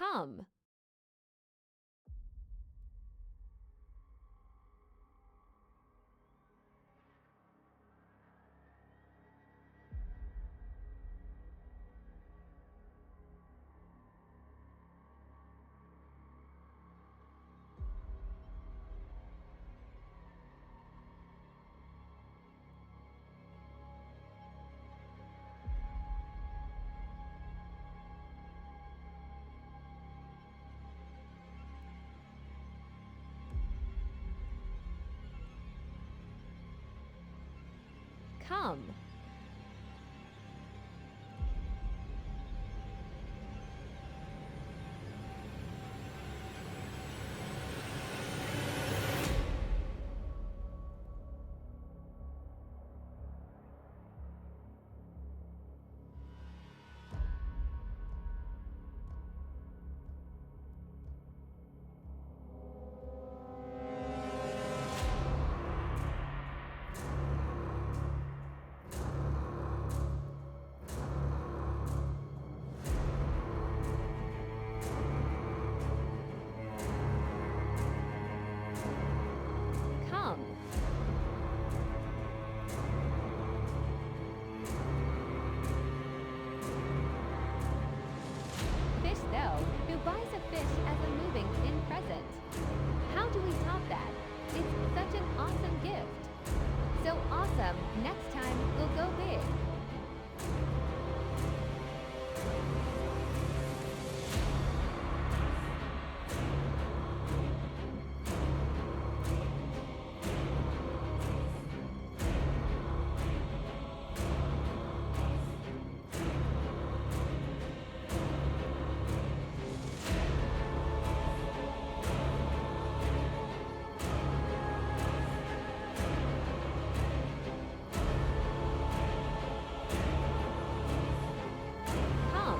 Come. Come. Come. Fish, though, who buys a fish as a moving in present. How do we top that? It's such an awesome gift. So awesome, next time we'll go big. Come.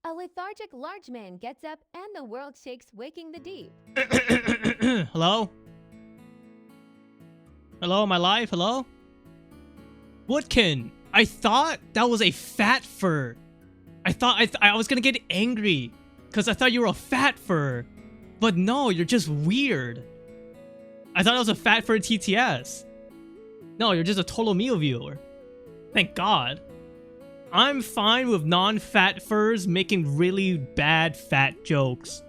A lethargic large man gets up and the world shakes, waking the deep. Hello? Hello, am I live? Hello? Woodkin, I thought that was a fat fur. I was gonna get angry because I thought you were a fat fur. But no, you're just weird. I thought it was a fat fur TTS. No, you're just a total meal viewer. Thank God. I'm fine with non-fat furs making really bad fat jokes.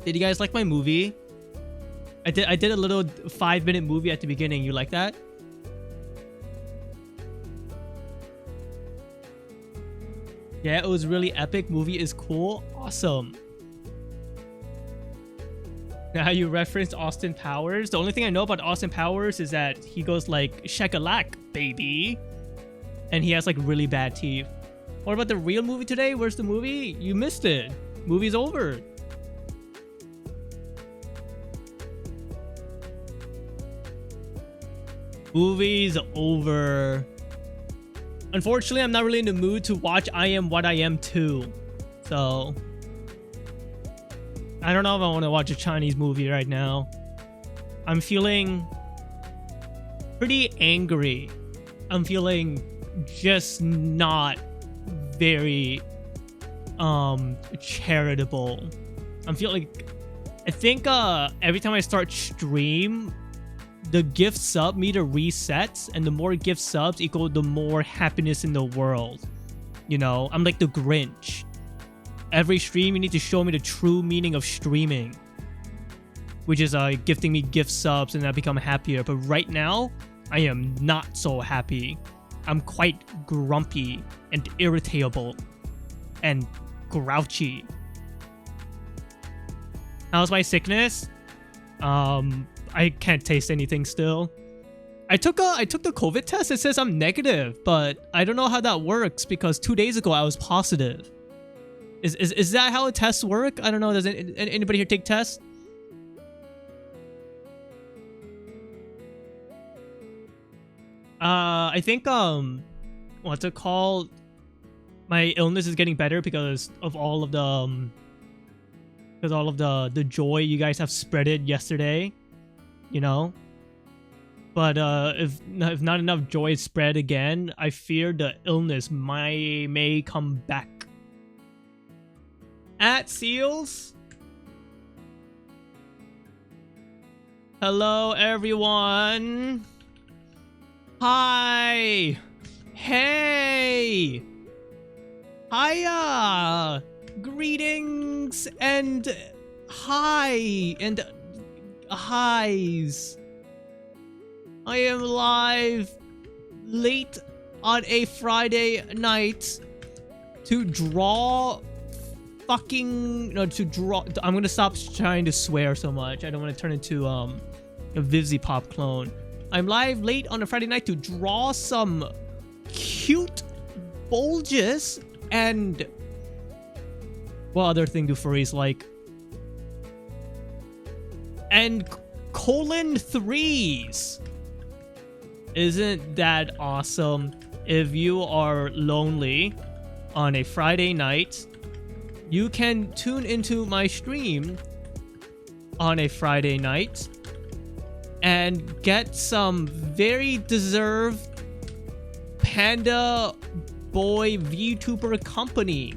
Did you guys like my movie? I did a little 5-minute movie at the beginning. You like that? Yeah, it was really epic. Movie is cool. Awesome. Now you referenced Austin Powers. The only thing I know about Austin Powers is that he goes like shakalak, baby. And he has like really bad teeth. What about the real movie today? Where's the movie? You missed it. Movie's over. Movie's over. Unfortunately, I'm not really in the mood to watch I Am What I Am 2. So I don't know if I want to watch a Chinese movie right now. I'm feeling pretty angry. I'm feeling just not very charitable. I'm feeling I think every time I start stream, the gift sub meter resets, and the more gift subs equal the more happiness in the world. You know, I'm like the Grinch. Every stream, you need to show me the true meaning of streaming, which is gifting me gift subs and I become happier. But right now, I am not so happy. I'm quite grumpy and irritable and grouchy. How's my sickness? I can't taste anything still. I took the COVID test. It says I'm negative, but I don't know how that works because 2 days ago I was positive. Is that how tests work? I don't know. Does anybody here take tests? I think what's it called? My illness is getting better because of all of the because all of the joy you guys have spreaded yesterday, you know. But if not enough joy is spread again, I fear the illness may come back. At Seals. Hello, everyone. Hi. Hey. Hiya. Greetings and hi and highs. I am live late on a Friday night to draw I'm gonna stop trying to swear so much. I don't want to turn into a Vivzy Pop clone. I'm live late on a Friday night to draw some cute bulges and what other thing do furries like? And colon 3s. Isn't that awesome? If you are lonely on a Friday night, you can tune into my stream on a Friday night and get some very deserved panda boy VTuber company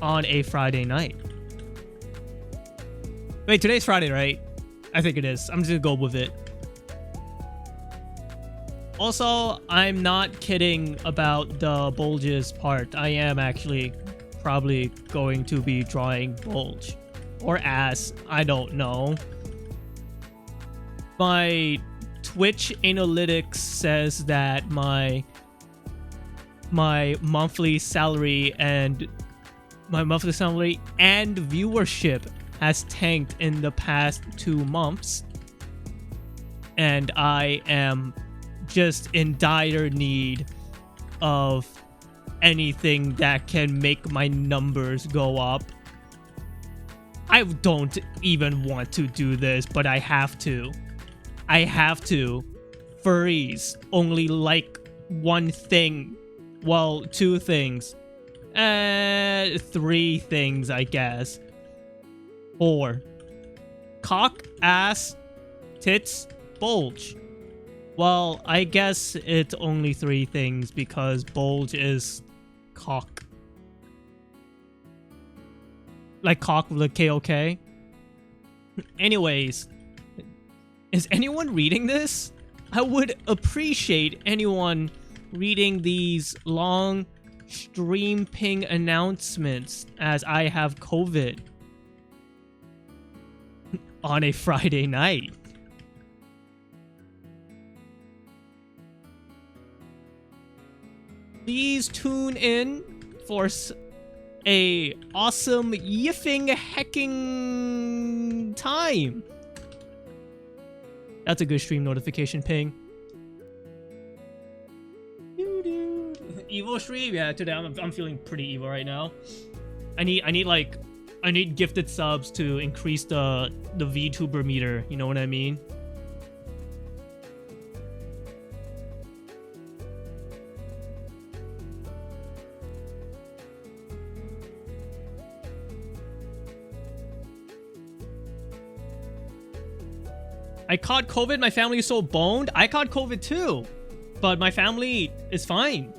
on a Friday night. Wait, today's Friday, right? I think it is. I'm just gonna go with it. Also, I'm not kidding about the bulges part. I am actually probably going to be drawing bulge or ass. I don't know. My Twitch analytics says that my monthly salary and viewership has tanked in the past 2 months, and I am just in dire need of anything that can make my numbers go up. I don't even want to do this, but I have to. Furries only like one thing. Well, 2 things. 3 things, I guess. 4. Cock, ass, tits, bulge. Well, I guess it's only 3 things because bulge is cock. Like cock with a K-O-K. Anyways, is anyone reading this? I would appreciate anyone reading these long stream ping announcements as I have COVID on a Friday night. Please tune in for a awesome yiffing hecking time. That's a good stream notification ping. Evil stream? Yeah, today I'm feeling pretty evil right now. I need gifted subs to increase the VTuber meter, you know what I mean? I caught COVID, my family is so boned. I caught COVID too, but my family is fine.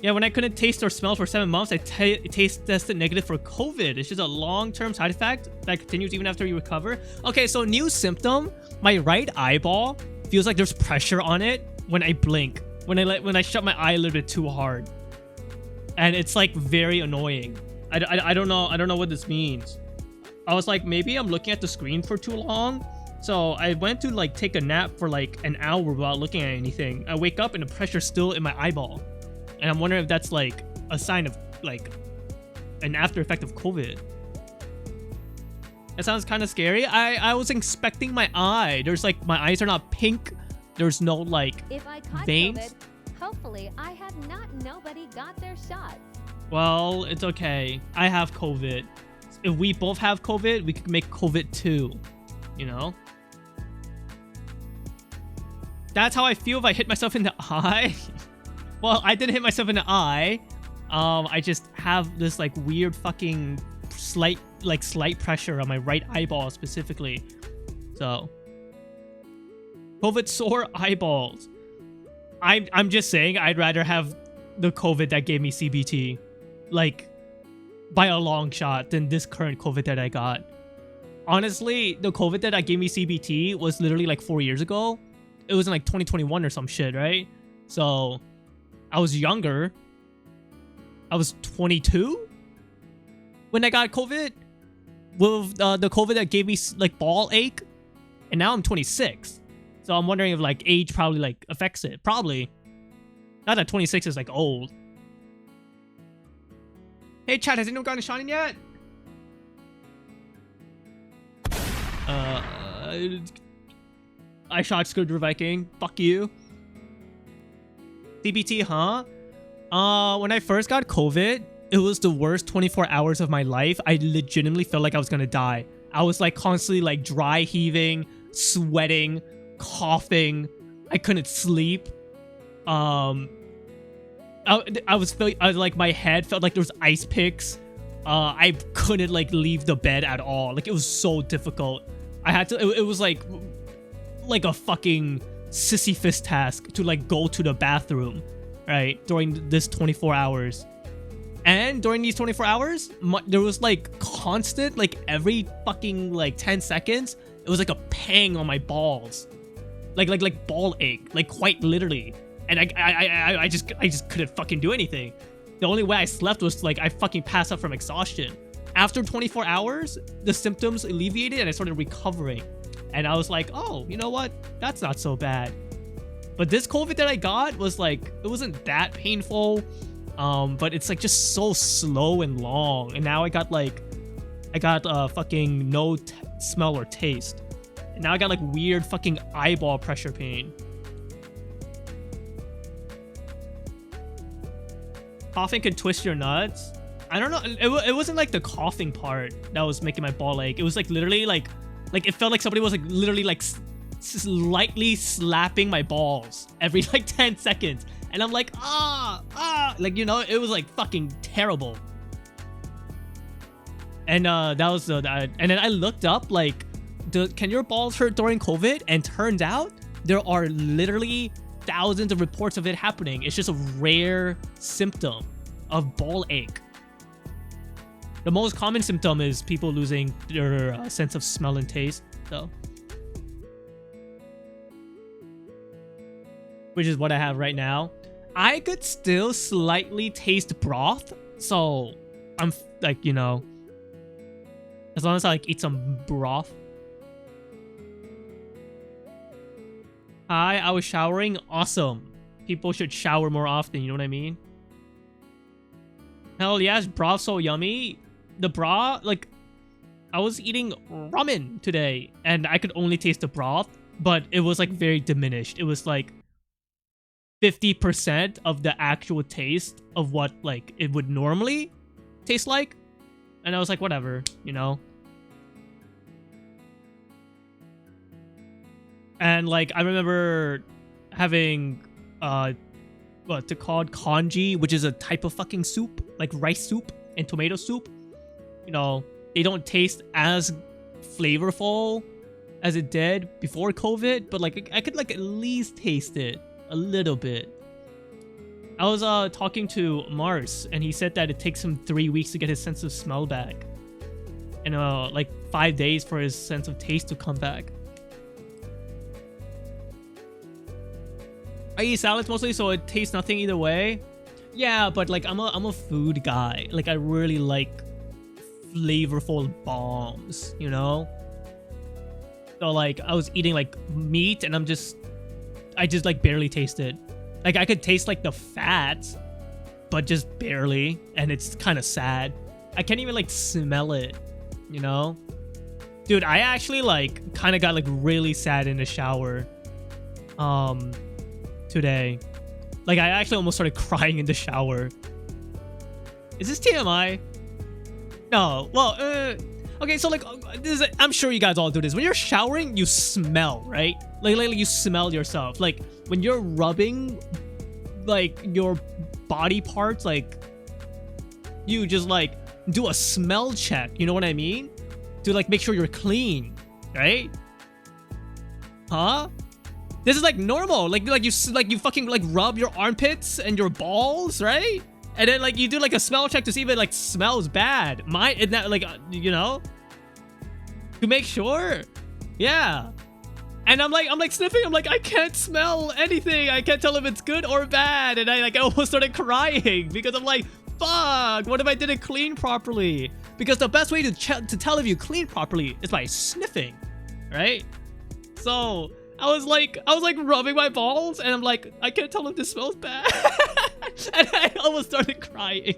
Yeah, when I couldn't taste or smell for 7 months, I tested negative for COVID. It's just a long-term side effect that continues even after you recover. Okay, so new symptom, my right eyeball feels like there's pressure on it when I blink, when I shut my eye a little bit too hard. And it's like very annoying. I don't know what this means. I was like, maybe I'm looking at the screen for too long. So I went to like take a nap for like an hour without looking at anything. I wake up and the pressure's still in my eyeball. And I'm wondering if that's like a sign of like an after effect of COVID. That sounds kind of scary. I was inspecting my eye. There's like, my eyes are not pink. There's no like if I caught veins. COVID, hopefully I had nobody got their shots. Well, it's okay. I have COVID. If we both have COVID, we could make COVID 2, you know? That's how I feel if I hit myself in the eye. Well, I didn't hit myself in the eye, I just have this like weird fucking slight pressure on my right eyeball specifically. So COVID sore eyeballs. I'm just saying I'd rather have the COVID that gave me CBT, like by a long shot, than this current COVID that I got. Honestly, the COVID that gave me CBT was literally like 4 years ago. It was in like 2021 or some shit, right? So I was younger. I was 22 when I got COVID with the COVID that gave me like ball ache, and now I'm 26. So I'm wondering if like age probably like affects it. Probably. Not that 26 is like old. Hey chat, has anyone gotten a shot in yet? I shot Scooter Viking. Fuck you. CBT, huh? When I first got COVID, it was the worst 24 hours of my life. I legitimately felt like I was gonna die. I was like constantly like dry heaving, sweating, coughing. I couldn't sleep. I was like my head felt like there was ice picks. I couldn't like leave the bed at all. Like it was so difficult. I had to. It was like a fucking Sisyphus task to like go to the bathroom, right, during this 24 hours. And during these 24 hours, there was like constant, like every fucking like 10 seconds, it was like a pang on my balls, like ball ache, like quite literally. And I just couldn't fucking do anything. The only way I slept was like I fucking passed out from exhaustion. After 24 hours, the symptoms alleviated and I started recovering. And I was like, oh, you know what? That's not so bad. But this COVID that I got was like, it wasn't that painful. But it's like just so slow and long. And now I got fucking no smell or taste. And now I got like weird fucking eyeball pressure pain. Coughing can twist your nuts. I don't know. It wasn't like the coughing part that was making my ball ache. It was like literally like it felt like somebody was like literally like slightly slapping my balls every like 10 seconds. And I'm like, like, you know, it was like fucking terrible. And that was and then I looked up like, can your balls hurt during COVID? And turns out there are literally thousands of reports of it happening. It's just a rare symptom of ball ache. The most common symptom is people losing their sense of smell and taste, though. Which is what I have right now. I could still slightly taste broth, so I'm like, you know, as long as I like eat some broth. Hi, I was showering. Awesome. People should shower more often, you know what I mean? Hell yes, broth so yummy. The broth, like, I was eating ramen today and I could only taste the broth, but it was like very diminished. It was like 50% of the actual taste of what like it would normally taste like. And I was like, whatever, you know? And like I remember having what's it called, congee, which is a type of fucking soup, like rice soup and tomato soup. You know, they don't taste as flavorful as it did before COVID, but like I could like at least taste it a little bit. I was talking to Mars and he said that it takes him 3 weeks to get his sense of smell back, and like 5 days for his sense of taste to come back. I eat salads mostly, so it tastes nothing either way. Yeah, but like I'm a food guy. Like I really like flavorful bombs, you know? So like I was eating like meat and I just like barely taste it. Like I could taste like the fat, but just barely, and it's kind of sad. I can't even like smell it, you know? Dude, I actually like kind of got like really sad in the shower today. Like I actually almost started crying in the shower. Is this TMI? No. Well, okay, so like I'm sure you guys all do this. When you're showering, you smell, right? Like you smell yourself. Like when you're rubbing like your body parts like you just like do a smell check. You know what I mean? To like make sure you're clean, right? Huh? This is like normal. Like you fucking like rub your armpits and your balls, right? And then like you do like a smell check to see if it like smells bad. Isn't that like you know, to make sure. Yeah. And I'm like sniffing. I'm like, I can't smell anything. I can't tell if it's good or bad. And I almost started crying because I'm like, fuck, what if I didn't clean properly? Because the best way to tell if you clean properly is by sniffing, right? So I was like rubbing my balls, and I'm like, I can't tell if this smells bad. And I almost started crying.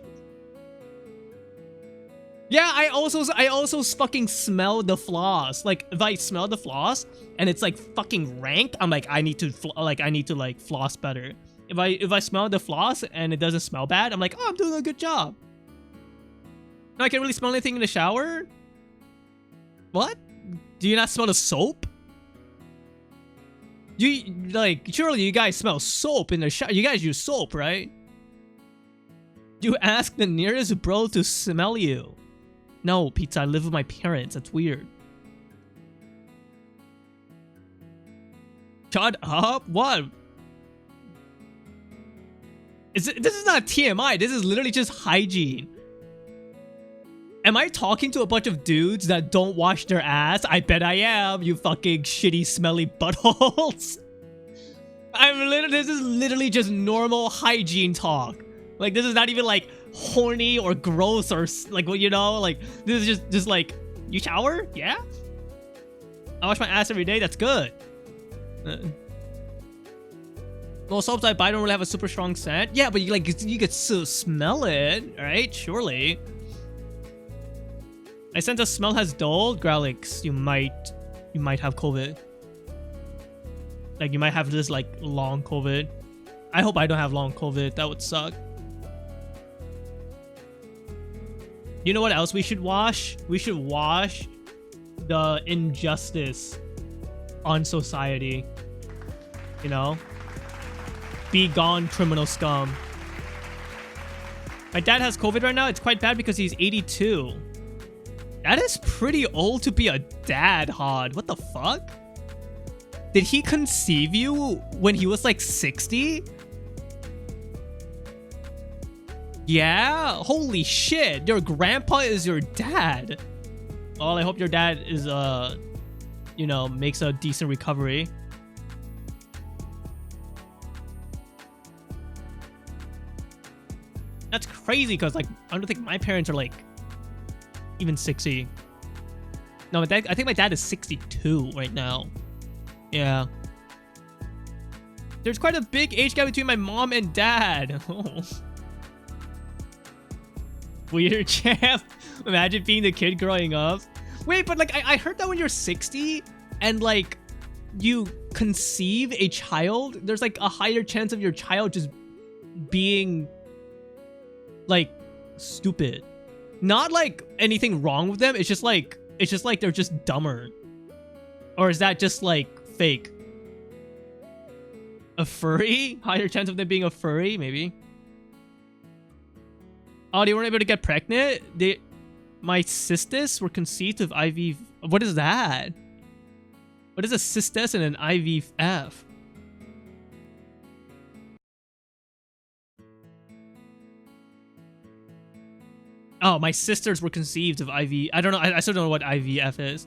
Yeah, I also fucking smell the floss. Like if I smell the floss and it's like fucking rank, I'm like, I need to floss better. If I smell the floss and it doesn't smell bad, I'm like, oh, I'm doing a good job. No, I can't really smell anything in the shower. What? Do you not smell the soap? You like, surely you guys smell soap in the shower. You guys use soap, right? You ask the nearest bro to smell you. No, Pizza, I live with my parents. That's weird. Shut up. What? This is not TMI. This is literally just hygiene. Am I talking to a bunch of dudes that don't wash their ass? I bet I am, you fucking shitty, smelly buttholes. This is literally just normal hygiene talk. Like, this is not even like horny or gross or like, what, you know, like this is just like, you shower? Yeah. I wash my ass every day. That's good. Well, soaps I buy don't really have a super strong scent. Yeah, but you could still smell it, right? Surely. I sense the smell has dulled. Growlix, you might have COVID. Like, you might have this like long COVID. I hope I don't have long COVID. That would suck. You know what else we should wash? We should wash the injustice on society. You know? Be gone, criminal scum. My dad has COVID right now. It's quite bad because he's 82. That is pretty old to be a dad, Hod. What the fuck? Did he conceive you when he was like 60? Yeah? Holy shit. Your grandpa is your dad. Well, I hope your dad is, you know, makes a decent recovery. That's crazy because, like, I don't think my parents are, like, even 60. No, I think my dad is 62 right now. Yeah. There's quite a big age gap between my mom and dad. Oh. Weird, champ. Imagine being the kid growing up. Wait, but like I heard that when you're 60 and like you conceive a child, there's like a higher chance of your child just being like stupid. Not like anything wrong with them. It's just like they're just dumber. Or is that just like fake? A furry? Higher chance of them being a furry, maybe. Oh, they weren't able to get pregnant? My sisters were conceived of IV... What is that? What is a cistus and an IVF? Oh, my sisters were conceived of IV... I don't know. I still don't know what IVF is.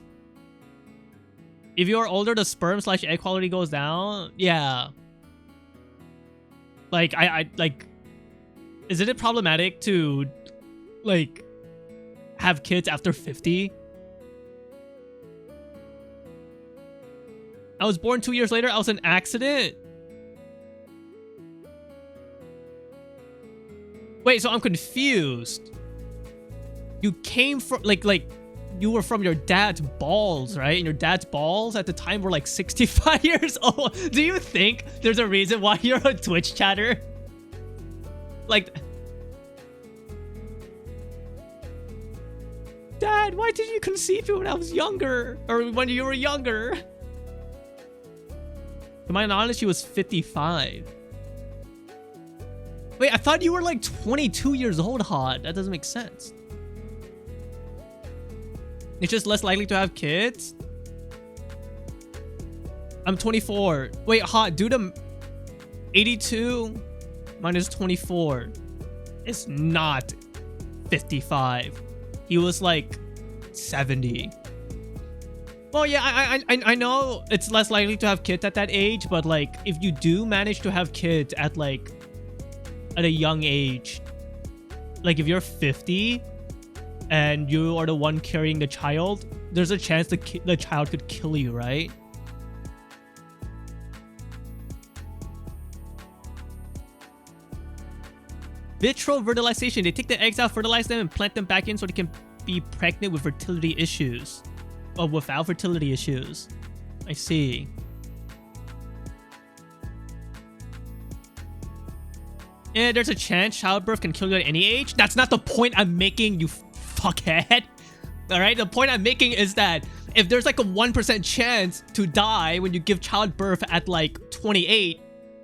If you are older, the sperm/egg quality goes down? Yeah. Like, I like... Isn't it problematic to, like, have kids after 50? I was born 2 years later. I was an accident. Wait, so I'm confused. You came from, like, you were from your dad's balls, right? And your dad's balls at the time were, like, 65 years old. Do you think there's a reason why you're a Twitch chatter? Like, Dad, why did you conceive me when I was younger? Or when you were younger? To my knowledge, she was 55. Wait, I thought you were like 22 years old, Hot. That doesn't make sense. It's just less likely to have kids? I'm 24. Wait, Hot, do the 82 minus 24 is not 55. He was like 70. Well, yeah, I know it's less likely to have kids at that age, but like if you do manage to have kids at like at a young age, like if you're 50 and you are the one carrying the child, there's a chance the child could kill you, right? Vitro fertilization. They take the eggs out, fertilize them, and plant them back in so they can be pregnant with fertility issues. Or without fertility issues. I see. Yeah, there's a chance childbirth can kill you at any age. That's not the point I'm making, you fuckhead. Alright, the point I'm making is that if there's like a 1% chance to die when you give childbirth at like 28,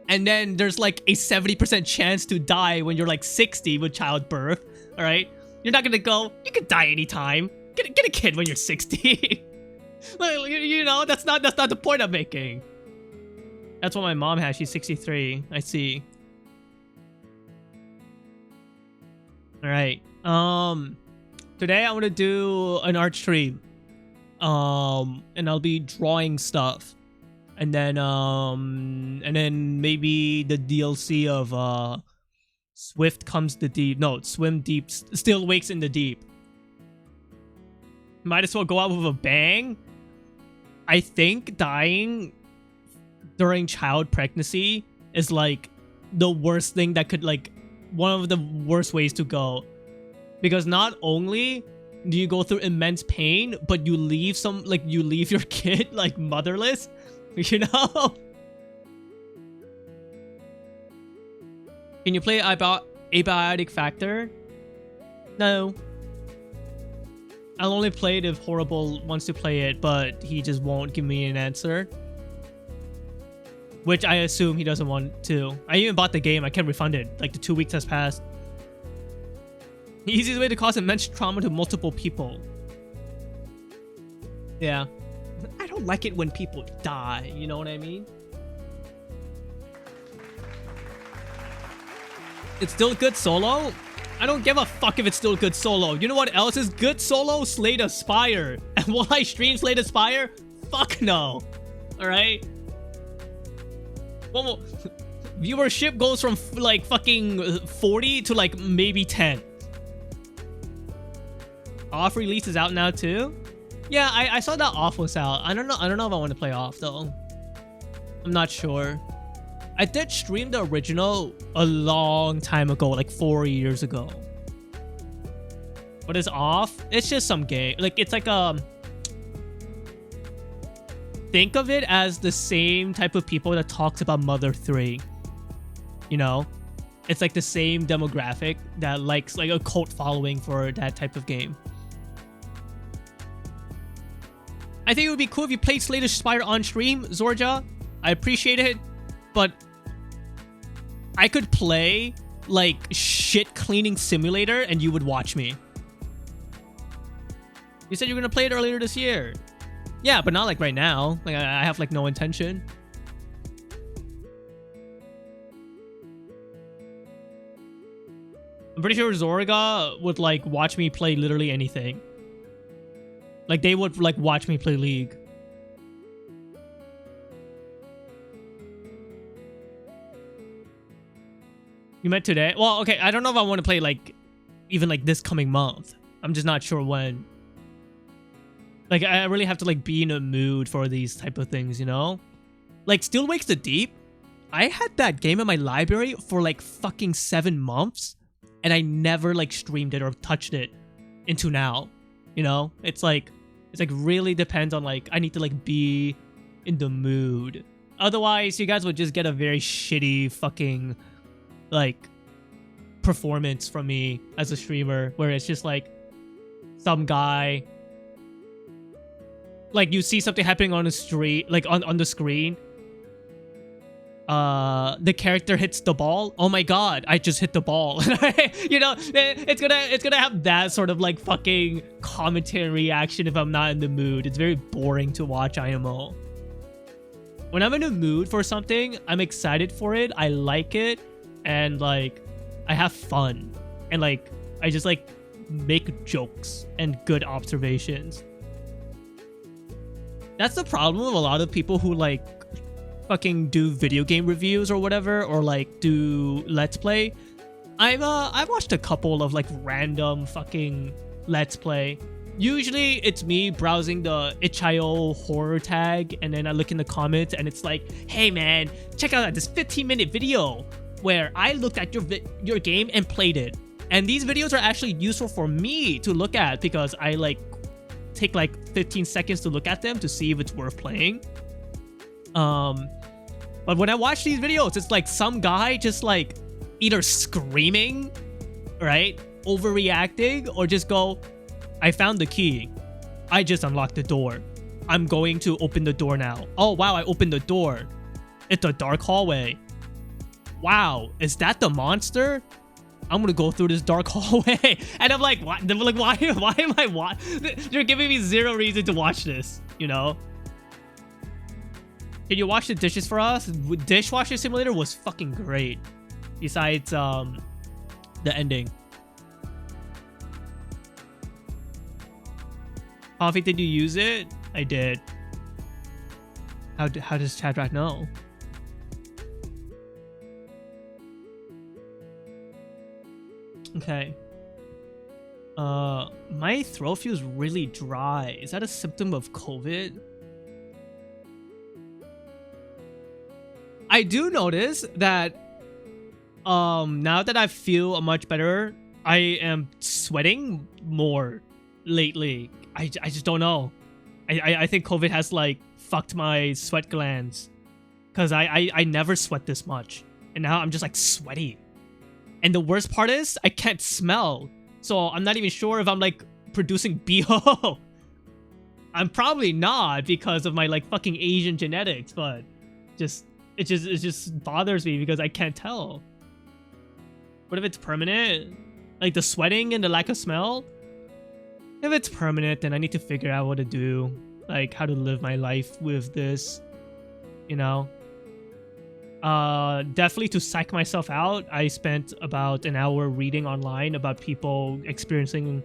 and then there's like a 70% chance to die when you're like 60 with childbirth, alright? You're not gonna go, you could die anytime. Get a kid when you're 60. You know, that's not the point I'm making. That's what my mom has. She's 63. I see. Alright. Today I want to do an art stream. And I'll be drawing stuff. And then maybe the DLC of Swift Comes the Deep. No, Swim Deep Still Wakes in the Deep. Might as well go out with a bang. I think dying during child pregnancy is like the worst thing that could, like, one of the worst ways to go. Because not only do you go through immense pain, but you leave your kid like motherless, you know? Can you play Abiotic Factor? No. I'll only play it if Horrible wants to play it, but he just won't give me an answer. Which I assume he doesn't want to. I even bought the game. I can't refund it. Like, the 2 weeks has passed. The easiest way to cause immense trauma to multiple people. Yeah. I don't like it when people die. You know what I mean? It's still good solo? I don't give a fuck if it's still good solo. You know what else is good solo? Slay the Spire. And will I stream Slay the Spire? Fuck no. Alright? Well, viewership goes from like fucking 40 to like maybe 10. Off release is out now too? Yeah, I saw that Off was out. I don't know if I want to play Off though. I'm not sure. I did stream the original a long time ago, like 4 years ago. What is Off? It's just some game. Like, it's like think of it as the same type of people that talks about Mother 3. You know? It's like the same demographic that likes like a cult following for that type of game. I think it would be cool if you played Slay the Spire on stream, Zorja. I appreciate it, but I could play like shit cleaning simulator and you would watch me. You said you were gonna play it earlier this year. Yeah, but not like right now. Like I have like no intention. I'm pretty sure Zorga would like watch me play literally anything. Like they would like watch me play League. You met today? Well, okay, I don't know if I want to play like even like this coming month. I'm just not sure when. Like I really have to like be in a mood for these type of things, you know? Like Still Wakes the Deep. I had that game in my library for like fucking 7 months and I never like streamed it or touched it into now. You know? It's like really depends on like I need to like be in the mood. Otherwise, you guys would just get a very shitty fucking like performance from me as a streamer where it's just like some guy, like you see something happening on the street, like on the screen, the character hits the ball. Oh my god, I just hit the ball. You know, it's gonna have that sort of like fucking commentary reaction if I'm not in the mood. It's very boring to watch IMO. When I'm in a mood for something, I'm excited for it, I like it, and like I have fun, and like I just like make jokes and good observations. That's the problem with a lot of people who like fucking do video game reviews or whatever, or like do let's play. I've watched a couple of like random fucking let's play. Usually it's me browsing the itch.io horror tag, and then I look in the comments and it's like, hey man, check out this 15-minute video where I looked at your game and played it. And these videos are actually useful for me to look at because I like take like 15 seconds to look at them to see if it's worth playing. But when I watch these videos, it's like some guy just like either screaming, right, overreacting, or just go, I found the key, I just unlocked the door, I'm going to open the door now. Oh wow, I opened the door, it's a dark hallway. Wow, is that the monster? I'm gonna go through this dark hallway. And I'm like, what? Like, why am I You're giving me zero reason to watch this, you know? Can you wash the dishes for us? Dishwasher Simulator was fucking great. Besides, the ending. Coffee, did you use it? I did. How does Shadrach know? Okay. My throat feels really dry. Is that a symptom of COVID? I do notice that now that I feel much better, I am sweating more lately. I just don't know. I think COVID has like fucked my sweat glands, because I never sweat this much, and now I'm just like sweaty. And the worst part is I can't smell, so I'm not even sure if I'm like producing BO. I'm probably not because of my like fucking Asian genetics, but it just bothers me because I can't tell. What if it's permanent? Like the sweating and the lack of smell? If it's permanent, then I need to figure out what to do, like how to live my life with this, you know? Definitely to psych myself out, I spent about an hour reading online about people experiencing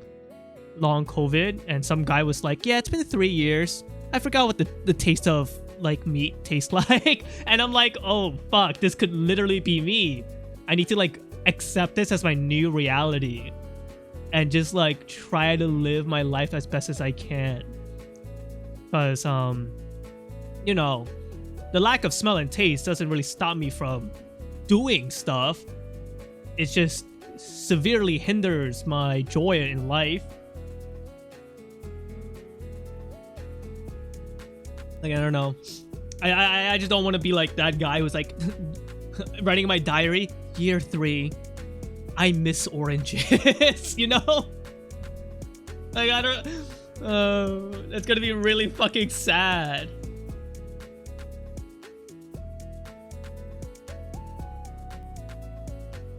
long COVID, and some guy was like, yeah, it's been 3 years. I forgot what the taste of like meat tastes like. And I'm like, oh fuck, this could literally be me. I need to like accept this as my new reality and just like try to live my life as best as I can. Because you know, the lack of smell and taste doesn't really stop me from doing stuff. It just severely hinders my joy in life. Like, I don't know. I just don't want to be like that guy who's like writing in my diary, year 3, I miss oranges. You know? Like, I don't... it's gonna be really fucking sad.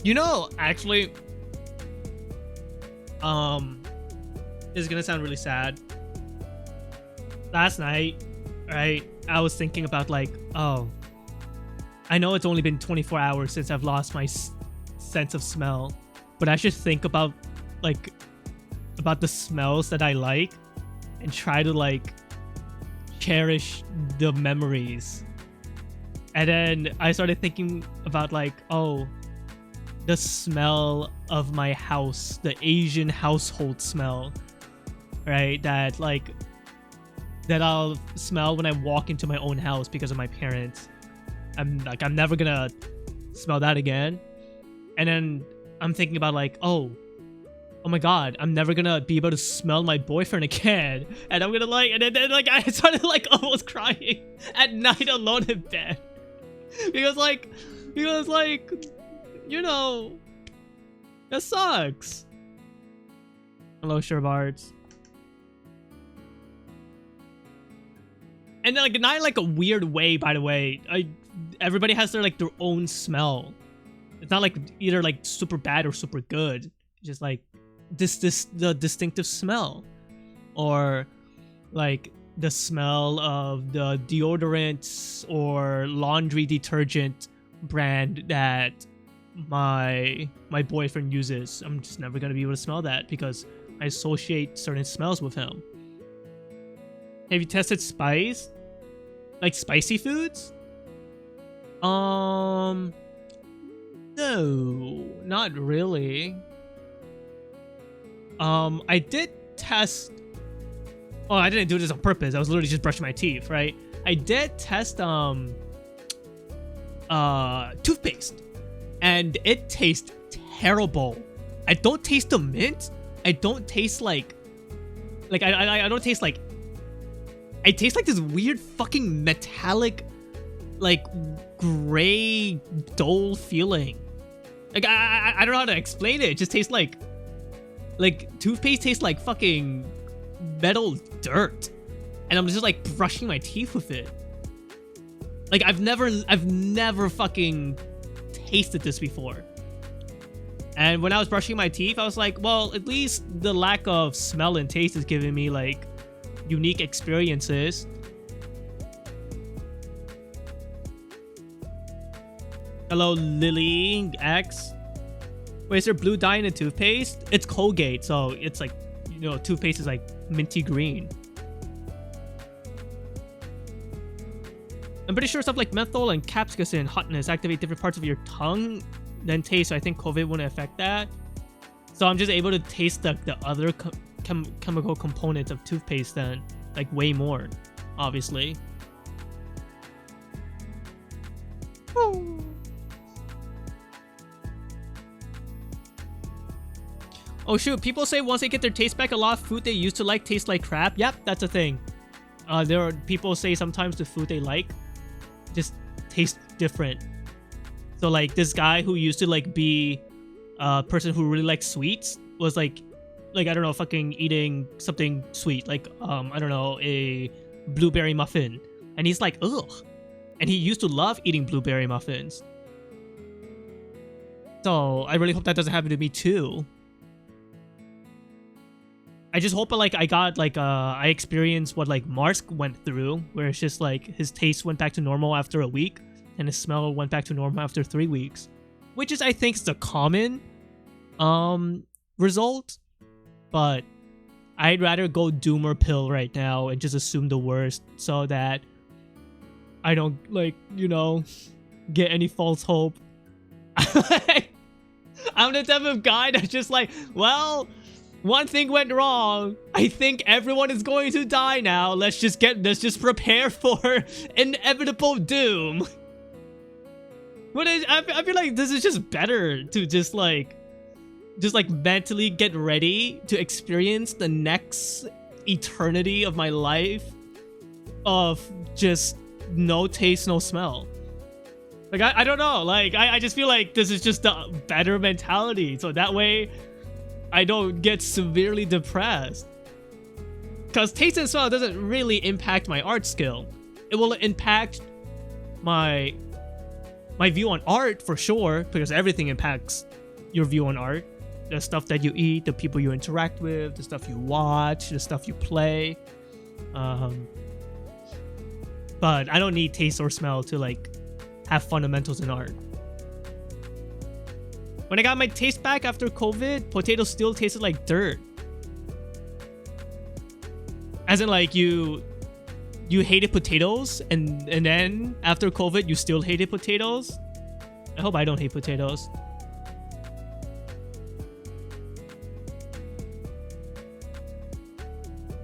You know, actually, this is gonna sound really sad. Last night, right, I was thinking about like, oh, I know it's only been 24 hours since I've lost my sense of smell, but I should think about like, about the smells that I like and try to like cherish the memories. And then I started thinking about like, oh, the smell of my house, the Asian household smell, right? That I'll smell when I walk into my own house because of my parents. I'm never gonna smell that again. And then I'm thinking about like, oh my god, I'm never gonna be able to smell my boyfriend again. And I'm gonna like, and then like I started like almost crying at night alone in bed. because like, you know, that sucks. Hello, Shervards. And like not in like a weird way, by the way. I everybody has their own smell. It's not like either like super bad or super good. It's just like the distinctive smell, or like the smell of the deodorant or laundry detergent brand that my boyfriend uses. I'm just never gonna be able to smell that because I associate certain smells with him. Have you tested spice? Like spicy foods? No, not really. I did test. Oh, I didn't do this on purpose. I was literally just brushing my teeth, right? I did test toothpaste, and it tastes terrible. I don't taste the mint. I don't taste like I don't taste like. I taste like this weird fucking metallic, like gray, dull feeling. Like I don't know how to explain it. It just tastes like toothpaste tastes like fucking metal dirt, and I'm just like brushing my teeth with it. Like I've never fucking tasted this before. And when I was brushing my teeth, I was like, well, at least the lack of smell and taste is giving me like unique experiences. Hello, Lily X. Wait, is there blue dye in the toothpaste? It's Colgate, so it's like, you know, toothpaste is like minty green. I'm pretty sure stuff like menthol and capsaicin hotness activate different parts of your tongue than taste, so I think COVID wouldn't affect that. So I'm just able to taste the other chemical components of toothpaste then, like way more, obviously. Oh shoot, people say once they get their taste back, a lot of food they used to like tastes like crap. Yep, that's a thing. There are people say sometimes the food they like just tastes different. So like this guy who used to like be a person who really liked sweets was like I don't know, fucking eating something sweet, like I don't know, a blueberry muffin, and he's like, ugh. And he used to love eating blueberry muffins. So I really hope that doesn't happen to me too. I just hope like I experienced what like Marsk went through, where it's just like his taste went back to normal after a week and his smell went back to normal after 3 weeks, which is I think is the common result. But I'd rather go doomer pill right now and just assume the worst so that I don't like, you know, get any false hope. I'm the type of guy that's just like, well, one thing went wrong. I think everyone is going to die now. Let's just prepare for inevitable doom. I feel like this is just better to just like mentally get ready to experience the next eternity of my life of just no taste, no smell. Like I don't know. Like I just feel like this is just a better mentality. So that way I don't get severely depressed. Because taste and smell doesn't really impact my art skill. It will impact my view on art for sure, because everything impacts your view on art. The stuff that you eat, the people you interact with, the stuff you watch, the stuff you play. But I don't need taste or smell to like have fundamentals in art. When I got my taste back after COVID, potatoes still tasted like dirt. As in like you hated potatoes and then after COVID you still hated potatoes? I hope I don't hate potatoes.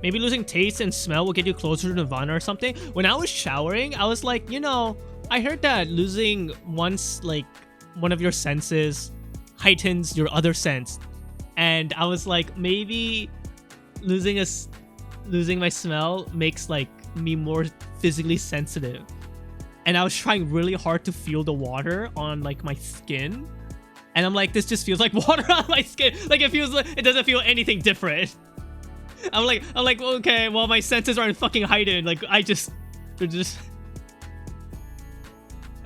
Maybe losing taste and smell will get you closer to Nirvana or something. When I was showering, I was like, you know, I heard that losing one of your senses heightens your other sense. And I was like, maybe losing my smell makes like me more physically sensitive. And I was trying really hard to feel the water on like my skin. And I'm like, this just feels like water on my skin. Like it doesn't feel anything different. I'm like, okay, well, my senses aren't fucking heightened. Like, they're just.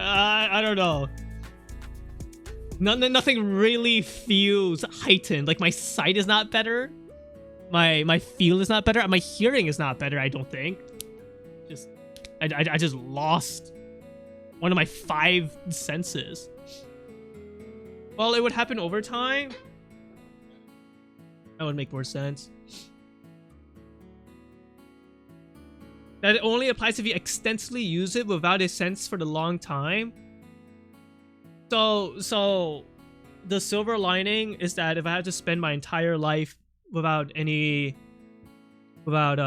I don't know. Nothing really feels heightened. Like my sight is not better. My feel is not better. My hearing is not better, I don't think. I just lost one of my 5 senses. Well, it would happen over time. That would make more sense. That it only applies if you extensively use it without a sense for the long time. So the silver lining is that if I had to spend my entire life without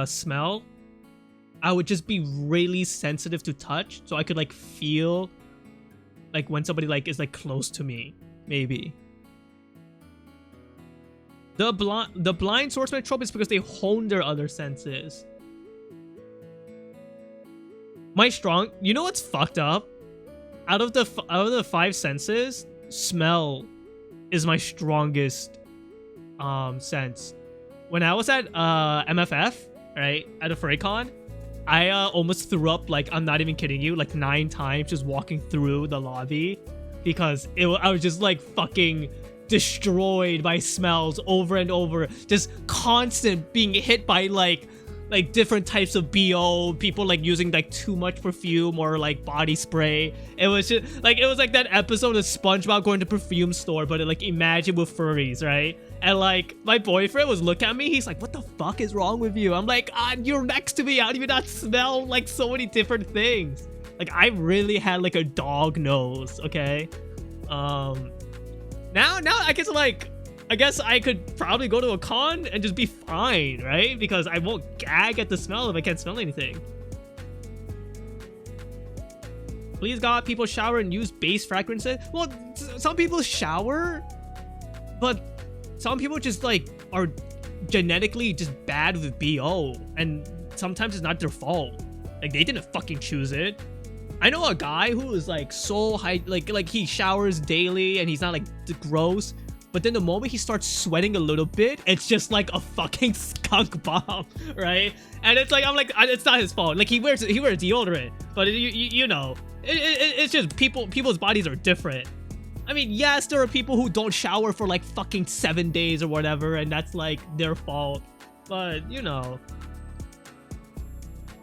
smell, I would just be really sensitive to touch, so I could like feel like when somebody like is like close to me, maybe. The blind swordsman trope is because they hone their other senses. You know what's fucked up? Out of the 5 senses, smell is my strongest sense. When I was at MFF, right, at a FurryCon, I almost threw up, like, I'm not even kidding you, like 9 times just walking through the lobby because I was just like fucking destroyed by smells over and over, just constant being hit by like different types of BO, people like using like too much perfume or like body spray. It was just like, it was like that episode of SpongeBob going to perfume store, but like imagine with furries, right? And like my boyfriend was looking at me, he's like, what the fuck is wrong with you? I'm like, you're next to me, how do you not smell like so many different things? Like I really had like a dog nose, okay? Now I guess I could probably go to a con and just be fine, right? Because I won't gag at the smell if I can't smell anything. Please God, people shower and use base fragrances. Well, some people shower, but some people just like are genetically just bad with BO, and sometimes it's not their fault. Like they didn't fucking choose it. I know a guy who is like so high, like he showers daily and he's not like gross. But then the moment he starts sweating a little bit, it's just like a fucking skunk bomb, right? And it's like, I'm like, it's not his fault. Like he wears deodorant, but you know, it's just people's bodies are different. I mean, yes, there are people who don't shower for like fucking 7 days or whatever, and that's like their fault. But you know,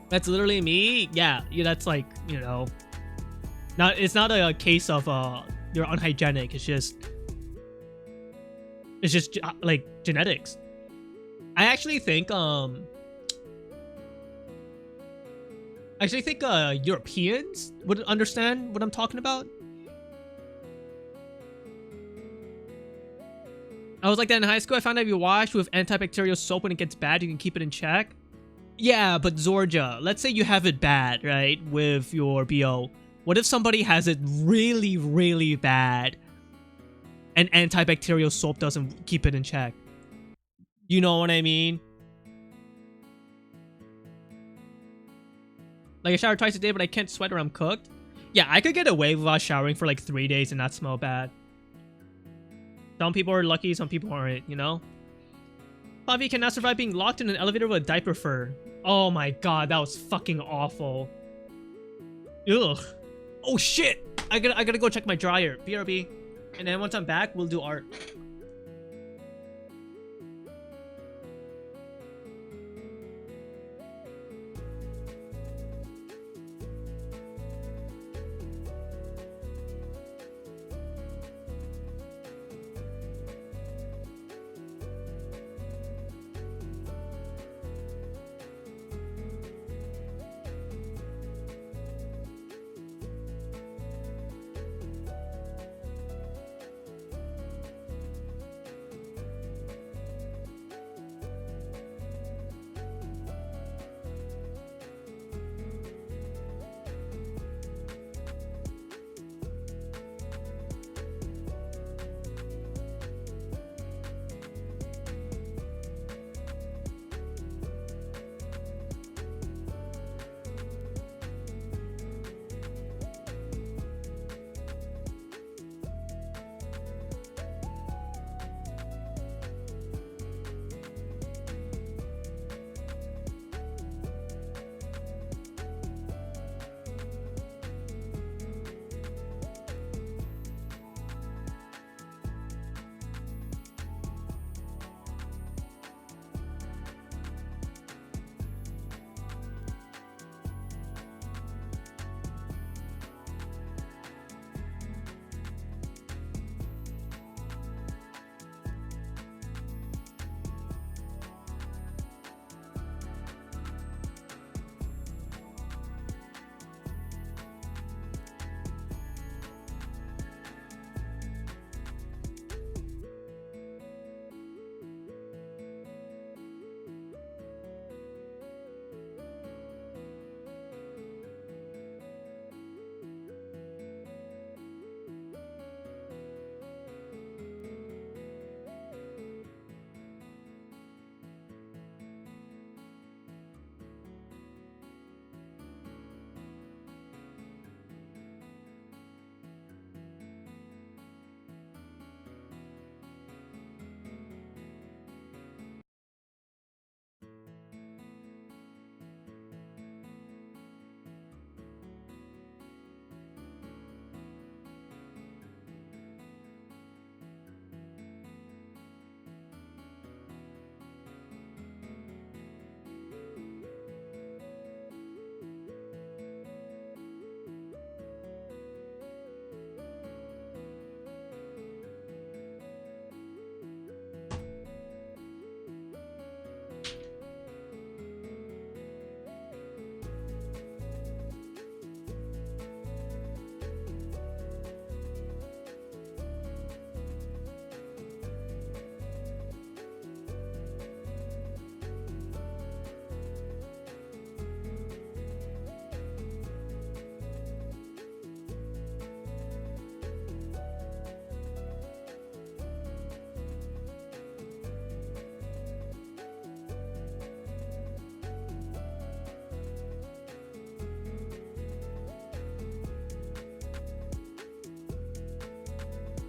that's literally me. Yeah, that's like, you know, it's not a case of you're unhygienic. It's just like genetics. I actually think Europeans would understand what I'm talking about. I was like that in high school. I found out if you wash with antibacterial soap when it gets bad, you can keep it in check. Yeah, but Zorja, let's say you have it bad, right, with your BO. What if somebody has it really, really bad and antibacterial soap doesn't keep it in check? You know what I mean? Like I shower twice a day, but I can't sweat or I'm cooked. Yeah, I could get away without showering for like 3 days and not smell bad. Some people are lucky, some people aren't, you know? Pavi cannot survive being locked in an elevator with a diaper fur. Oh my god, that was fucking awful. Ugh. Oh shit! I gotta go check my dryer. BRB. And then once I'm back, we'll do art.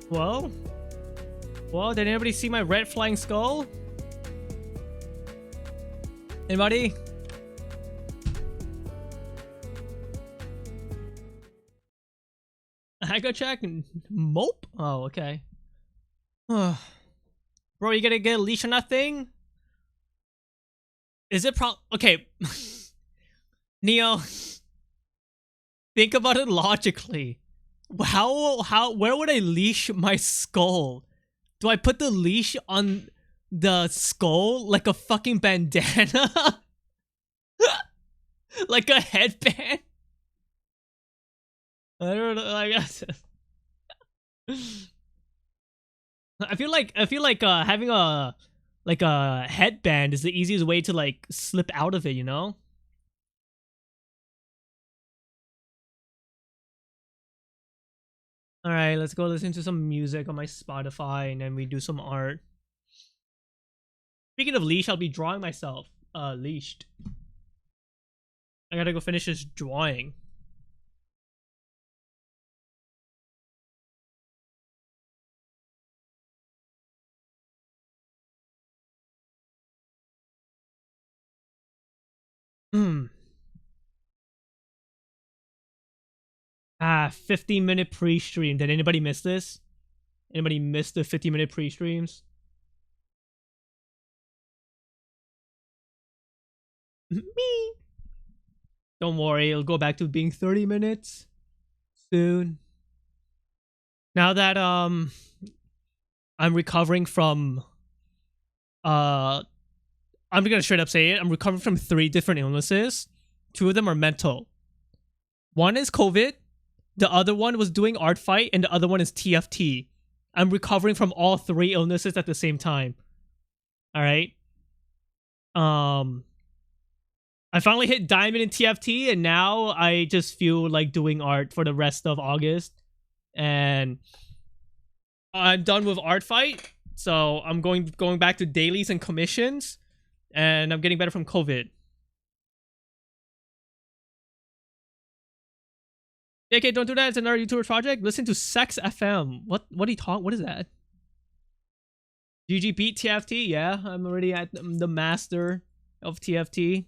Well, did anybody see my red flying skull? Anybody? I go check. Mope? Oh, okay. Bro, you gonna get a leash on that thing? Is it okay? Neo, think about it logically. Where would I leash my skull? Do I put the leash on the skull like a fucking bandana? Like a headband? I don't know. I guess. I feel like having a headband is the easiest way to like slip out of it, you know? All right, let's go listen to some music on my Spotify and then we do some art. Speaking of leash, I'll be drawing myself leashed. I gotta go finish this drawing. Hmm. 15-minute pre-stream. Did anybody miss this? Anybody miss the 50-minute pre-streams? Me. Don't worry, it'll go back to being 30 minutes soon. Now that I'm recovering from I'm gonna straight up say it. I'm recovering from 3 different illnesses. 2 of them are mental. One is COVID. The other one was doing art fight, and the other one is TFT. I'm recovering from all 3 illnesses at the same time. All right. I finally hit diamond in TFT, and now I just feel like doing art for the rest of August. And I'm done with art fight, so I'm going back to dailies and commissions, and I'm getting better from COVID. JK, don't do that. It's another YouTuber project. Listen to Sex FM. What are you talking? What is that? GG beat TFT. Yeah, I'm already at the master of TFT.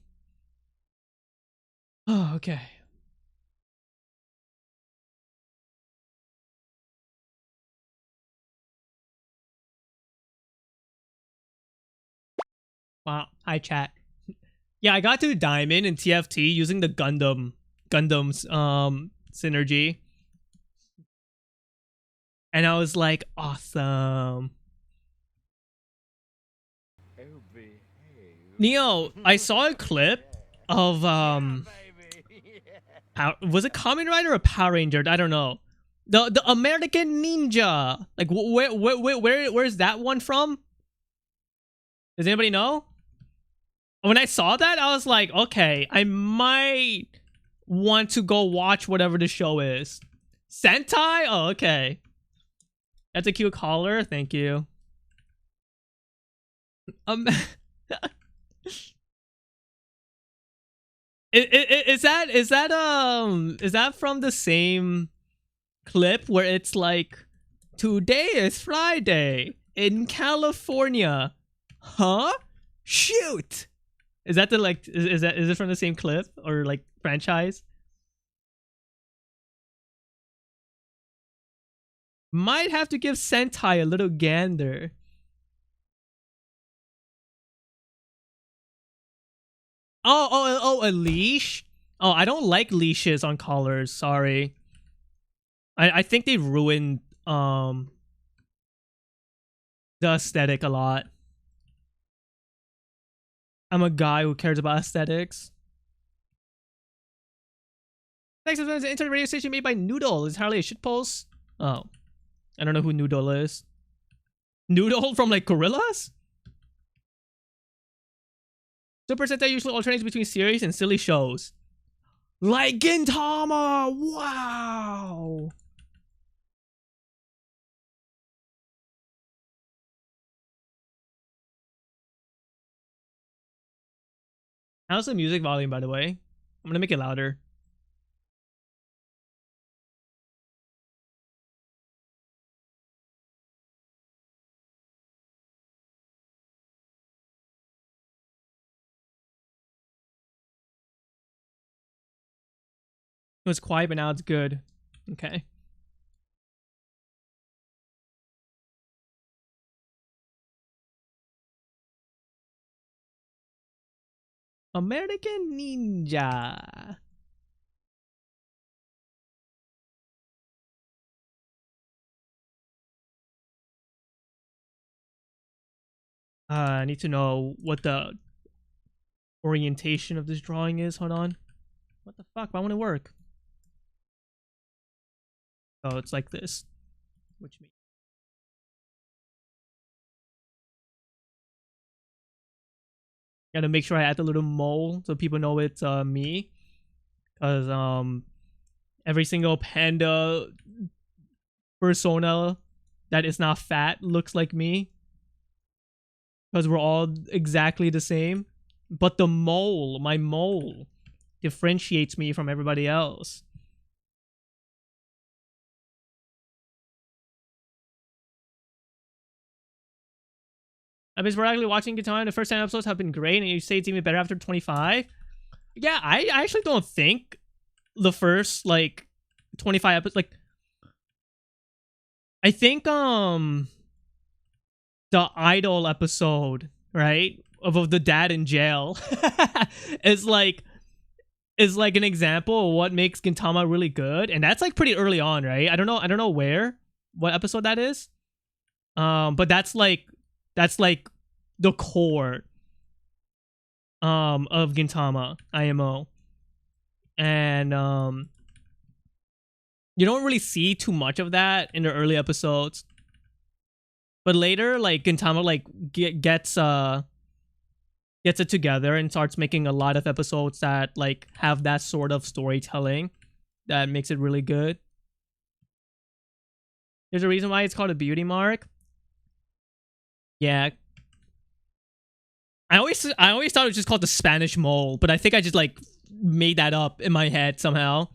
Oh, okay. Wow. Hi, chat. Yeah, I got to diamond in TFT using the Gundam's synergy. And I was like, awesome. Neo, I saw a clip of was it Kamen Rider or Power Ranger? I don't know. The American Ninja. Like where's that one from? Does anybody know? When I saw that, I was like, okay, I might want to go watch whatever the show is. Sentai? Oh, okay. That's a cute collar. Thank you. Is that from the same clip where it's like, today is Friday in California? Huh? Shoot. Is that the like is it from the same clip or like franchise? Might have to give Sentai a little gander. Oh, a leash? Oh, I don't like leashes on collars, sorry. I think they ruined the aesthetic a lot. I'm a guy who cares about aesthetics. Thanks for an internet radio station made by Noodle. It's hardly a shitpost. Oh. I don't know who Noodle is. Noodle from like Gorillas? Super Sentai usually alternates between series and silly shows. Like Gintama! Wow! How's the music volume, by the way? I'm gonna make it louder. It was quiet, but now it's good. Okay. American Ninja. I need to know what the orientation of this drawing is. Hold on. What the fuck? Why won't it work? Oh, it's like this. Which means gotta make sure I add the little mole so people know it's me. Cause every single panda persona that is not fat looks like me. Because we're all exactly the same. But the mole, my mole, differentiates me from everybody else. I've been sporadically watching Guitar, and the first 10 episodes have been great, and you say it's even better after 25. Yeah, I actually don't think the first, like, 25 episodes, like, I think, the Idol episode, right, of the dad in jail is like an example of what makes Gintama really good, and that's like pretty early on, right? I don't know what episode that is, but that's like the core of Gintama IMO, and you don't really see too much of that in the early episodes, but later, like, Gintama like gets it together and starts making a lot of episodes that like have that sort of storytelling that makes it really good. There's a reason why it's called a beauty mark. Yeah. I always thought it was just called the Spanish mole, but I think I just like made that up in my head somehow.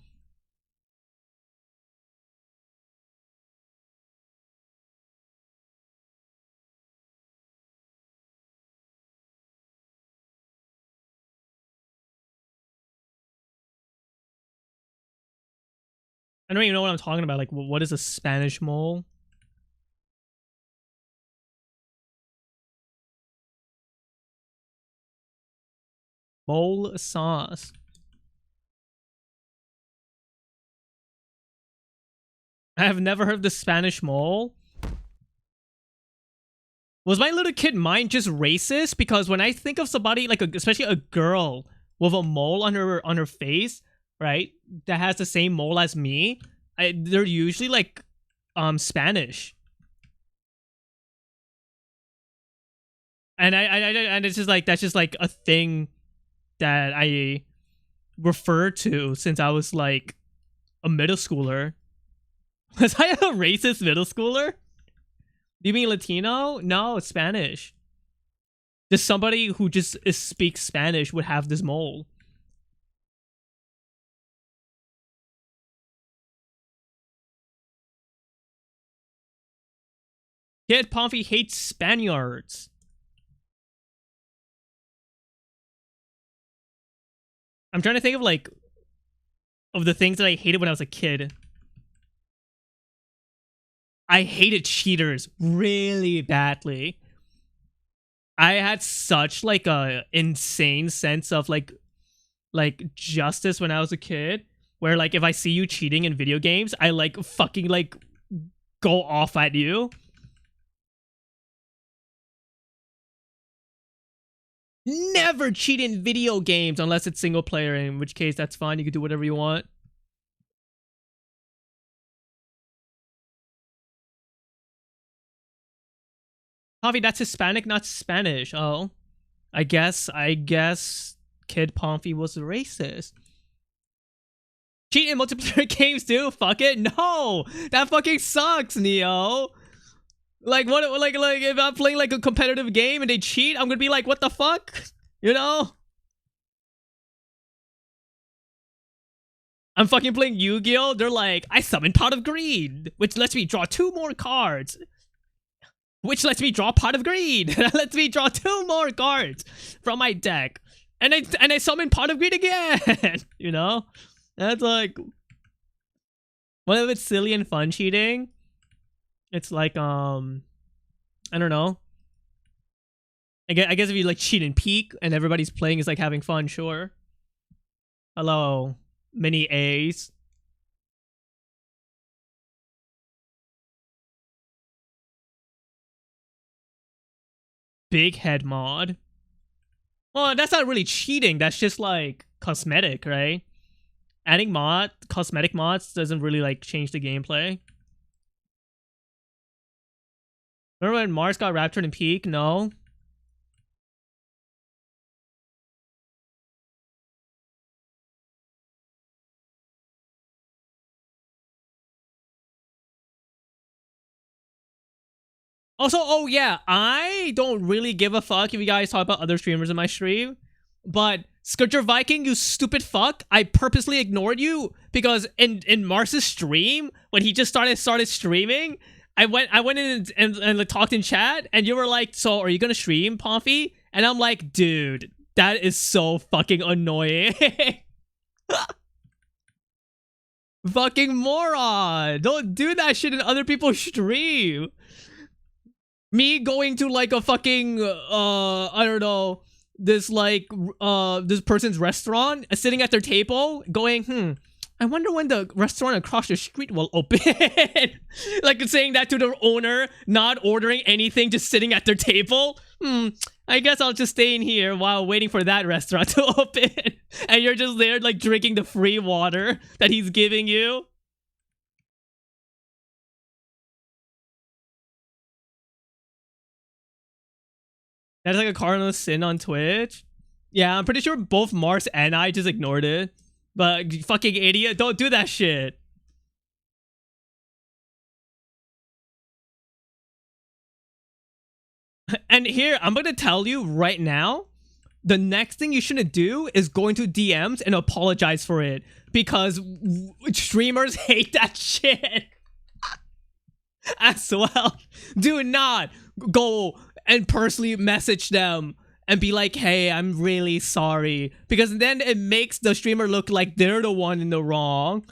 I don't even know what I'm talking about. Like, what is a Spanish mole? Mole sauce. I have never heard of the Spanish mole. Was my little kid mind just racist? Because when I think of somebody, like, especially a girl with a mole on her face, right, that has the same mole as me, they're usually like Spanish. And and it's just like, that's just like a thing that I refer to since I was like a middle schooler. Was I a racist middle schooler? Do you mean Latino? No, it's Spanish. Just somebody who just speaks Spanish would have this mole. Kid Pomfrey hates Spaniards. I'm trying to think of like of the things that I hated when I was a kid. I hated cheaters really badly. I had such like a insane sense of like justice when I was a kid, where like if I see you cheating in video games, I like fucking like go off at you. Never cheat in video games unless it's single player, in which case that's fine. You can do whatever you want. Javi, that's Hispanic, not Spanish. Oh, I guess Kid Pomfrey was racist. Cheat in multiplayer games too? Fuck it. No, that fucking sucks, Neo. Like what? Like if I'm playing like a competitive game and they cheat, I'm gonna be like, what the fuck? You know? I'm fucking playing Yu-Gi-Oh! They're like, I summon Pot of Greed, which lets me draw 2 more cards. Which lets me draw Pot of Greed. That lets me draw 2 more cards from my deck. And I summon Pot of Greed again. You know? That's like, What if it's silly and fun cheating? It's like I don't know. I guess if you like cheat and peek and everybody's playing is like having fun, sure. Hello, mini A's. Big head mod. Well, that's not really cheating. That's just like cosmetic, right? Adding cosmetic mods doesn't really like change the gameplay. Remember when Mars got raptured in Peak? No. Also, oh yeah, I don't really give a fuck if you guys talk about other streamers in my stream, but Sculpture Viking, you stupid fuck, I purposely ignored you because in Mars's stream when he just started streaming, I went in and like, talked in chat, and you were like, "So are you gonna stream, Pomfy?" And I'm like, "Dude, that is so fucking annoying." Fucking moron! Don't do that shit in other people's stream. Me going to like a fucking I don't know, this like this person's restaurant, sitting at their table going, I wonder when the restaurant across the street will open. Like saying that to the owner, not ordering anything, just sitting at their table. I guess I'll just stay in here while waiting for that restaurant to open. And you're just there like drinking the free water that he's giving you. That's like a cardinal sin on Twitch. Yeah, I'm pretty sure both Mars and I just ignored it. But you fucking idiot, don't do that shit. And here, I'm gonna tell you right now, the next thing you shouldn't do is going to DMs and apologize for it. Because streamers hate that shit. As well. Do not go and personally message them and be like, hey, I'm really sorry. Because then it makes the streamer look like they're the one in the wrong.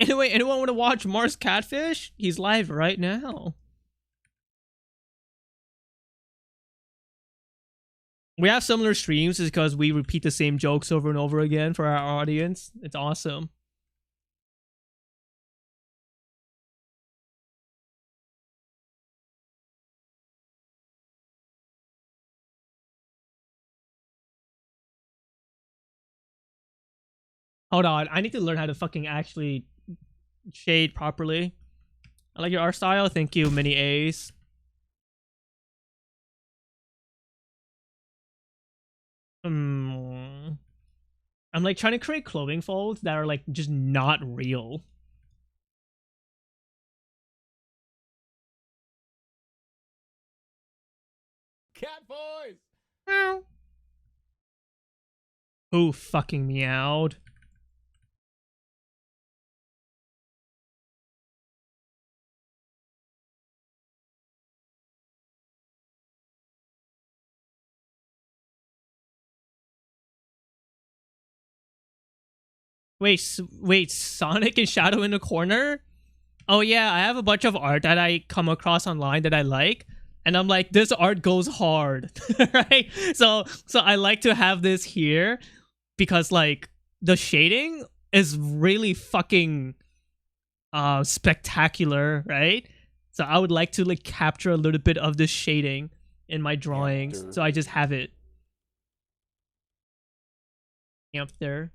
Anyway, anyone want to watch Mars Catfish? He's live right now. We have similar streams because we repeat the same jokes over and over again for our audience. It's awesome. Hold on, I need to learn how to fucking actually shade properly. I like your art style. Thank you, mini A's. I'm like trying to create clothing folds that are like just not real. Cat boys! Meow. Who fucking meowed? Wait, Sonic and Shadow in the corner? Oh yeah, I have a bunch of art that I come across online that I like, and I'm like, this art goes hard, right? So I like to have this here because like the shading is really fucking spectacular, right? So I would like to like capture a little bit of the shading in my drawings, so I just have it. Up there.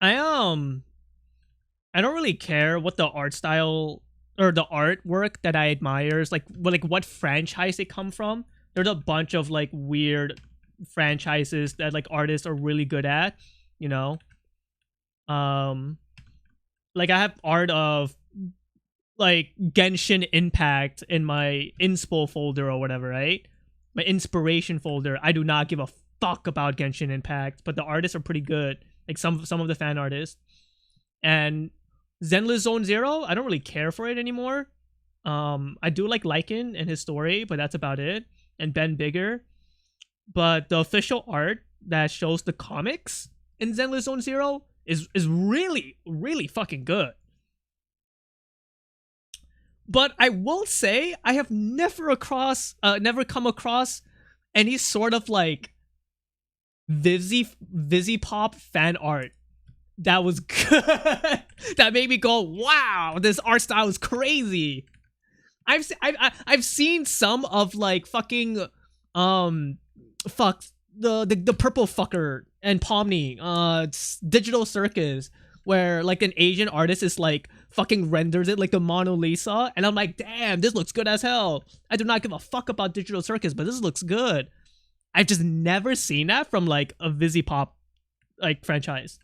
I don't really care what the art style or the artwork that I admire is like what franchise they come from. There's a bunch of like weird franchises that like artists are really good at, you know. Like I have art of like Genshin Impact in my inspo folder or whatever, right? My inspiration folder. I do not give a fuck about Genshin Impact, but the artists are pretty good. Like some of the fan artists. And Zenless Zone Zero, I don't really care for it anymore. I do like Lycan and his story, but that's about it. And Ben Bigger. But the official art that shows the comics in Zenless Zone Zero is really, really fucking good. But I will say I have never come across any sort of like Vizzy Pop fan art that was good. That made me go, wow, this art style is crazy. I've seen some of like fucking fuck the purple fucker and Pomni Digital Circus, where like an Asian artist is like fucking renders it like the Mona Lisa, and I'm like, damn, this looks good as hell. I do not give a fuck about Digital Circus, but this looks good. I've just never seen that from like a Vizzy Pop like franchise.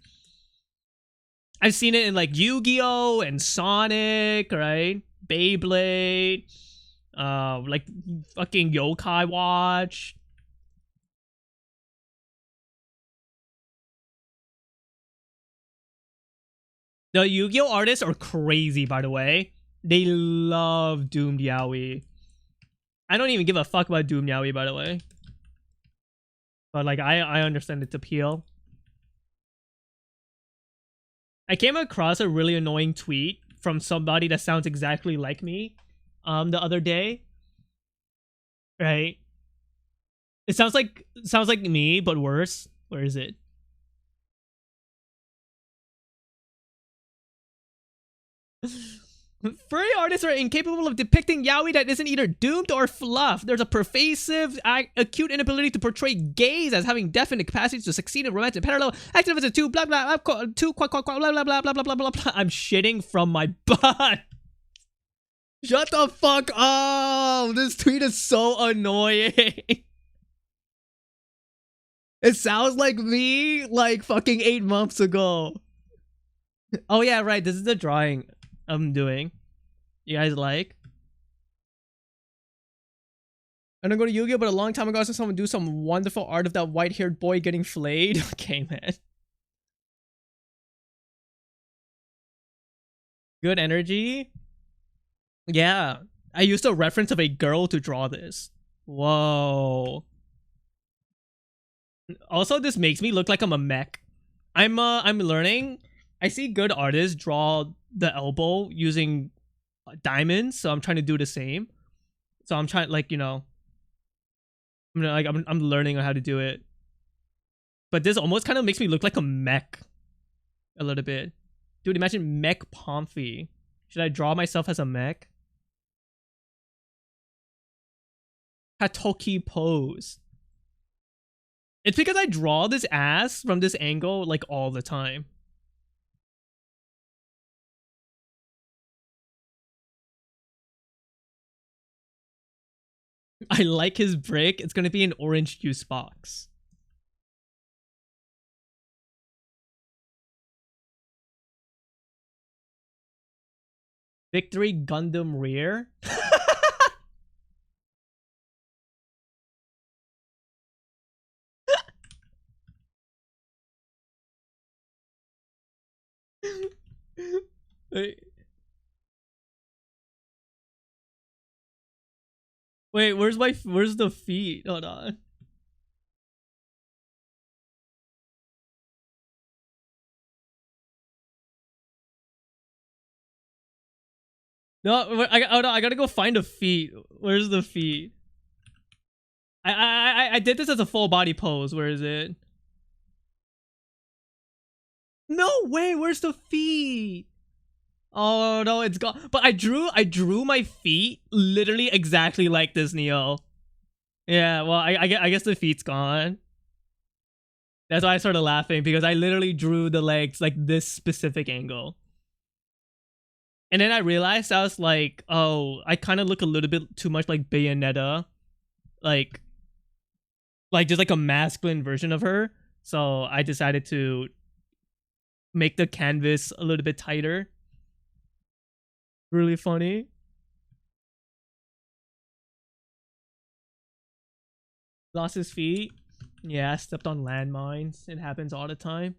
I've seen it in like Yu-Gi-Oh! And Sonic, right? Beyblade, like fucking Yokai Watch. The Yu-Gi-Oh! Artists are crazy, by the way. They love Doomed Yaoi. I don't even give a fuck about Doomed Yaoi, by the way. But like, I understand its appeal. I came across a really annoying tweet from somebody that sounds exactly like me the other day. Right? It sounds like me, but worse. Where is it? Furry artists are incapable of depicting yaoi that isn't either doomed or fluff. There's a pervasive, acute inability to portray gays as having definite capacity to succeed in romantic parallel. Activism 2, blah blah, blah, 2, blah blah blah blah blah blah blah blah. I'm shitting from my butt. Shut the fuck up! This tweet is so annoying. It sounds like me, like fucking 8 months ago. Oh yeah, right. This is the drawing I'm doing. You guys like? I don't go to Yu-Gi-Oh, but a long time ago I saw someone do some wonderful art of that white-haired boy getting flayed. Okay, man. Good energy. Yeah. I used a reference of a girl to draw this. Whoa. Also, this makes me look like I'm a mech. I'm learning. I see good artists draw the elbow using diamonds, so I'm trying to do the same. So I'm trying, like, you know, I'm learning on how to do it. But this almost kind of makes me look like a mech a little bit. Dude, imagine mech Pomfy. Should I draw myself as a mech? Hatoki pose. It's because I draw this ass from this angle like all the time. I like his brick. It's gonna be an orange juice box. Victory Gundam Rear. Wait, where's the feet? Hold on. No, I gotta go find the feet. Where's the feet? I did this as a full body pose. Where is it? No way. Where's the feet? Oh no, it's gone. But I drew my feet literally exactly like this, Neo. Yeah, well, I guess the feet's gone. That's why I started laughing, because I literally drew the legs like this specific angle. And then I realized, I was like, oh, I kind of look a little bit too much like Bayonetta. Like just like a masculine version of her. So I decided to make the canvas a little bit tighter. Really funny. Lost his feet. Yeah, stepped on landmines. It happens all the time.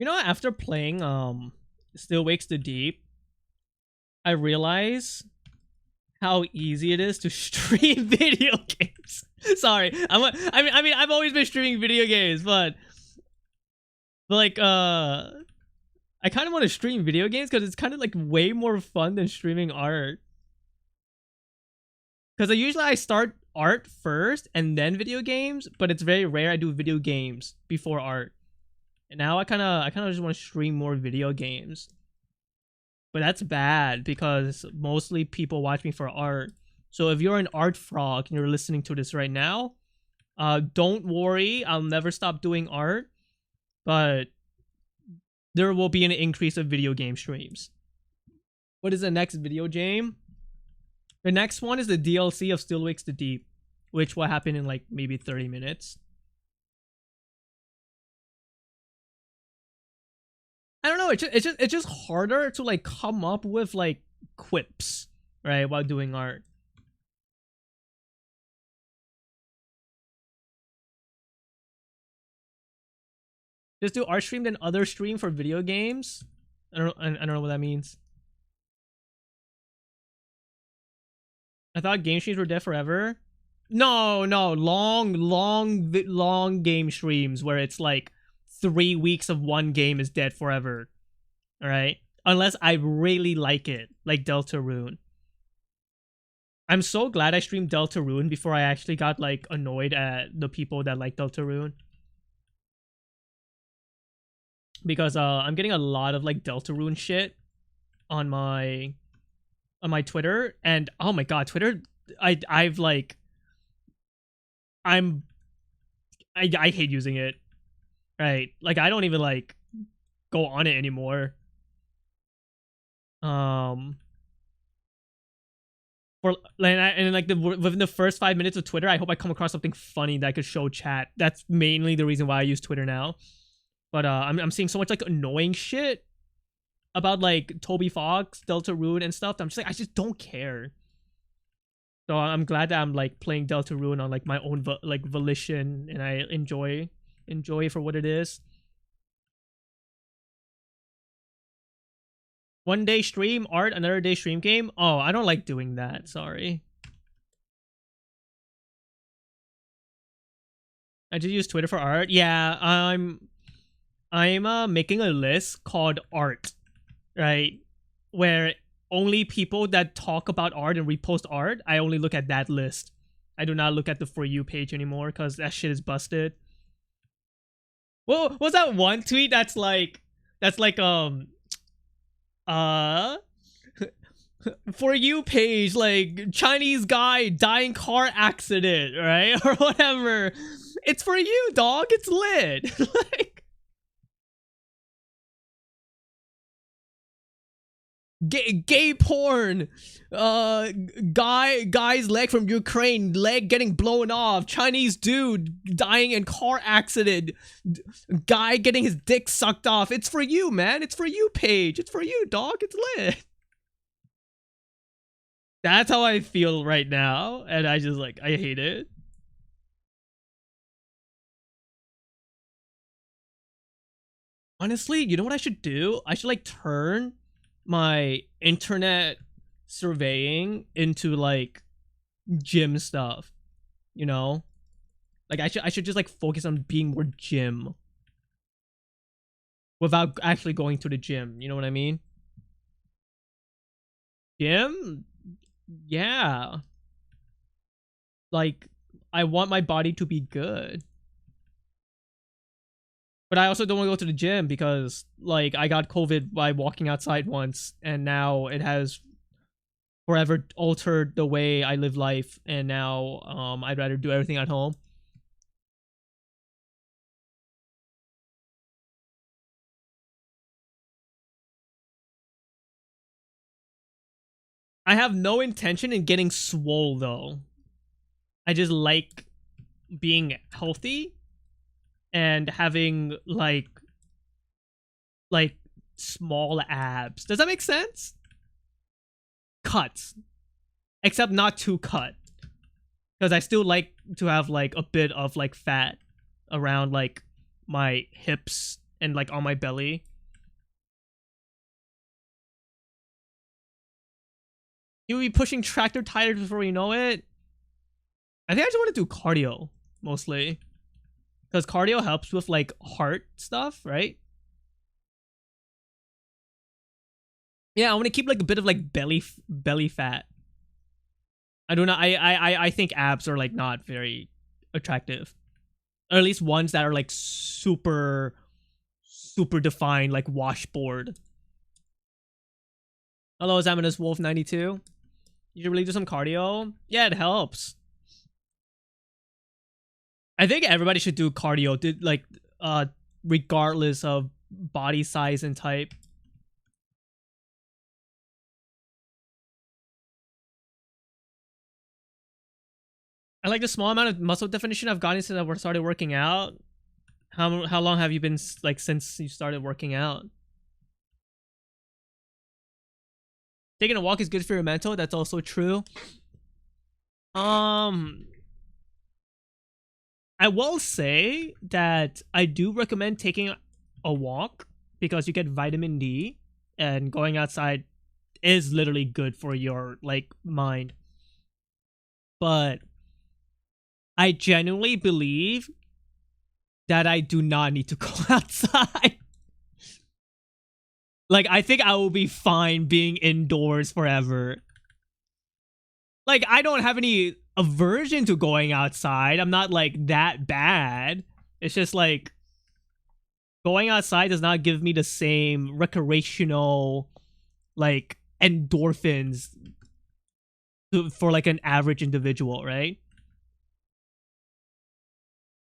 You know, after playing Still Wakes the Deep, I realize how easy it is to stream video games. Sorry, I mean, I've always been streaming video games, but like, I kind of want to stream video games because it's kind of like way more fun than streaming art. Because I start art first and then video games, but it's very rare I do video games before art. And now I kind of just want to stream more video games. But that's bad because mostly people watch me for art. So if you're an art frog and you're listening to this right now, don't worry, I'll never stop doing art, but there will be an increase of video game streams. What is the next video game? The next one is the DLC of Still Wakes the Deep, which will happen in like maybe 30 minutes. I don't know, it's just harder to like come up with like quips, right, while doing art. Just do art stream then other stream for video games? I don't know what that means. I thought game streams were dead forever. No, long game streams where it's like 3 weeks of one game is dead forever. All right, unless I really like it, like Deltarune. I'm so glad I streamed Deltarune before I actually got like annoyed at the people that like Deltarune. Because I'm getting a lot of like Deltarune shit on my Twitter, and oh my god, Twitter, I hate using it. Right, like I don't even like go on it anymore. Within the first 5 minutes of Twitter, I hope I come across something funny that I could show chat. That's mainly the reason why I use Twitter now. But I'm seeing so much like annoying shit about like Toby Fox, Deltarune, and stuff. I'm just like, I just don't care. So I'm glad that I'm like playing Deltarune on like my own volition, and I enjoy for what it is. One day stream art, another day stream game. Oh, I don't like doing that. Sorry. I just use Twitter for art. Yeah, I'm making a list called art, right? Where only people that talk about art and repost art, I only look at that list. I do not look at the For You page anymore because that shit is busted. Well, what's that one tweet that's like For You page, like Chinese guy dying car accident, right? Or whatever. It's For You, dog. It's lit. Like, gay porn, guy's leg from Ukraine, leg getting blown off, Chinese dude dying in car accident, guy getting his dick sucked off. It's For You, man. It's For You page. It's For You, dog. It's lit. That's how I feel right now, and I just like, I hate it. Honestly, you know what I should do? I should like turn my internet surveying into like gym stuff, you know? Like I should just like focus on being more gym without actually going to the gym, you know what I mean? Gym? Yeah. Like I want my body to be good. But I also don't want to go to the gym because, like, I got COVID by walking outside once, and now it has forever altered the way I live life, and now I'd rather do everything at home. I have no intention in getting swole, though. I just like being healthy and having like small abs. Does that make sense? Cuts, except not too cut, because I still like to have like a bit of like fat around like my hips and like on my belly. You will be pushing tractor tires before you know it. I think I just want to do cardio mostly, because cardio helps with like heart stuff, right? Yeah, I want to keep like a bit of like belly fat. I do not. I think abs are like not very attractive, or at least ones that are like super defined, like washboard. Hello, Examinus Wolf 92. You should really do some cardio. Yeah, it helps. I think everybody should do cardio, like regardless of body size and type. I like the small amount of muscle definition I've gotten since I started working out. How long have you been like since you started working out? Taking a walk is good for your mental. That's also true. I will say that I do recommend taking a walk because you get vitamin D, and going outside is literally good for your like mind. But I genuinely believe that I do not need to go outside. Like, I think I will be fine being indoors forever. Like, I don't have any aversion to going outside. I'm not like that bad. It's just like going outside does not give me the same recreational like endorphins for like an average individual, right?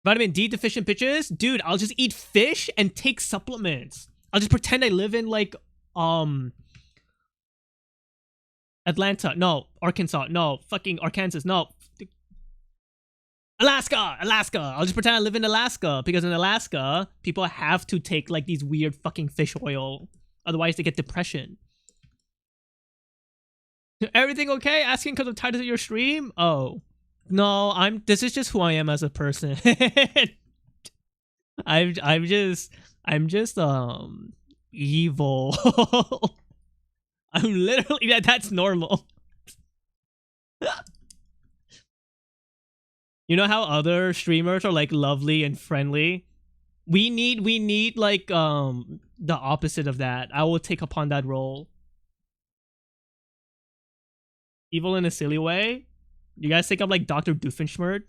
Vitamin D deficient bitches? Dude, I'll just eat fish and take supplements. I'll just pretend I live in like Atlanta. No, Arkansas. No, fucking Arkansas. No. Alaska. I'll just pretend I live in Alaska, because in Alaska, people have to take like these weird fucking fish oil. Otherwise they get depression. Everything okay? Asking because of titles of your stream? Oh. No, this is just who I am as a person. I'm just evil. I'm literally that's normal. You know how other streamers are like lovely and friendly? We need like the opposite of that. I will take upon that role. Evil in a silly way? You guys think I'm like Dr. Doofenshmirtz?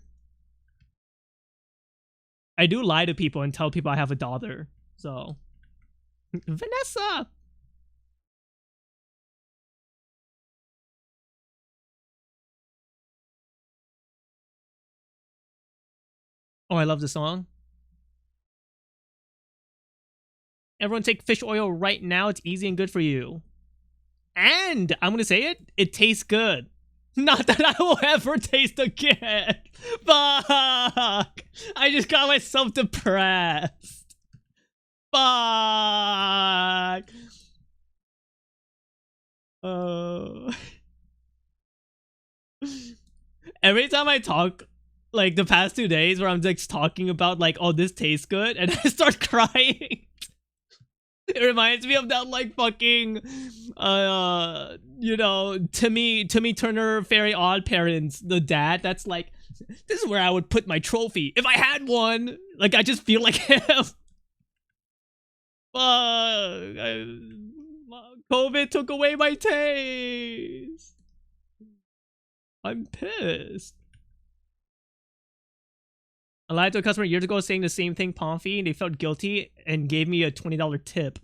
I do lie to people and tell people I have a daughter. So Vanessa. Oh, I love the song. Everyone take fish oil right now. It's easy and good for you. And I'm gonna say it. It tastes good. Not that I will ever taste again. Fuck. I just got myself depressed. Fuck. Every time I talk, like the past 2 days where I'm like talking about like, oh, this tastes good, and I start crying. It reminds me of that like fucking you know, Timmy Turner Fairy Odd Parents, the dad that's like, this is where I would put my trophy if I had one. Like, I just feel like him. COVID took away my taste. I'm pissed. I lied to a customer years ago saying the same thing, Pomfy, and they felt guilty and gave me a $20 tip.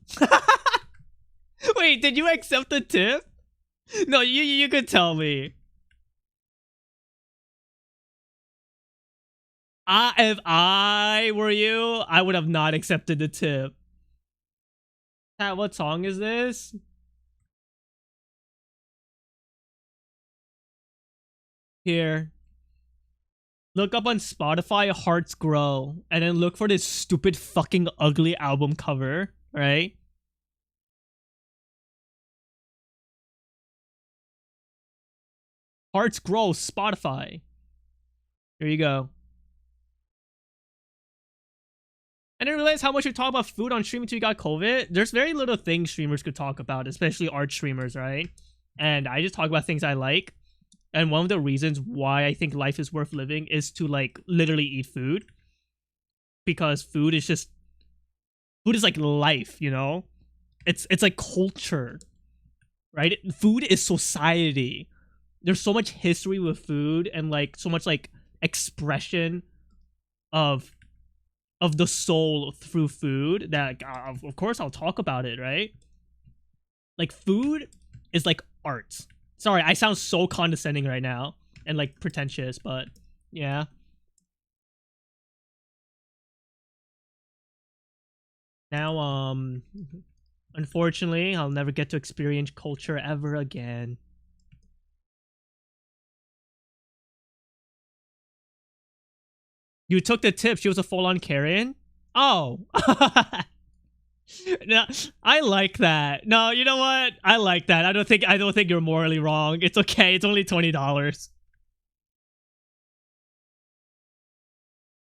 Wait, did you accept the tip? No, you could tell me. If I were you, I would have not accepted the tip. What song is this? Here. Look up on Spotify, Hearts Grow, and then look for this stupid fucking ugly album cover, right? Hearts Grow, Spotify. Here you go. I didn't realize how much we talk about food on stream until we got COVID. There's very little things streamers could talk about, especially art streamers, right? And I just talk about things I like. And one of the reasons why I think life is worth living is to like literally eat food. Because food is like life, you know? It's like culture, right? Food is society. There's so much history with food and like so much like expression of the soul through food that of course I'll talk about it, right? Like food is like art. Sorry, I sound so condescending right now and like pretentious, but yeah. Now unfortunately, I'll never get to experience culture ever again. You took the tip. She was a full-on Karen. Oh. No, I like that. No, you know what? I like that. I don't think you're morally wrong. It's okay. It's only $20.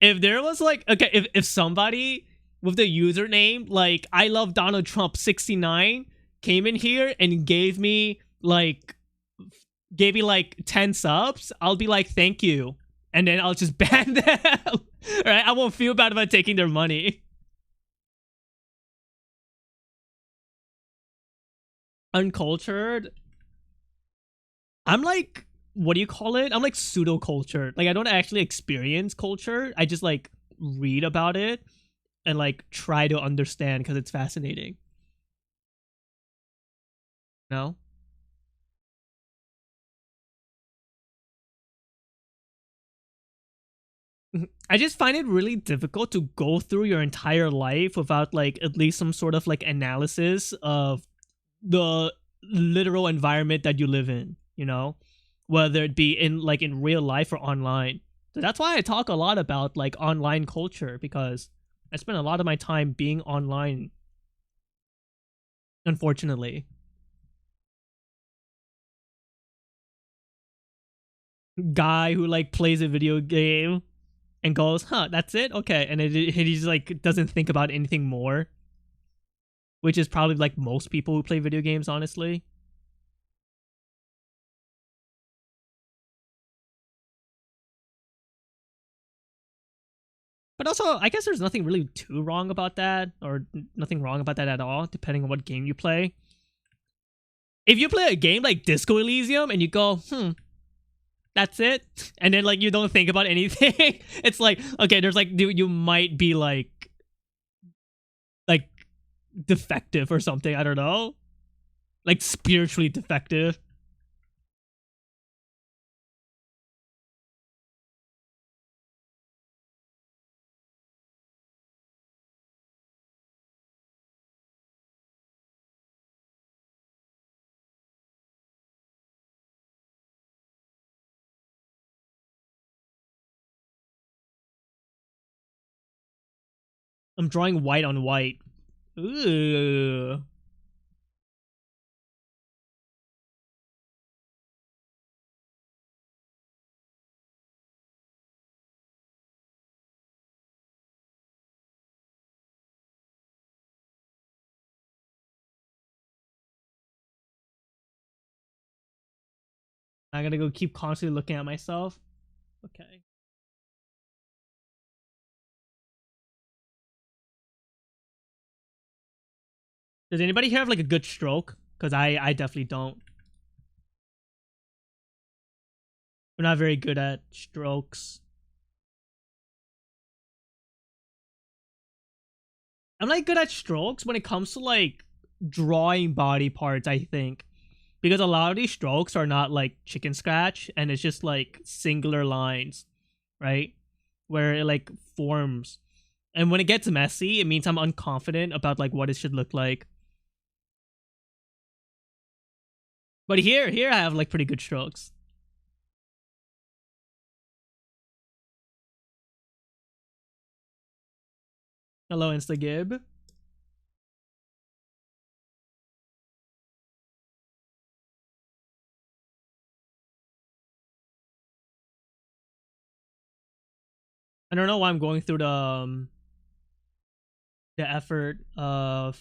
If there was like okay, if somebody with the username like I love Donald Trump 69 came in here and gave me like 10 subs, I'll be like thank you. And then I'll just ban them. Right? I won't feel bad about taking their money. Uncultured. I'm like, what do you call it? I'm like pseudo cultured. Like I don't actually experience culture. I just like read about it and like try to understand because it's fascinating. No? I just find it really difficult to go through your entire life without like at least some sort of like analysis of the literal environment that you live in, you know? Whether it be in real life or online. So that's why I talk a lot about like online culture because I spend a lot of my time being online, unfortunately. Guy who like plays a video game and goes, huh, that's it? Okay. And he just like doesn't think about anything more. Which is probably like most people who play video games, honestly. But also, I guess there's nothing really too wrong about that, or nothing wrong about that at all, depending on what game you play. If you play a game like Disco Elysium and you go, that's it, and then like you don't think about anything, it's like, okay, there's like you might be like defective or something. I don't know, like spiritually defective. I'm drawing white on white. Ooh. I gotta go keep constantly looking at myself. Okay. Does anybody here have like a good stroke? Because I definitely don't. We're not very good at strokes. I'm like good at strokes when it comes to like drawing body parts, I think. Because a lot of these strokes are not like chicken scratch and it's just like singular lines, right? Where it like forms. And when it gets messy, it means I'm unconfident about like what it should look like. But here I have like pretty good strokes. Hello, Instagib. I don't know why I'm going through the the effort of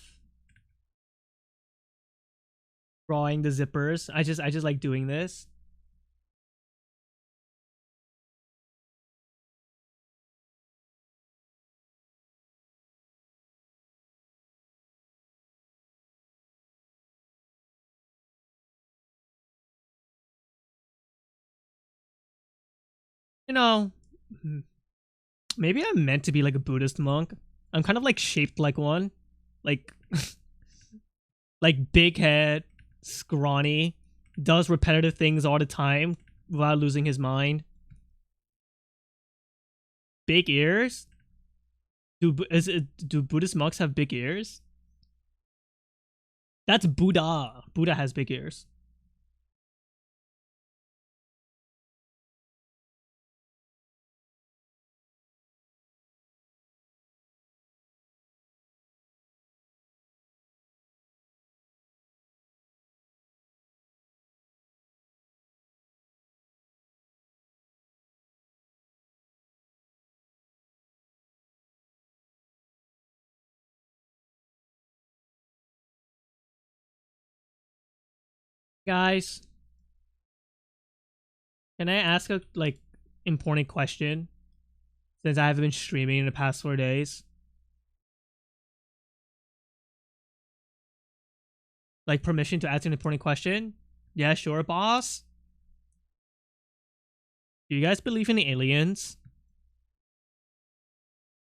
drawing the zippers. I just like doing this. You know, maybe I'm meant to be like a Buddhist monk. I'm kind of like shaped like one. Like like big head, scrawny, does repetitive things all the time without losing his mind. Big ears? Do Buddhist monks have big ears? That's Buddha. Buddha has big ears. Guys, can I ask a like important question? Since I haven't been streaming in the past 4 days. Like permission to ask an important question? Yeah, sure, boss. Do you guys believe in the aliens?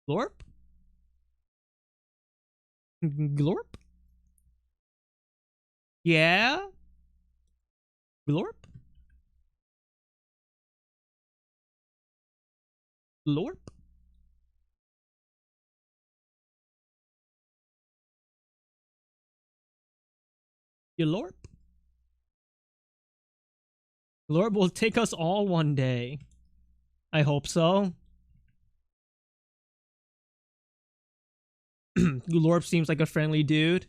Glorp? Glorp? Yeah? Glorp? Glorp? Glorp? Glorp will take us all one day. I hope so. Glorp seems like a friendly dude.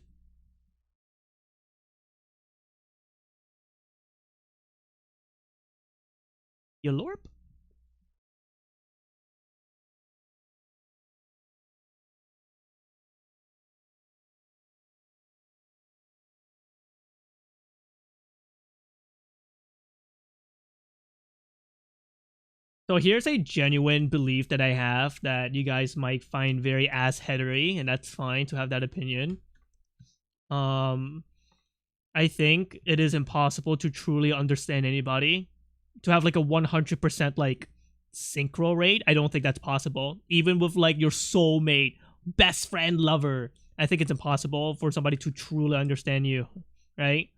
Glorp? So here's a genuine belief that I have that you guys might find very ass-headery, and that's fine to have that opinion. Um, I think it is impossible to truly understand anybody. To have like a 100% like synchro rate, I don't think that's possible. Even with like your soulmate, best friend, lover, I think it's impossible for somebody to truly understand you, right?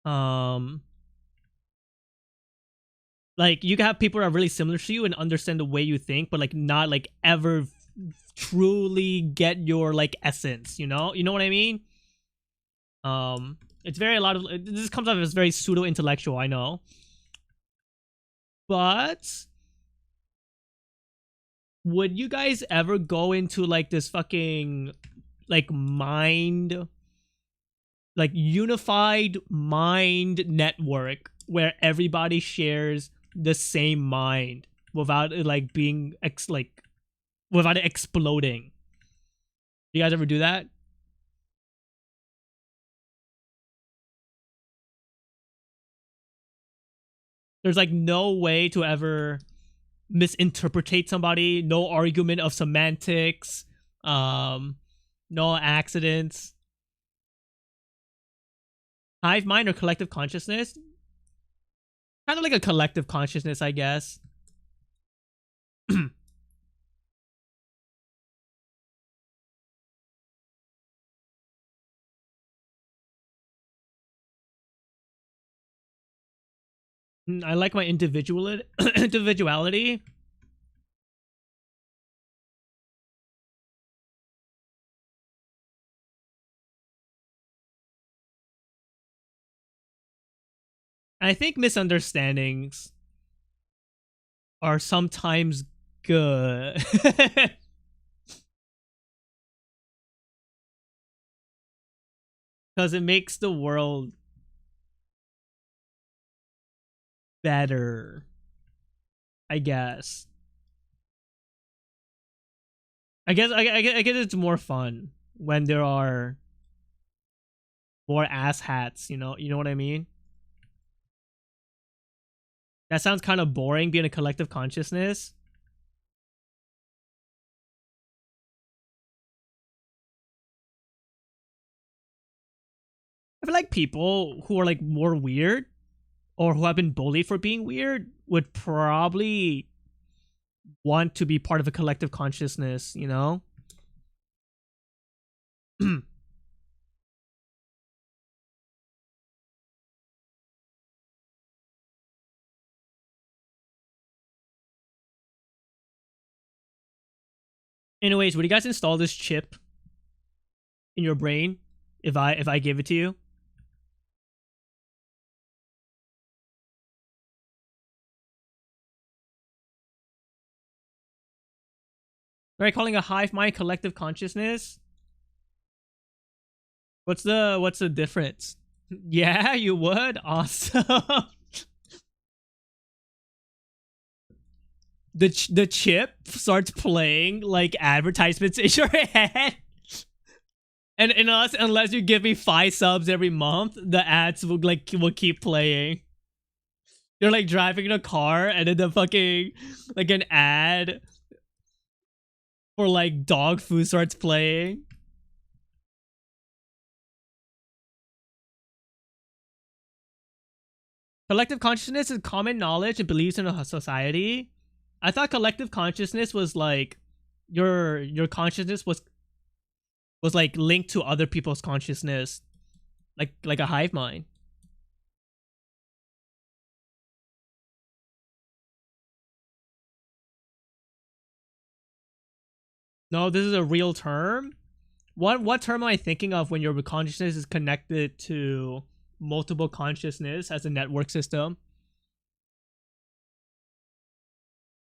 Um, like you can have people that are really similar to you and understand the way you think, but like not like ever truly get your like essence, you know? You know what I mean? It's very a lot of this comes off as very pseudo intellectual, I know. But would you guys ever go into like this fucking like mind like unified mind network where everybody shares the same mind without it like being like without it exploding? You guys ever do that? There's like no way to ever misinterpret somebody, no argument of semantics, um, no accidents. Hive mind or collective consciousness? Kind of like a collective consciousness, I guess. I like my individuality. I think misunderstandings are sometimes good. Because it makes the world better, I guess. I guess it's more fun when there are more ass hats, you know what I mean? That sounds kind of boring, being a collective consciousness. I feel like people who are like more weird or who have been bullied for being weird would probably want to be part of a collective consciousness, you know? Anyways, would you guys install this chip in your brain if I give it to you? Right, calling a hive mind collective consciousness? What's the difference? Yeah, you would? Awesome. The chip starts playing like advertisements in your head. And unless you give me 5 subs every month, the ads will keep playing. You're like driving in a car and then the fucking like an ad for like dog food starts playing. Collective consciousness is common knowledge and beliefs in a society. I thought collective consciousness was like your consciousness was like linked to other people's consciousness, like a hive mind. No, this is a real term. What term am I thinking of when your consciousness is connected to multiple consciousness as a network system?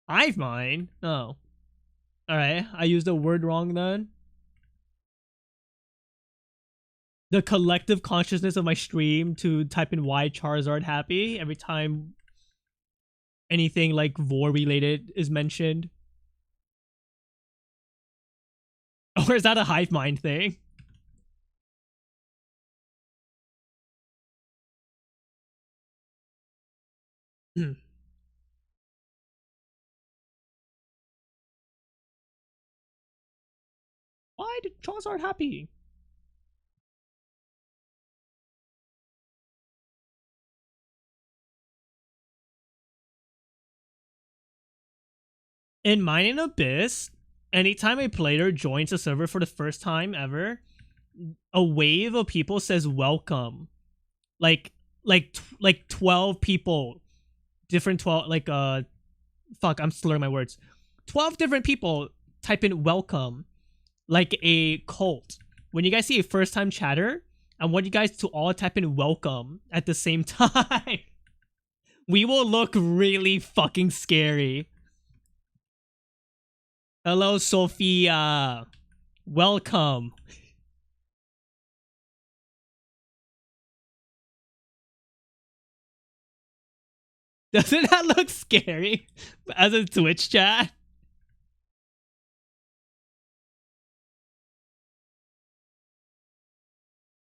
Hive mind? Oh. Alright, I used the word wrong then. The collective consciousness of my stream to type in why Charizard happy every time anything like Vor related is mentioned. Or is that a hive mind thing? Why did Charizard happy? In Mining Abyss, anytime a player joins a server for the first time ever, a wave of people says welcome. Like 12 people. Different 12 fuck, I'm slurring my words. 12 different people type in welcome like a cult. When you guys see a first time chatter, I want you guys to all type in welcome at the same time. We will look really fucking scary. Hello, Sophia. Welcome. Doesn't that look scary as a Twitch chat?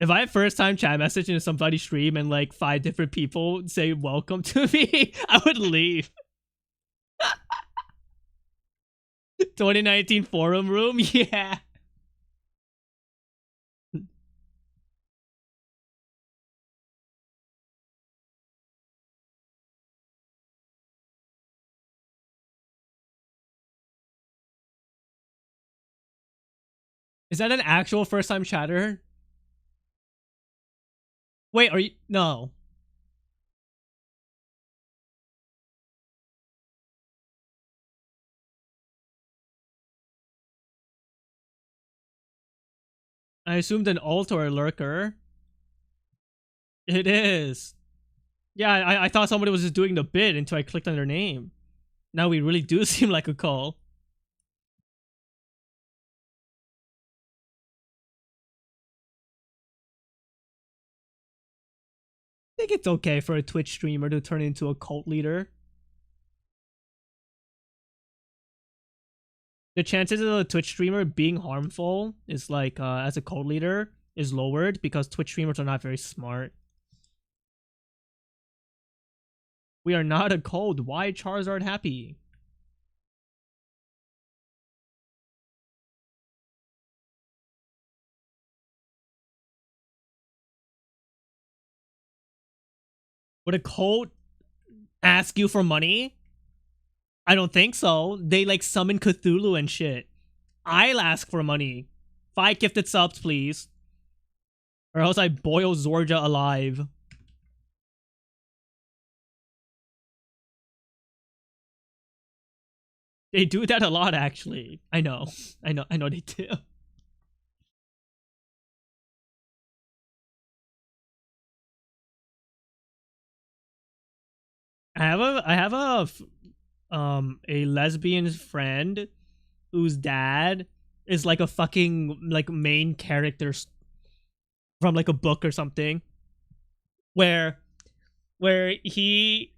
If I first time chat message in somebody's stream and like 5 different people say welcome to me, I would leave. 2019 forum room? Yeah. Is that an actual first time chatter? Wait, are you? No. I assumed an alt or a lurker. It is. Yeah, I thought somebody was just doing the bid until I clicked on their name. Now we really do seem like a call. I think it's okay for a Twitch streamer to turn into a cult leader. The chances of a Twitch streamer being harmful is like as a cult leader is lowered because Twitch streamers are not very smart. We are not a cult. Why Charizard happy? Would a cult ask you for money? I don't think so. They like summon Cthulhu and shit. I'll ask for money. 5 gifted subs, please. Or else I boil Zorja alive. They do that a lot, actually. I know. I know they do. I have a lesbian friend whose dad is like a fucking like main character from like a book or something, where he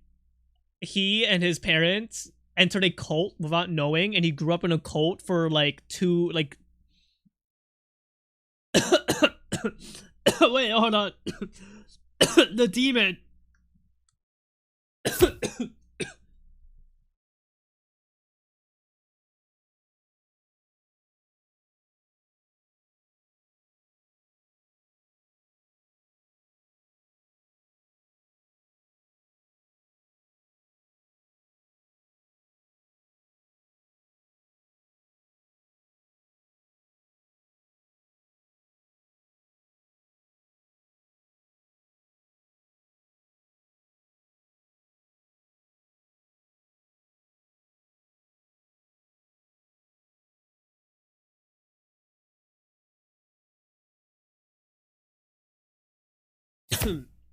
and his parents entered a cult without knowing, and he grew up in a cult for like 2 like wait, hold on. The demon.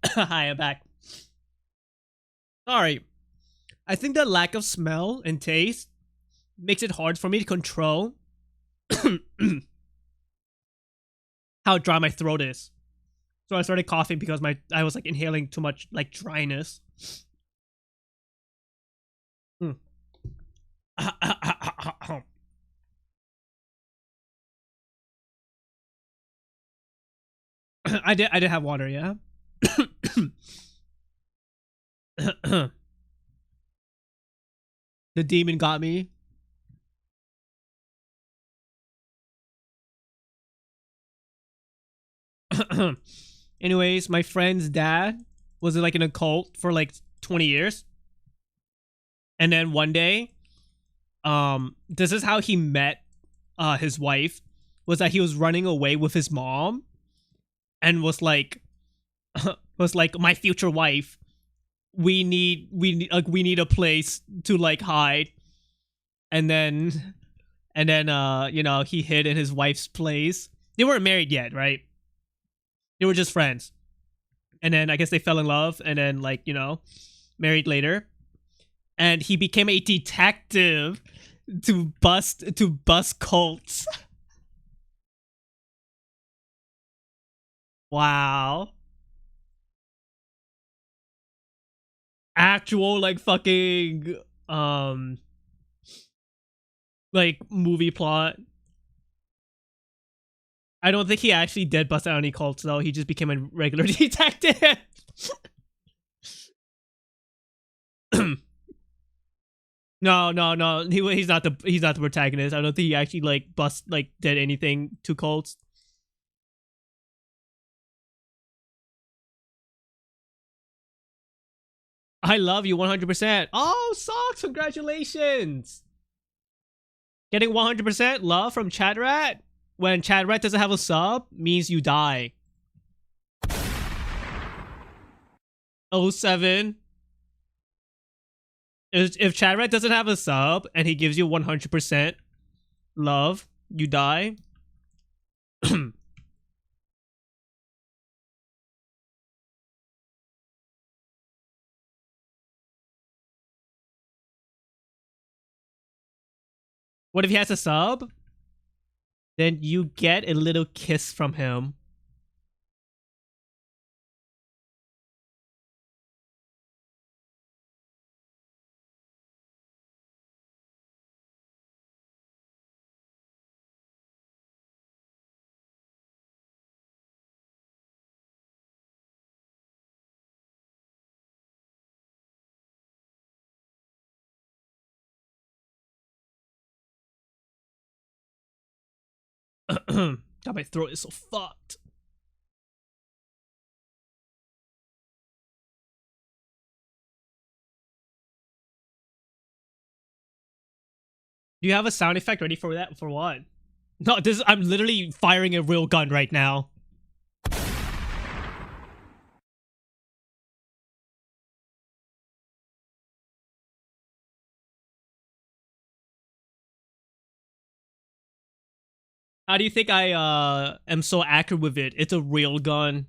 Hi, I'm back. Sorry. I think the lack of smell and taste makes it hard for me to control how dry my throat is. So I started coughing because I was like inhaling too much like dryness. Mm. I did have water, yeah. The demon got me. Anyways, my friend's dad was like in a cult for like 20 years. And then one day, this is how he met his wife, was that he was running away with his mom and was like was like, my future wife, we need a place to like hide. And then you know, he hid in his wife's place. They weren't married yet, right? They were just friends. And then I guess they fell in love, and then like, you know, married later. And he became a detective to bust cults. Wow. Actual like fucking um like movie plot. I don't think he actually did bust out any cults though. He just became a regular detective. No. He's not the protagonist. I don't think he actually did anything to cults. I love you 100%. Oh, Socks, congratulations. Getting 100% love from Chadrat when Chadrat doesn't have a sub means you die. Oh 07. If Chadrat doesn't have a sub and he gives you 100% love, you die. What if he has a sub? Then you get a little kiss from him. God, my throat is so fucked. Do you have a sound effect ready for that? For what? No, I'm literally firing a real gun right now. How do you think I am so accurate with it? It's a real gun.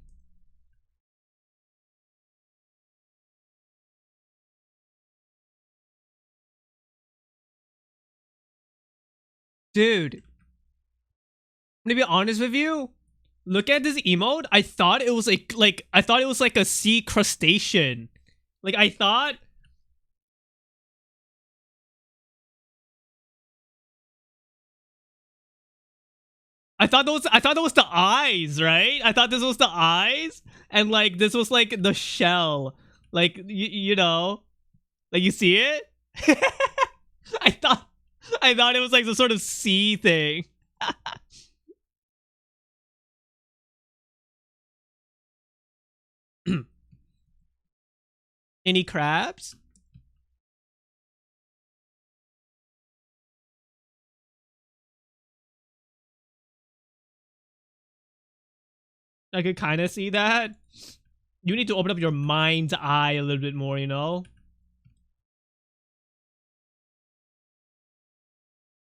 Dude, I'm gonna be honest with you. Look at this emote. I thought it was like I thought it was like a sea crustacean. Like I thought that was the eyes, right? I thought this was the eyes, and like this was like the shell. Like you know, like you see it. I thought it was like some sort of sea thing. Any crabs? I could kind of see that. You need to open up your mind's eye a little bit more, you know?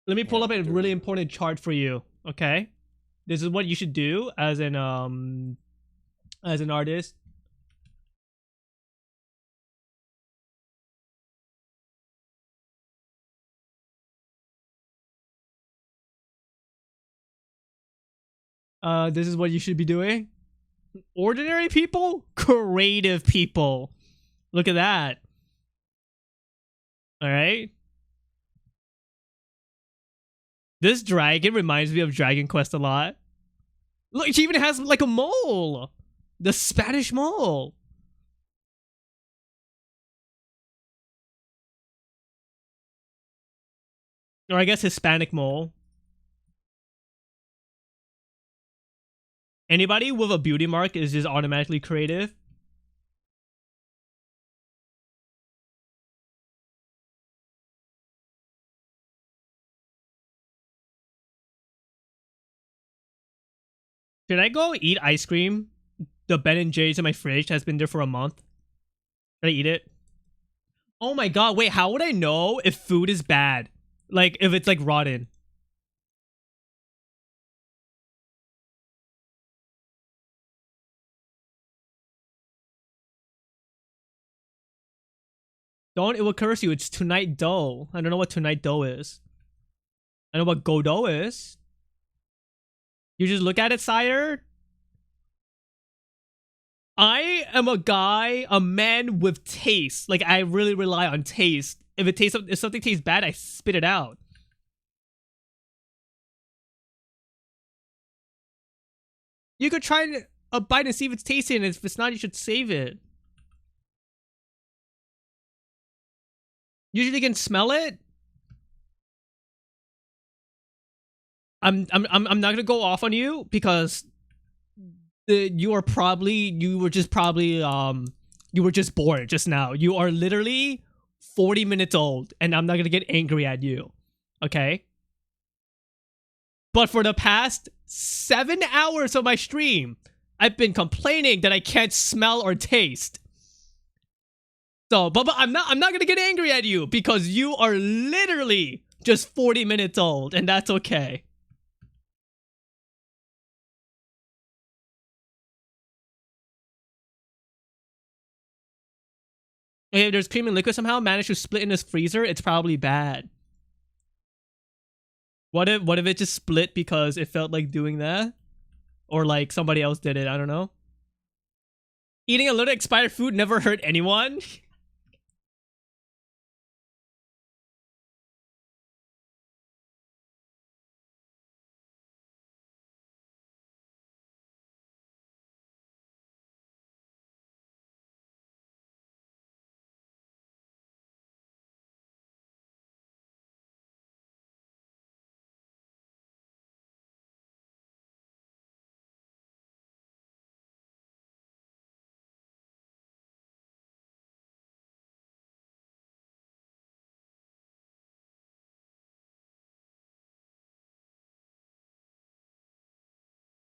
Let me pull up a really important chart for you, okay? This is what you should do as an artist. This is what you should be doing. Ordinary people, creative people. Look at that. All right. This dragon reminds me of Dragon Quest a lot. Look, she even has like a mole. The Spanish mole. Or I guess Hispanic mole. Anybody with a beauty mark is just automatically creative. Should I go eat ice cream? The Ben and J's in my fridge has been there for a month. Should I eat it? Oh my god, wait, how would I know if food is bad? Like, if it's like rotten? Don't, it will curse you. It's tonight dough. I don't know what tonight dough is. I know what Godot is. You just look at it, sire. I am a guy, a man with taste. Like, I really rely on taste. If something tastes bad, I spit it out. You could try a bite and see if it's tasty, and if it's not, you should save it. Usually you can smell it. I'm not gonna go off on you because you were just bored just now. You are literally 40 minutes old, and I'm not gonna get angry at you. Okay? But for the past 7 hours of my stream, I've been complaining that I can't smell or taste. So, but I'm not gonna get angry at you because you are literally just 40 minutes old, and that's okay. If there's cream and liquid somehow managed to split in this freezer, it's probably bad. What if it just split because it felt like doing that? Or like somebody else did it, I don't know. Eating a little expired food never hurt anyone.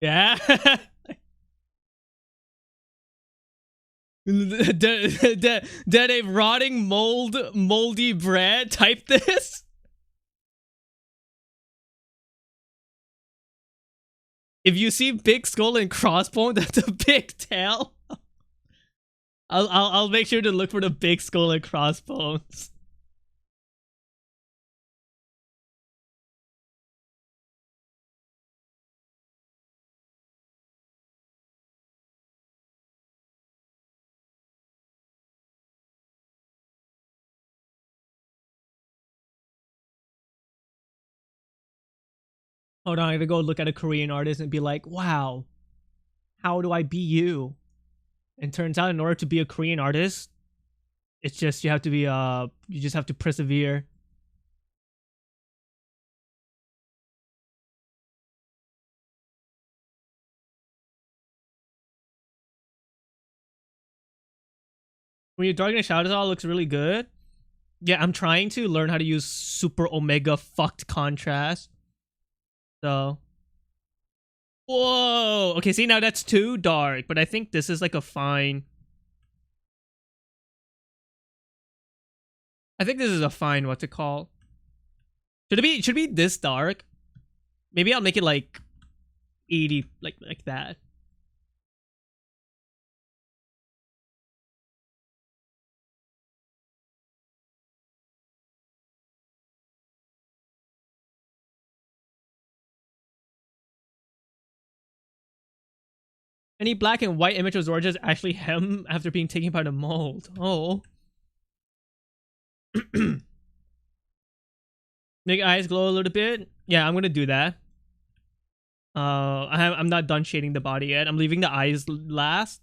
Yeah. Did a rotting moldy bread type this? If you see big skull and crossbone, that's a big tail. I'll make sure to look for the big skull and crossbones. Hold on, I gotta go look at a Korean artist and be like, wow, how do I be you? And turns out in order to be a Korean artist, it's just you have to be you just have to persevere. When you darken the shadows all looks really good. Yeah, I'm trying to learn how to use super omega fucked contrast. So whoa. Okay, see now that's too dark, but I think this is like a fine. I think this is a fine what to call. Should it be this dark? Maybe I'll make it like 80 like that. Any black and white image of Zorja is actually him after being taken by the mold. Oh. Make eyes glow a little bit. Yeah, I'm gonna do that. I'm not done shading the body yet. I'm leaving the eyes last.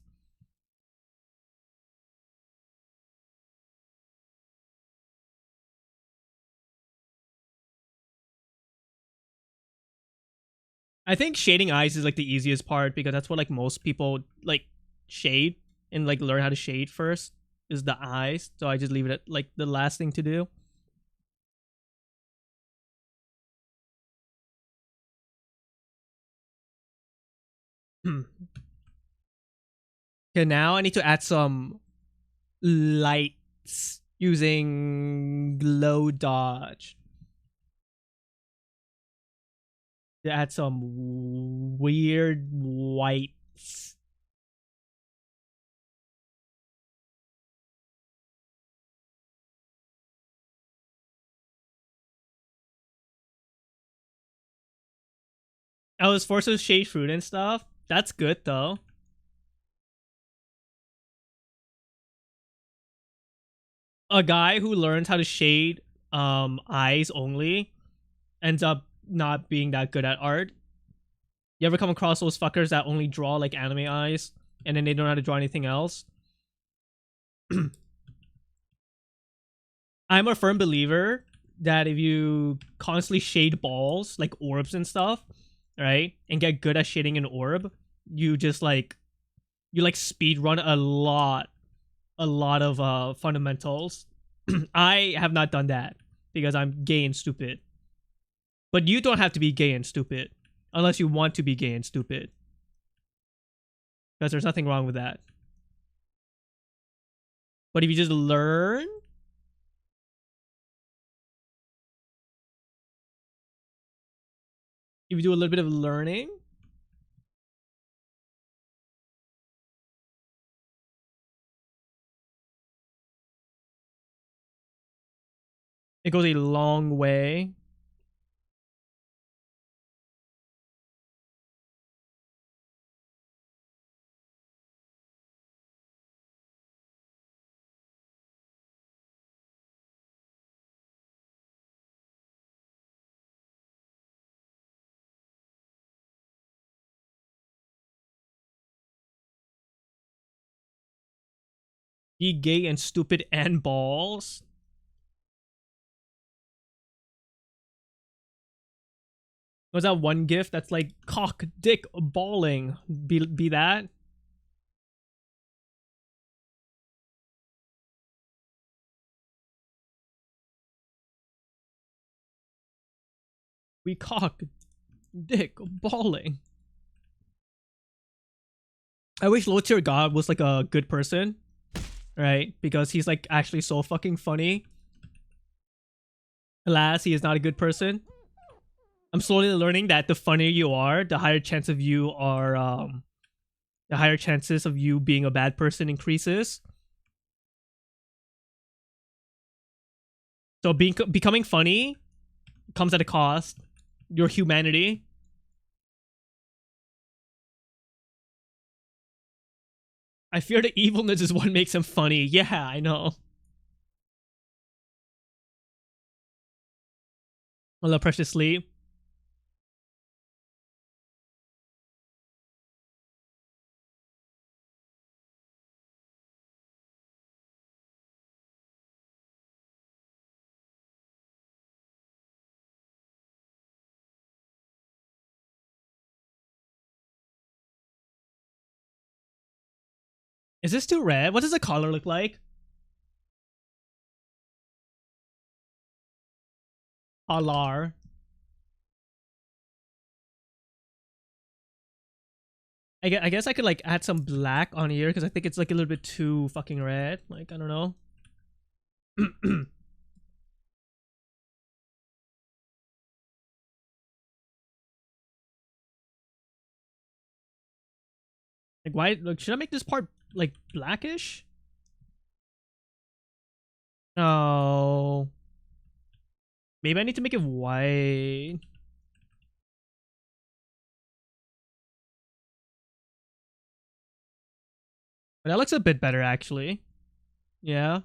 I think shading eyes is like the easiest part because that's what like most people like shade and like learn how to shade first is the eyes. So I just leave it at like the last thing to do. Okay, now I need to add some lights using glow dodge. To add some weird whites. I was forced to shade fruit and stuff. That's good though. A guy who learns how to shade eyes only ends up not being that good at art. You ever come across those fuckers that only draw like anime eyes and then they don't know how to draw anything else? I'm a firm believer that if you constantly shade balls like orbs and stuff, right, and get good at shading an orb, you just like speed run a lot of fundamentals. I have not done that because I'm gay and stupid. But you don't have to be gay and stupid unless you want to be gay and stupid. Because there's nothing wrong with that. But if you just learn, if you do a little bit of learning, it goes a long way. Be gay and stupid and balls. Was that one gif that's like cock, dick, balling? Be that? We cock, dick, balling. I wish low tier god was like a good person, right? Because he's like actually so fucking funny. Alas, he is not a good person. I'm slowly learning that the funnier you are, the higher chance of you are the higher chances of you being a bad person increases. So becoming funny comes at a cost. Your humanity. I fear the evilness is what makes him funny. Yeah, I know. I love Precious Sleep. Is this too red? What does the color look like? Alar. I guess I could like add some black on here because I think it's like a little bit too fucking red. Like, I don't know. Like, why? Like, should I make this part like blackish? Oh. Maybe I need to make it white. But that looks a bit better, actually. Yeah.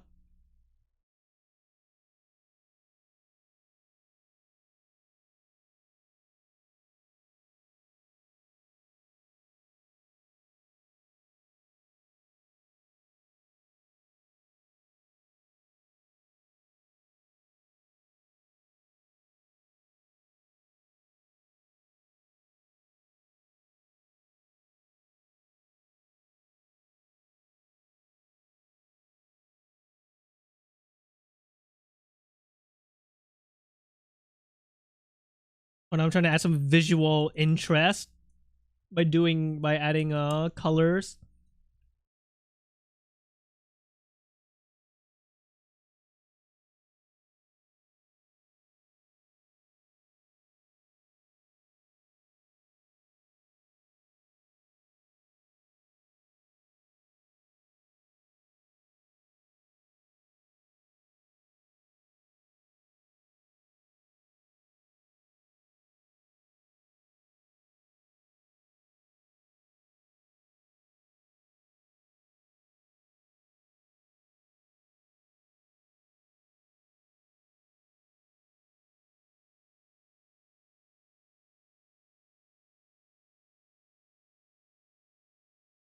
When I'm trying to add some visual interest by adding colors.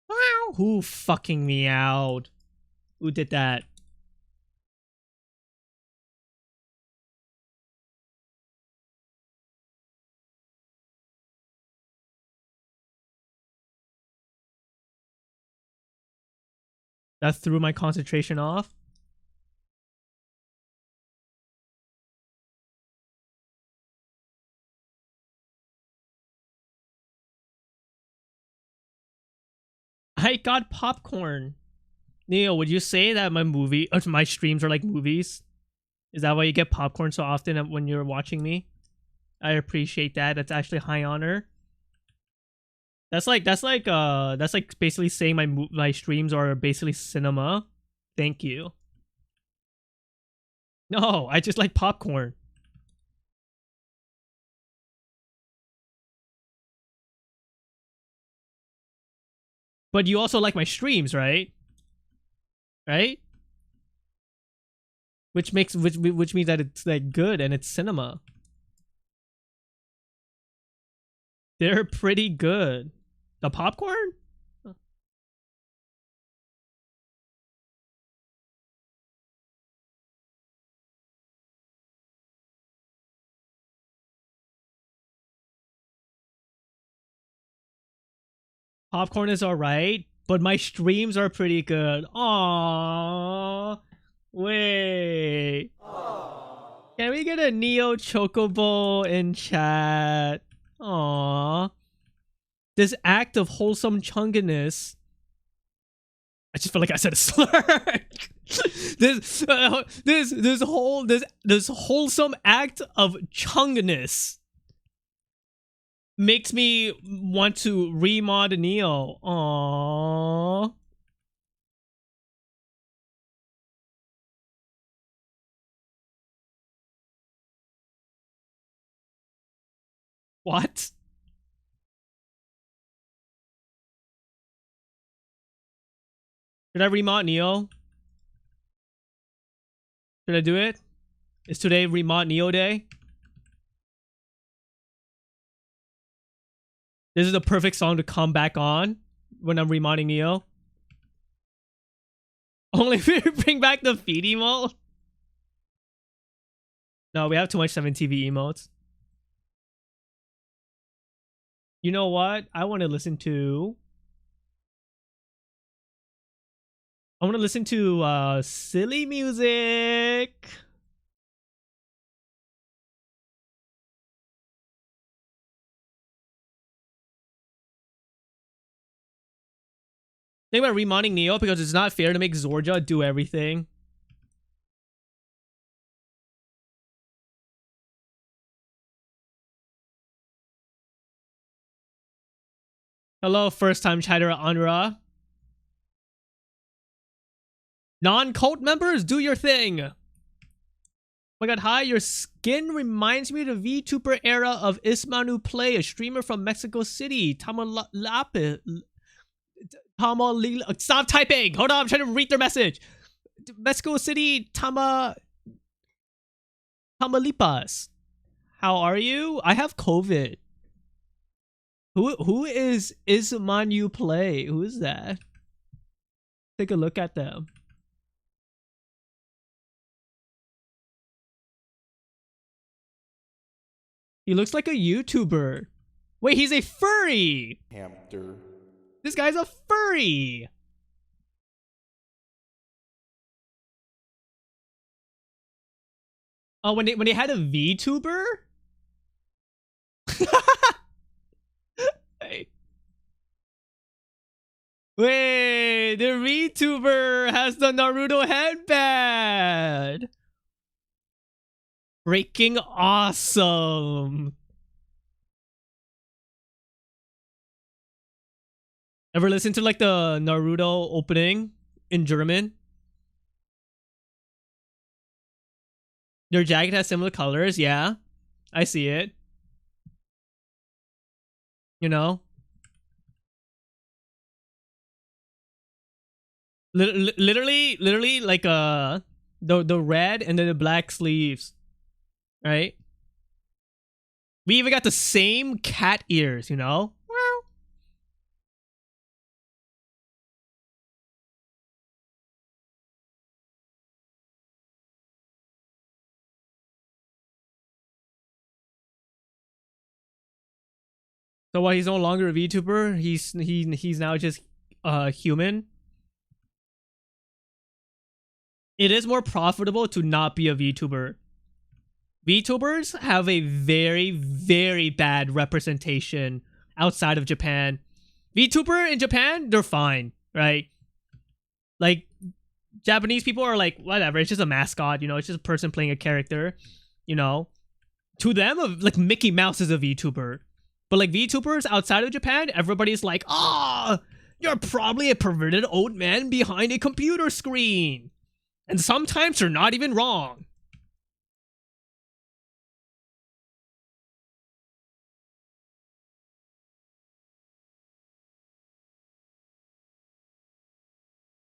Wow. Who fucking me out? Who did that? That threw my concentration off. I got popcorn. Neil, would you say that my streams are like movies? Is that why you get popcorn so often when you're watching me? I appreciate that. That's actually high honor. That's like basically saying my streams are basically cinema. Thank you. No, I just like popcorn. But you also like my streams, right? Right? Which means that it's like good and it's cinema. They're pretty good. The popcorn? Popcorn is alright, but my streams are pretty good. Aww. Wait. Can we get a Neo Chocobo in chat? Aww. This act of wholesome chunginess I just feel like I said a slur. This wholesome act of chungness makes me want to remod Neo. Aww. What? Should I remod Neo? Should I do it? Is today remod Neo day? This is the perfect song to come back on when I'm remodding Neo. Only if we bring back the feed emote. No, we have too much 7TV emotes. You know what? I want to listen to silly music. Think about remodding Neo because it's not fair to make Zorja do everything. Hello, first time chatter Anra. Non-cult members, do your thing. Oh my god, hi, your skin reminds me of the VTuber era of Ismanu Play, a streamer from Mexico City. Stop typing! Hold on, I'm trying to read their message. Mexico City, Tamaulipas. How are you? I have COVID. Who is Ismanu Play? Who is that? Take a look at them. He looks like a YouTuber. Wait, he's a furry. Hamster. This guy's a furry. Oh, when they had a VTuber? Wait, the VTuber has the Naruto headband. Freaking awesome. Ever listen to like the Naruto opening in German? Their jacket has similar colors, yeah. I see it. You know? Literally like the red and then the black sleeves. Right? We even got the same cat ears, you know? So while he's no longer a VTuber, he's now just human. It is more profitable to not be a VTuber. VTubers have a very, very bad representation outside of Japan. VTuber in Japan, they're fine, right? Like, Japanese people are like, whatever, it's just a mascot, you know, it's just a person playing a character, you know? To them, like, Mickey Mouse is a VTuber. But, like, VTubers outside of Japan, everybody's like, ah, you're probably a perverted old man behind a computer screen. And sometimes they're not even wrong.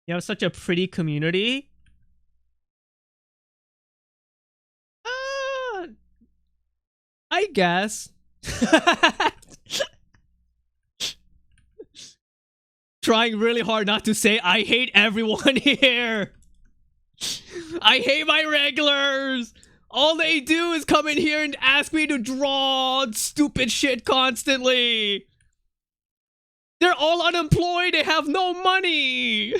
You have such a pretty community. I guess. Trying really hard not to say I hate everyone here. I hate my regulars. All they do is come in here and ask me to draw stupid shit constantly. They're all unemployed. They have no money.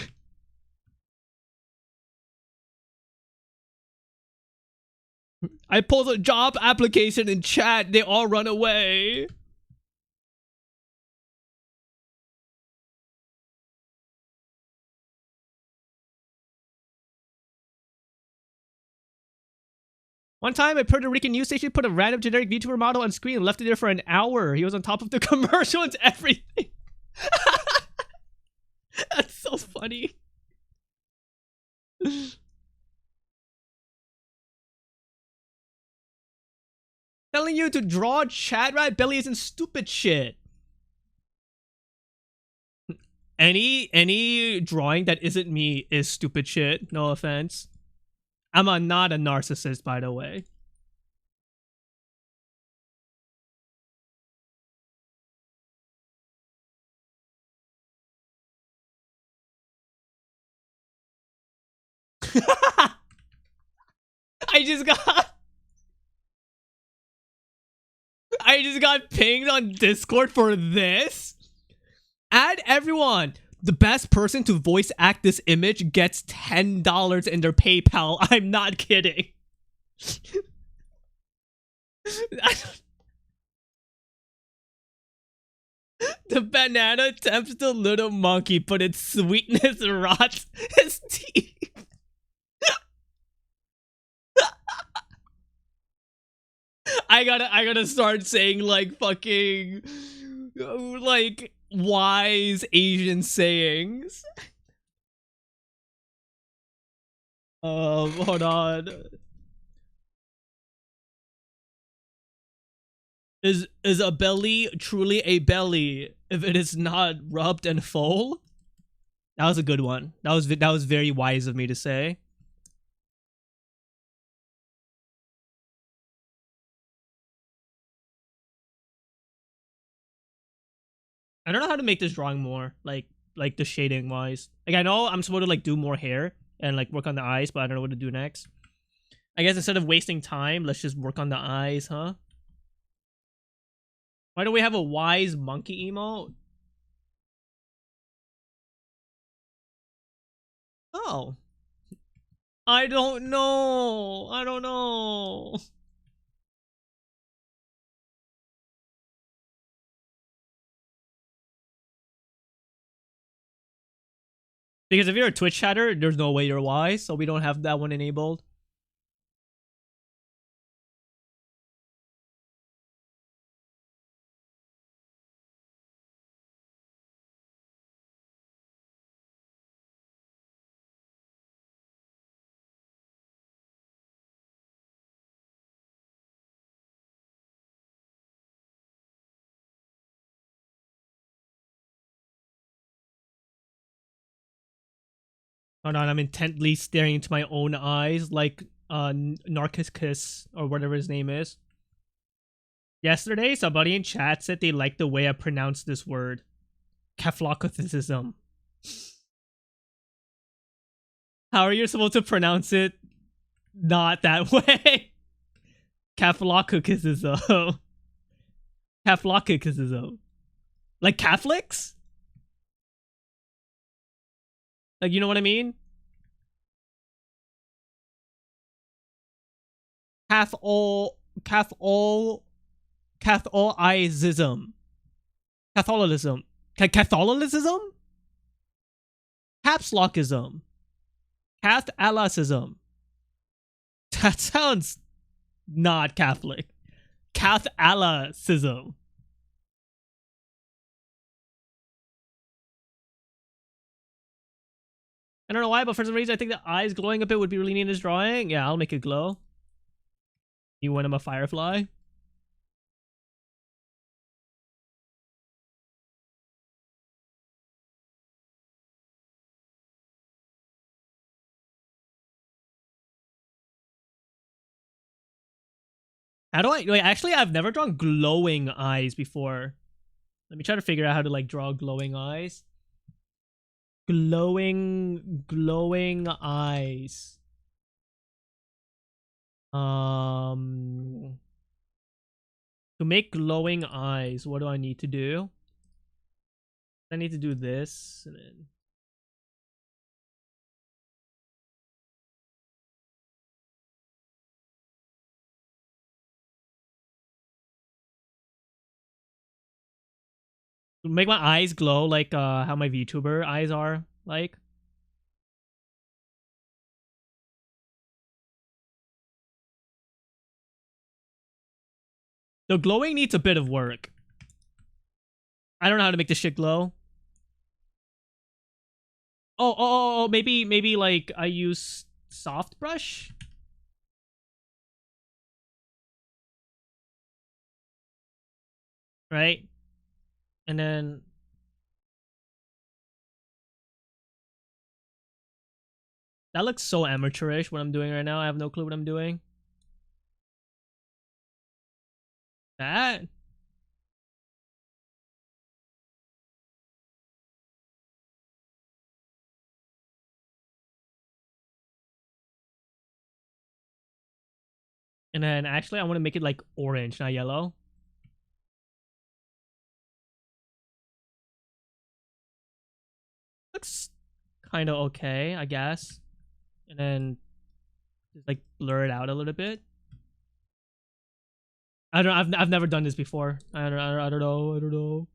I post a job application in chat. They all run away. One time, a Puerto Rican news station put a random generic VTuber model on screen and left it there for an hour. He was on top of the commercial and everything. That's so funny. Telling you to draw Chad Rat Belly isn't stupid shit. Any drawing that isn't me is stupid shit. No offense. I'm not a narcissist, by the way. I just got pinged on Discord for this. Add everyone. The best person to voice act this image gets $10 in their PayPal. I'm not kidding. The banana tempts the little monkey, but its sweetness rots his teeth. I gotta start saying like fucking like wise Asian sayings. Hold on. Is a belly truly a belly if it is not rubbed and full? That was a good one. That was very wise of me to say. I don't know how to make this drawing more like the shading wise. Like I know I'm supposed to like do more hair and like work on the eyes, but I don't know what to do next. I guess instead of wasting time, let's just work on the eyes, huh? Why do we have a wise monkey emote? Oh. I don't know. I don't know. Because if you're a Twitch chatter, there's no way you're wise, so we don't have that one enabled. Hold on, I'm intently staring into my own eyes like Narcissus or whatever his name is. Yesterday, somebody in chat said they liked the way I pronounced this word. Keflocothism. How are you supposed to pronounce it not that way? Keflocothism. Keflocothism. Like Catholics? Like, you know what I mean? Catholicism. Catholicism. Catholicism? Caps lockism. Catholicism. That sounds not Catholic. Catholicism. I don't know why, but for some reason I think the eyes glowing a bit would be really neat in this drawing. Yeah, I'll make it glow. You want him a firefly? How do I... Wait, actually, I've never drawn glowing eyes before. Let me try to figure out how to, like, draw glowing eyes. Glowing eyes. To make glowing eyes, what do I need to do? I need to do this, and then... make my eyes glow like how my VTuber eyes are like. The glowing needs a bit of work. I don't know how to make this shit glow. Oh, maybe like I use soft brush? Right? And then that looks so amateurish what I'm doing right now. I have no clue what I'm doing. That? And then actually I want to make it like orange, not yellow. Looks kind of okay, I guess. And then just like blur it out a little bit. I've never done this before. I don't know.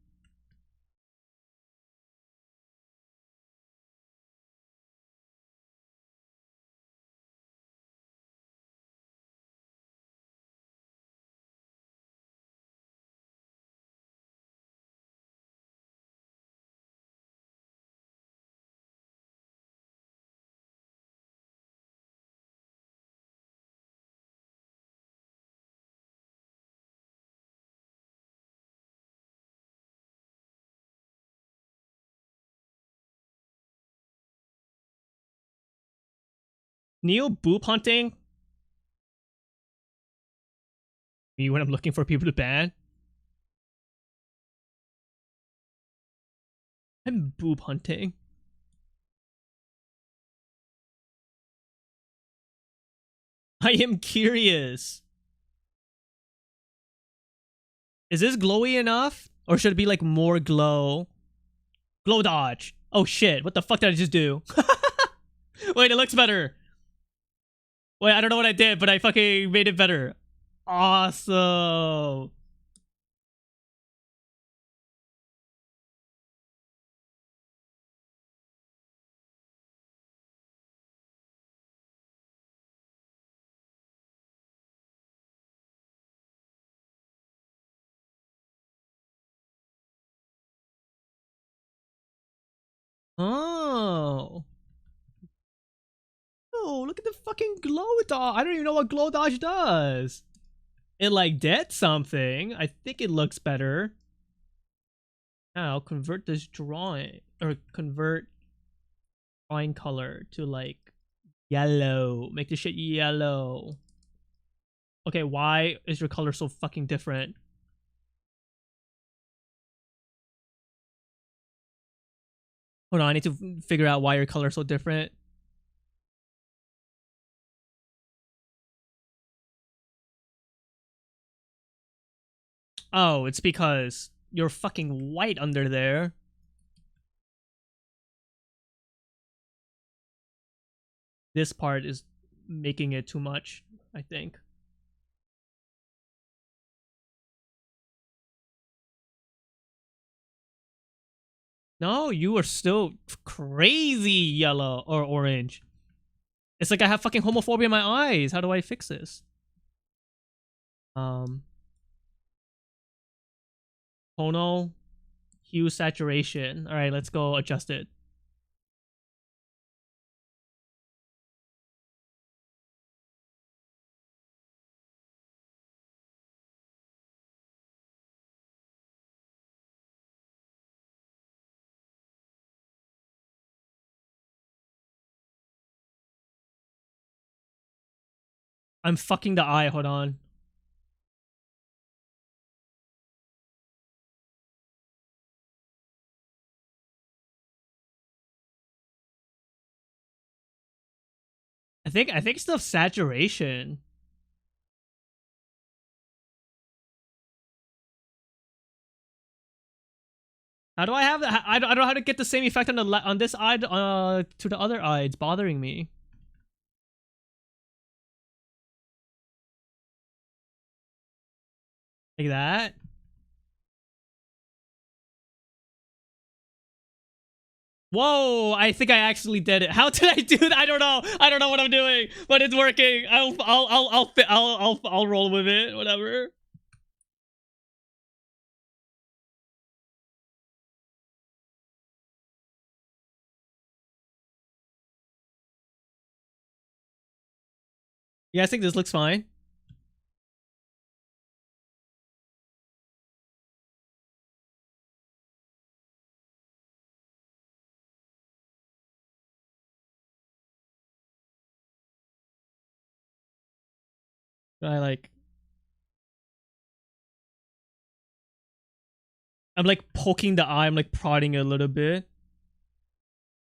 Neo boop hunting? Me when I'm looking for people to ban? I'm boob hunting. I am curious. Is this glowy enough? Or should it be like more glow? Glow dodge. Oh shit, what the fuck did I just do? Wait, it looks better. Wait, I don't know what I did, but I fucking made it better. Awesome. Oh. Oh, look at the fucking glow dodge. I don't even know what glow dodge does. It like did something. I think it looks better. Now convert this drawing or convert drawing color to like yellow. Make this shit yellow. Okay, why is your color so fucking different? Hold on, I need to figure out why your color is so different. Oh, it's because you're fucking white under there. This part is making it too much, I think. No, you are still crazy yellow or orange. It's like I have fucking homophobia in my eyes. How do I fix this? Tonal hue saturation. All right, let's go adjust it. I'm fucking the eye. Hold on. I think it's the saturation. How do I have that? I don't know how to get the same effect on the on this eye to the other eye. It's bothering me. Like that. Whoa! I think I actually did it. How did I do that? I don't know. I don't know what I'm doing, but it's working. I'll roll with it. Whatever. Yeah, I think this looks fine. I like I'm like poking the eye, I'm like prodding a little bit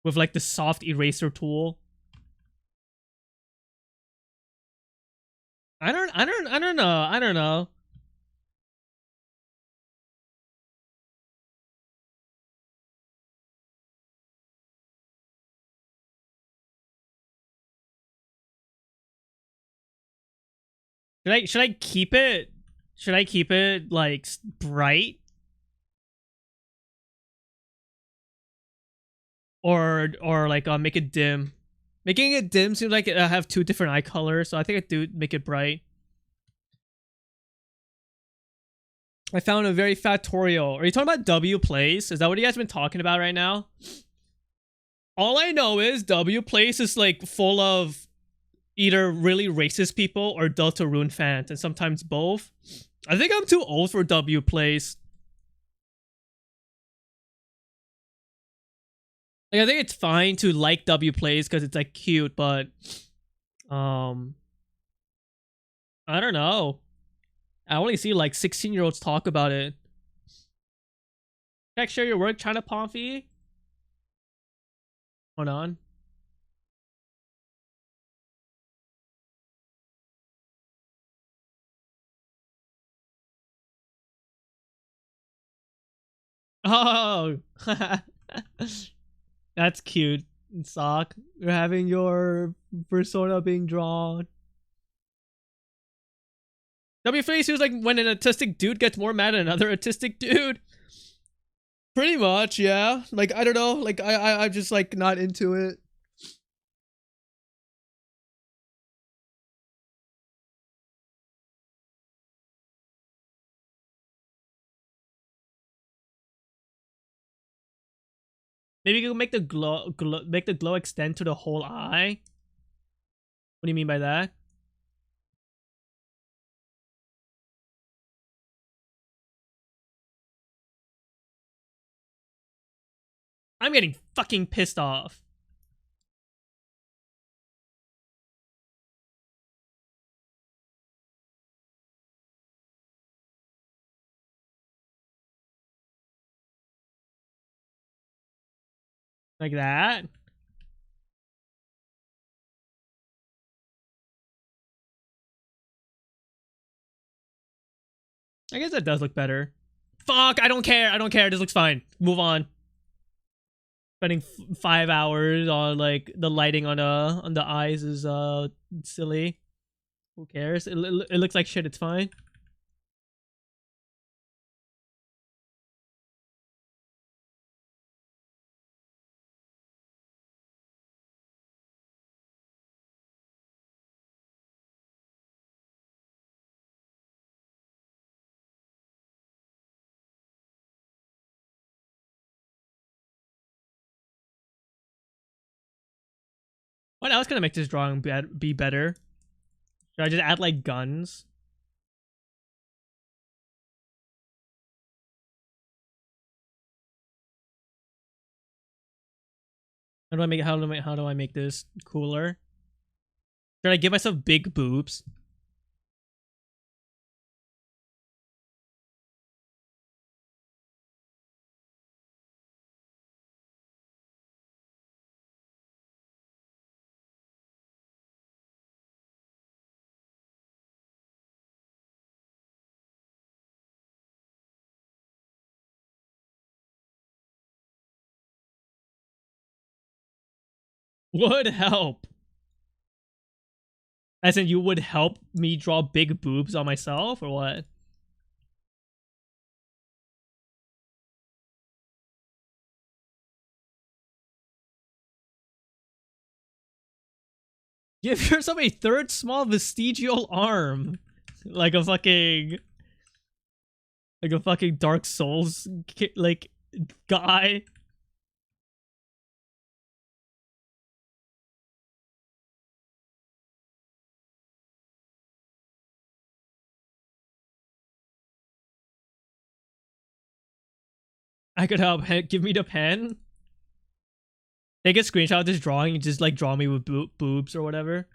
with like the soft eraser tool. I don't know. I don't know. Should I keep it? Should I keep it like bright or like make it dim? Making it dim seems like I have two different eye colors, so I think I do make it bright. I found a very factorial. Are you talking about W Place? Is that what you guys been talking about right now? All I know is W Place is like full of either really racist people or Deltarune fans, and sometimes both. I think I'm too old for W Place. Like, I think it's fine to like W Plays because it's like cute, but um, I don't know. I only see like 16-year-olds talk about it. Check share your work, China Pomfy. Hold on. Oh, that's cute. Sock, you're having your persona being drawn. W face feels like when an autistic dude gets more mad at another autistic dude. Pretty much, yeah. Like I don't know, like I'm just like not into it. Maybe you can make the make the glow extend to the whole eye. What do you mean by that? I'm getting fucking pissed off. Like that. I guess that does look better. Fuck, I don't care. I don't care. This looks fine. Move on. Spending 5 hours on like the lighting on the eyes is silly. Who cares? It looks like shit. It's fine. What else can I make this drawing be better? Should I just add like guns? How do I make how do I make this cooler? Should I give myself big boobs? Would help. As in, you would help me draw big boobs on myself, or what? Give yourself a third small vestigial arm, like a fucking Dark Souls like guy. I could help. Give me the pen. Take a screenshot of this drawing and just like draw me with boobs or whatever.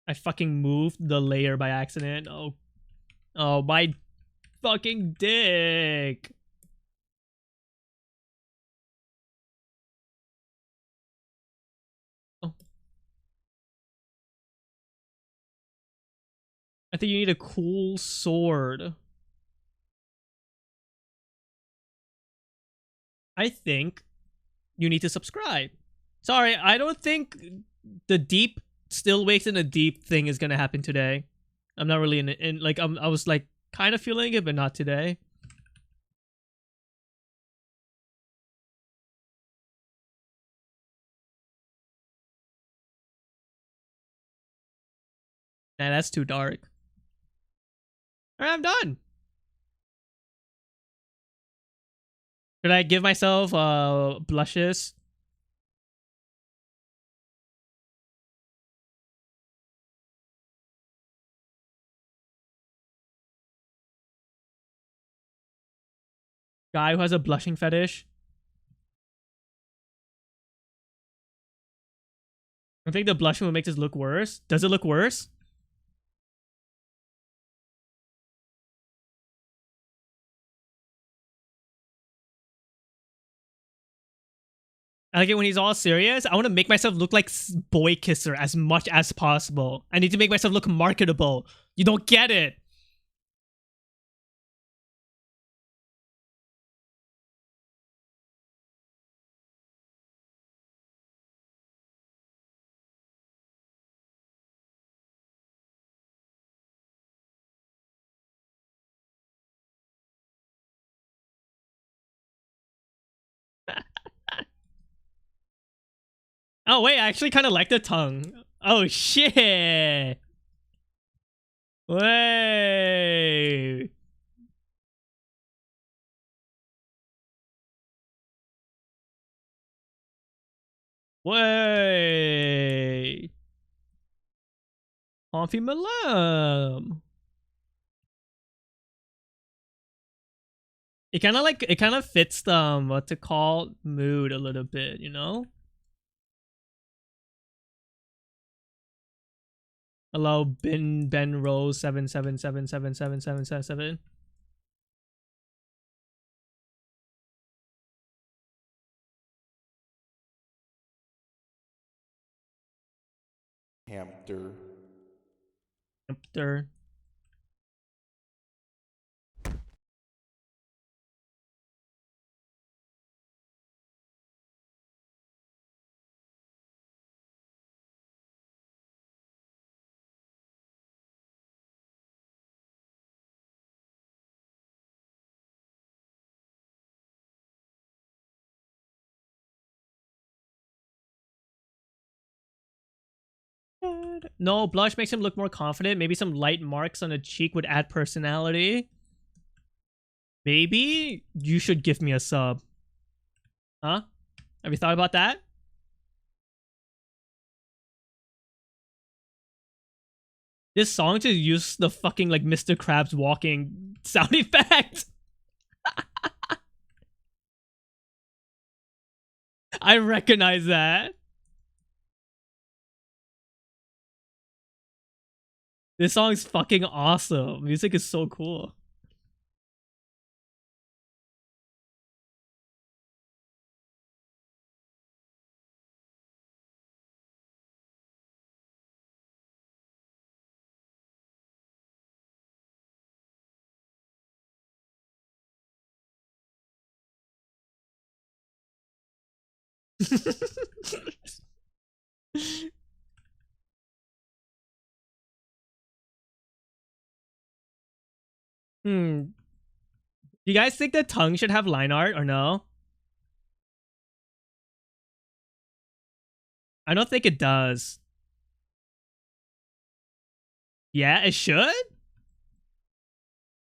I fucking moved the layer by accident. Oh, oh my fucking dick. Oh. I think you need a cool sword. I think you need to subscribe. Sorry, I don't think the deep still wakes in a deep thing is gonna happen today. I'm not really in like I was like kind of feeling it, but not today. Nah, that's too dark. Alright, I'm done. Should I give myself blushes? Guy who has a blushing fetish. I think the blushing will make this look worse. Does it look worse? I like it when he's all serious. I want to make myself look like Boy Kisser as much as possible. I need to make myself look marketable. You don't get it. Oh wait, I actually kind of like the tongue. Oh shit. Wait. Wait. Coffee Malam. It kind of fits the what to call mood a little bit, you know? Hello, Ben Rose 777777777. Hamster. Hamster. No, blush makes him look more confident. Maybe some light marks on the cheek would add personality. Maybe you should give me a sub. Huh? Have you thought about that? This song just used the fucking like Mr. Krabs walking sound effect. I recognize that. This song's fucking awesome. Music is so cool. Hmm. Do you guys think the tongue should have line art or no? I don't think it does. Yeah, it should?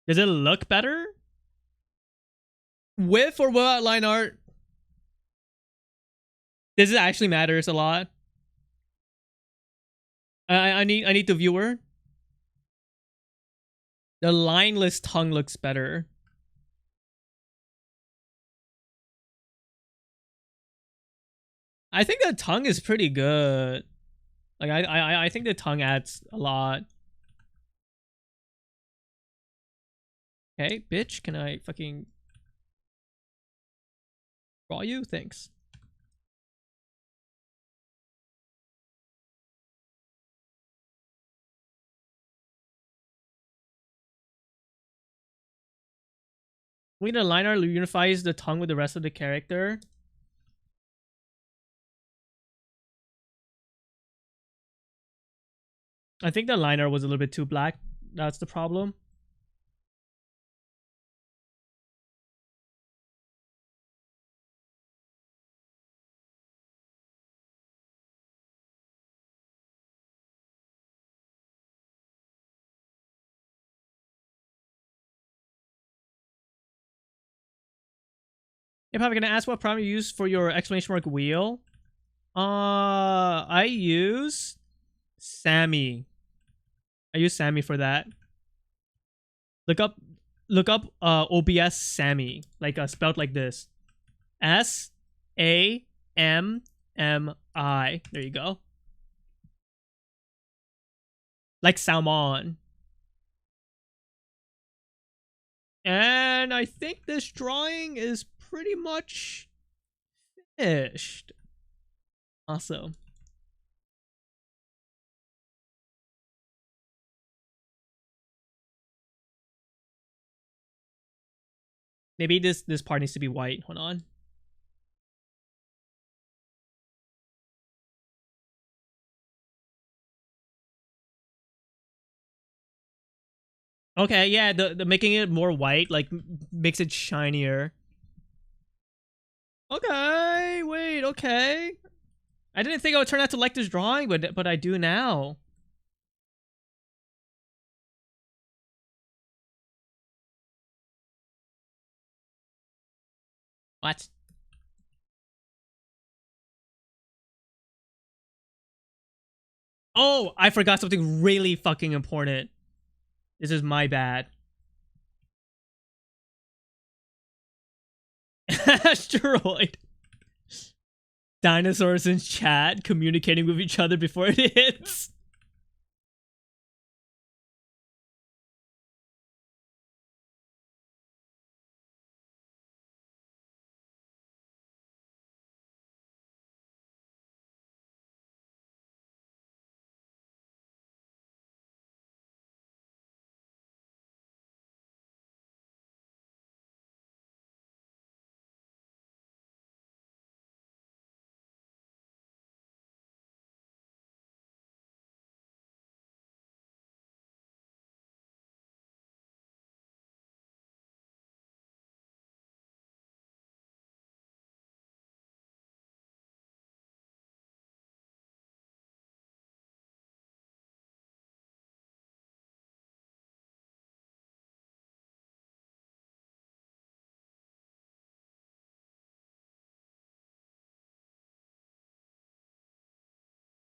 Does it look better? With or without line art? This actually matters a lot. I need the viewer. The lineless tongue looks better. I think the tongue is pretty good. Like I think the tongue adds a lot. Okay, bitch, can I fucking draw you? Thanks. When the line art unifies the tongue with the rest of the character. I think the line art was a little bit too black. That's the problem. If I'm gonna ask what prompt you use for your exclamation mark wheel. I use Sammy. I use Sammy for that. Look up OBS Sammy, like spelled like this. SAMMI. There you go. Like salmon. And I think this drawing is pretty much finished. Awesome. Maybe this part needs to be white. Hold on. Okay, yeah, the making it more white like makes it shinier. Okay, wait, okay. I didn't think I would turn out to like this drawing, but I do now. What? Oh, I forgot something really fucking important. This is my bad. Asteroid. Dinosaurs in chat communicating with each other before it hits.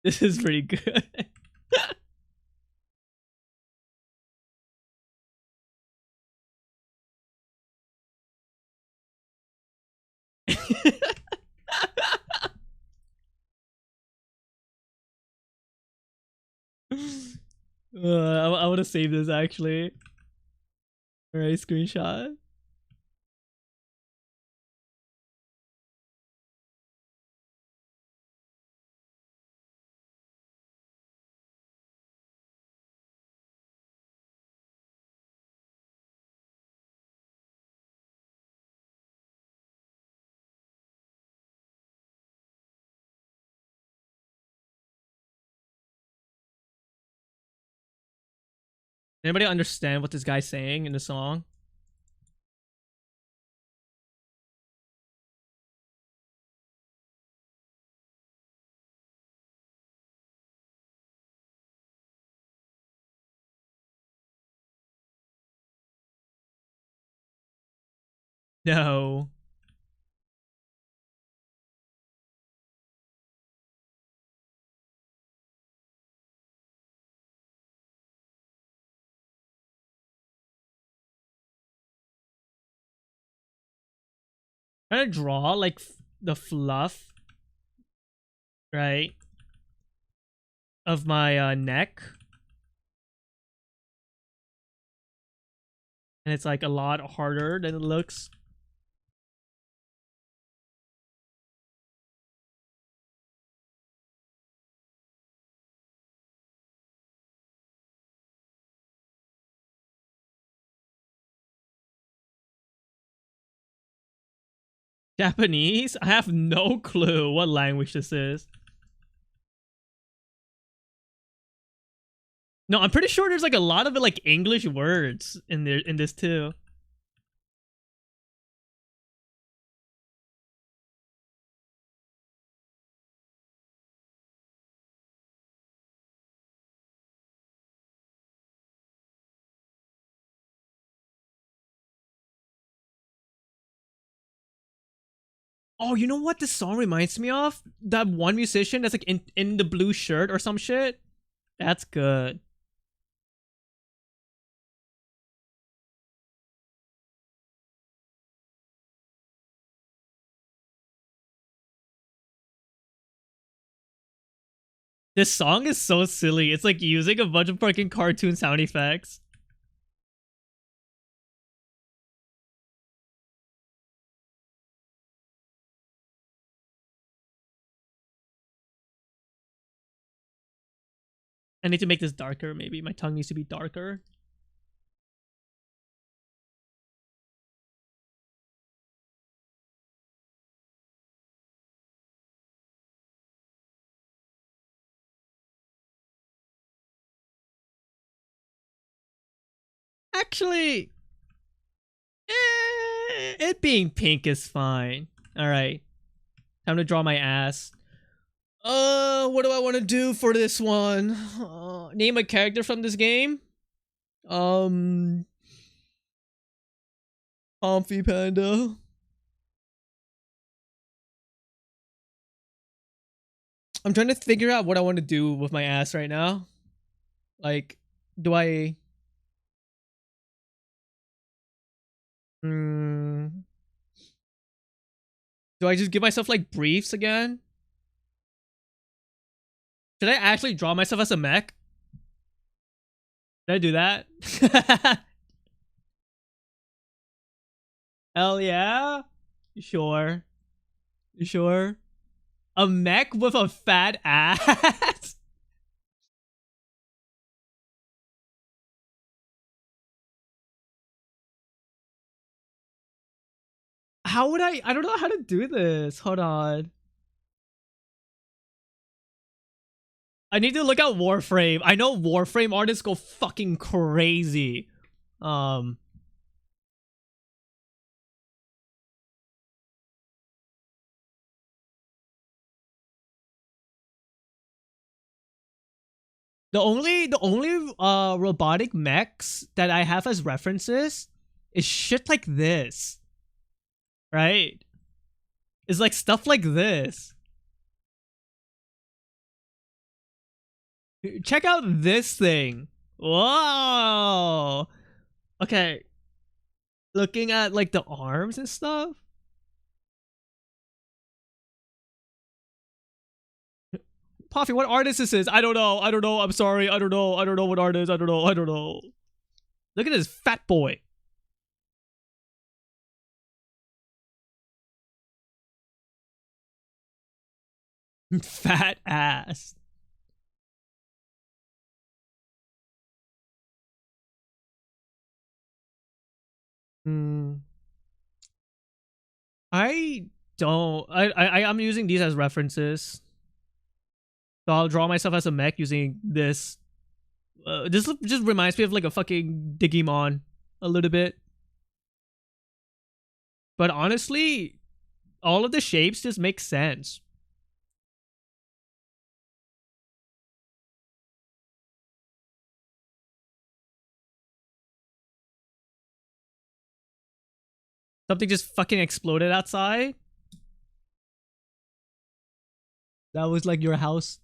This is pretty good. I want to save this actually. All right, screenshot. Anybody understand what this guy's saying in the song? No. Trying to draw like the fluff right, of my neck. And it's like a lot harder than it looks. Japanese? I have no clue what language this is. No, I'm pretty sure there's like a lot of like English words in there in this too. Oh, you know what this song reminds me of? That one musician that's like in the blue shirt or some shit. That's good. This song is so silly. It's like using a bunch of fucking cartoon sound effects. I need to make this darker, maybe. My tongue needs to be darker. Actually, it being pink is fine. Alright. Time to draw my ass. What do I want to do for this one? Name a character from this game? Comfy Panda. I'm trying to figure out what I want to do with my ass right now. Like, do I... Hmm... Do I just give myself, like, briefs again? Should I actually draw myself as a mech? Should I do that? Hell yeah? You sure? You sure? A mech with a fat ass? How would I don't know how to do this. Hold on. I need to look at Warframe. I know Warframe artists go fucking crazy. Um the only robotic mechs that I have as references is shit like this. Right? It's like stuff like this. Check out this thing. Whoa. Okay. Looking at like the arms and stuff. Puffy, what artist this is? I don't know. I don't know. I'm sorry. I don't know. I don't know what artist. I don't know. I don't know. Look at this fat boy. Fat ass. Hmm. I don't. I'm using these as references. So I'll draw myself as a mech using this. This just reminds me of like a fucking Digimon a little bit. But honestly, all of the shapes just make sense. Something just fucking exploded outside. That was like your house.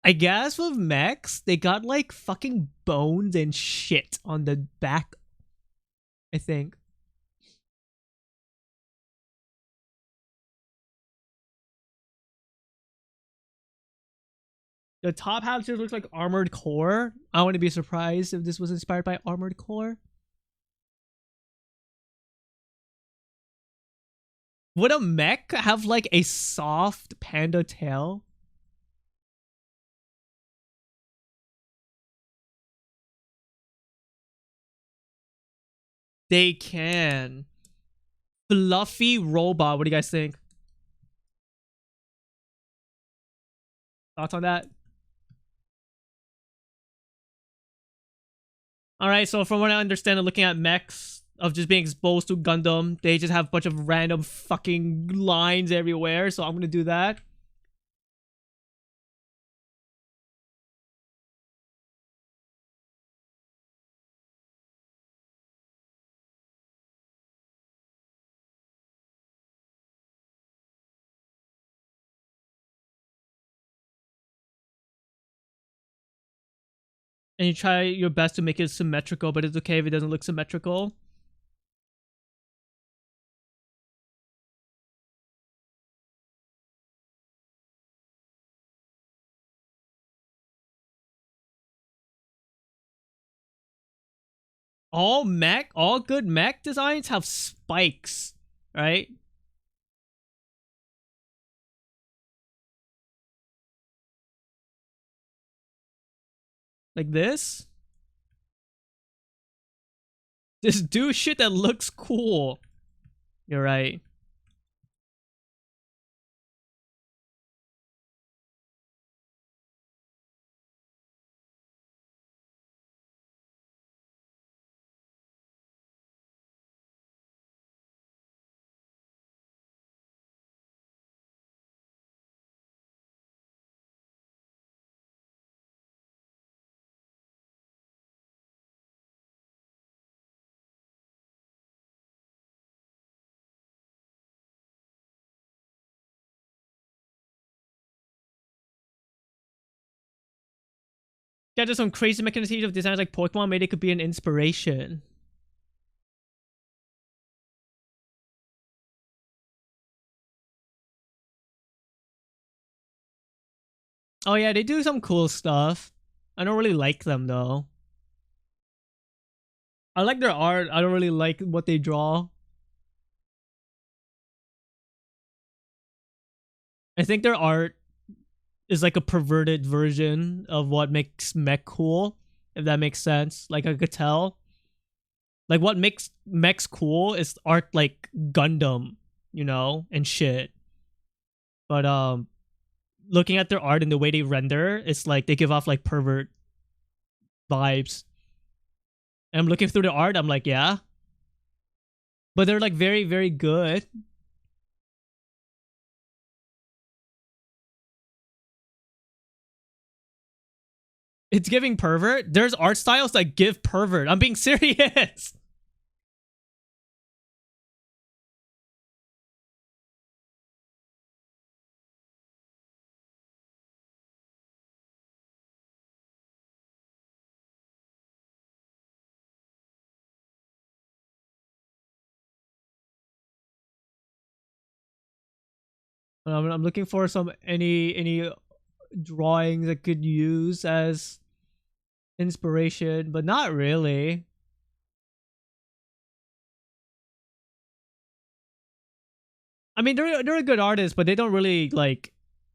I guess with mechs, they got like fucking bones and shit on the back. I think. The top half just looks like Armored Core. I wouldn't be surprised if this was inspired by Armored Core. Would a mech have like a soft panda tail? They can. Fluffy robot. What do you guys think? Thoughts on that? Alright, so from what I understand, looking at mechs of just being exposed to Gundam, they just have a bunch of random fucking lines everywhere, so I'm gonna do that. And you try your best to make it symmetrical, but it's okay if it doesn't look symmetrical. All good mech designs have spikes, right? Like this. Just do shit that looks cool. You're right. Yeah, just some crazy mechanisms of designs like Pokemon made it could be an inspiration. Oh yeah, they do some cool stuff. I don't really like them though. I like their art. I don't really like what they draw. I think their art is like a perverted version of what makes mech cool, if that makes sense. Like I could tell. Like what makes mechs cool is art like Gundam, you know, and shit. But looking at their art and the way they render, it's like they give off like pervert vibes. And I'm looking through the art, I'm like, yeah. But they're like very, very good. It's giving pervert. There's art styles that give pervert. I'm being serious. I'm looking for some any drawings I could use as inspiration, but not really. I mean, they're a good artist, but they don't really like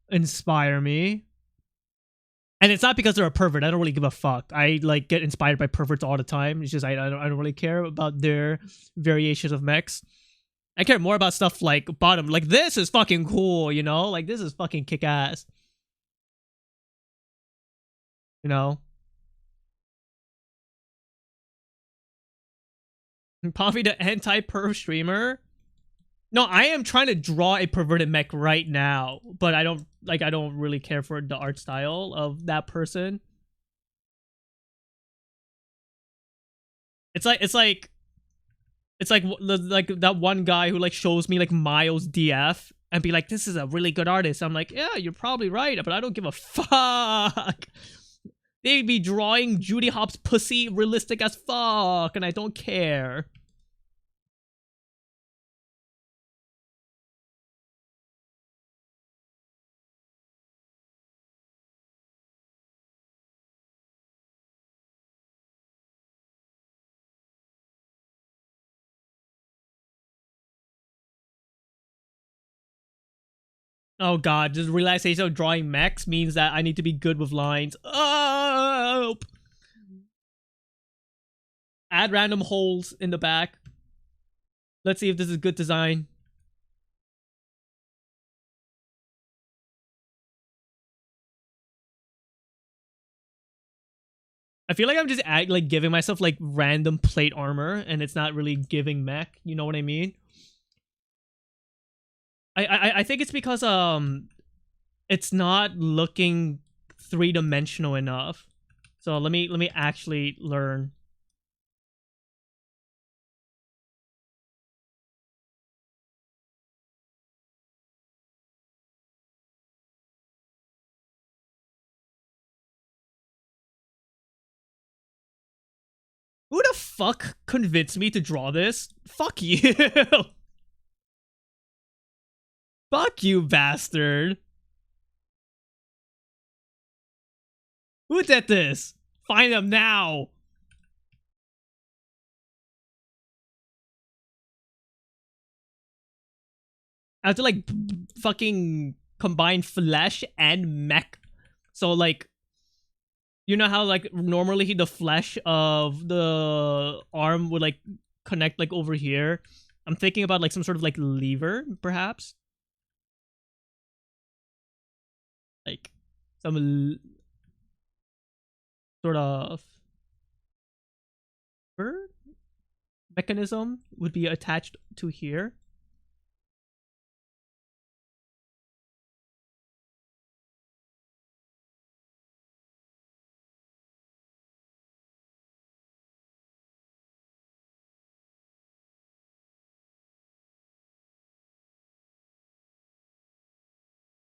inspire me. And it's not because they're a pervert. I don't really give a fuck. I like get inspired by perverts all the time. It's just I don't really care about their variations of mechs. I care more about stuff like bottom. Like this is fucking cool, you know? Like this is fucking kick ass. You know? Poppy the anti-perv streamer. No, I am trying to draw a perverted mech right now, but I don't really care for the art style of that person. It's like that one guy who like shows me like Miles DF and be like, this is a really good artist. I'm like, yeah, you're probably right, but I don't give a fuck. They'd be drawing Judy Hopps pussy realistic as fuck, and I don't care. Oh god, just relaxation of drawing mechs means that I need to be good with lines. Oh! Add random holes in the back. Let's see if this is good design. I feel like I'm just like giving myself like random plate armor, and it's not really giving mech. You know what I mean? I think it's because it's not looking 3-dimensional enough. So let me actually learn. Who the fuck convinced me to draw this? Fuck you. Fuck you, bastard. Who did this? Find them now. I have to like fucking combine flesh and mech. So like, you know how like normally the flesh of the arm would like connect like over here. I'm thinking about like some sort of like lever, perhaps. Like some sort of lever mechanism would be attached to here.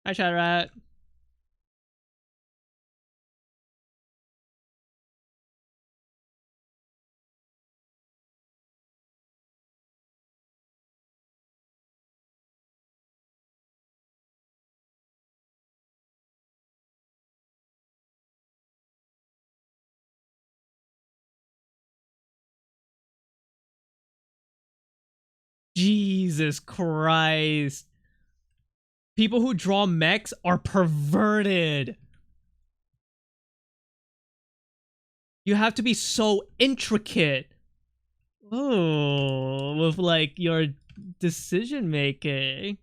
Hi, Sharat. Jesus Christ. People who draw mechs are perverted. You have to be so intricate. Oh, with like your decision making.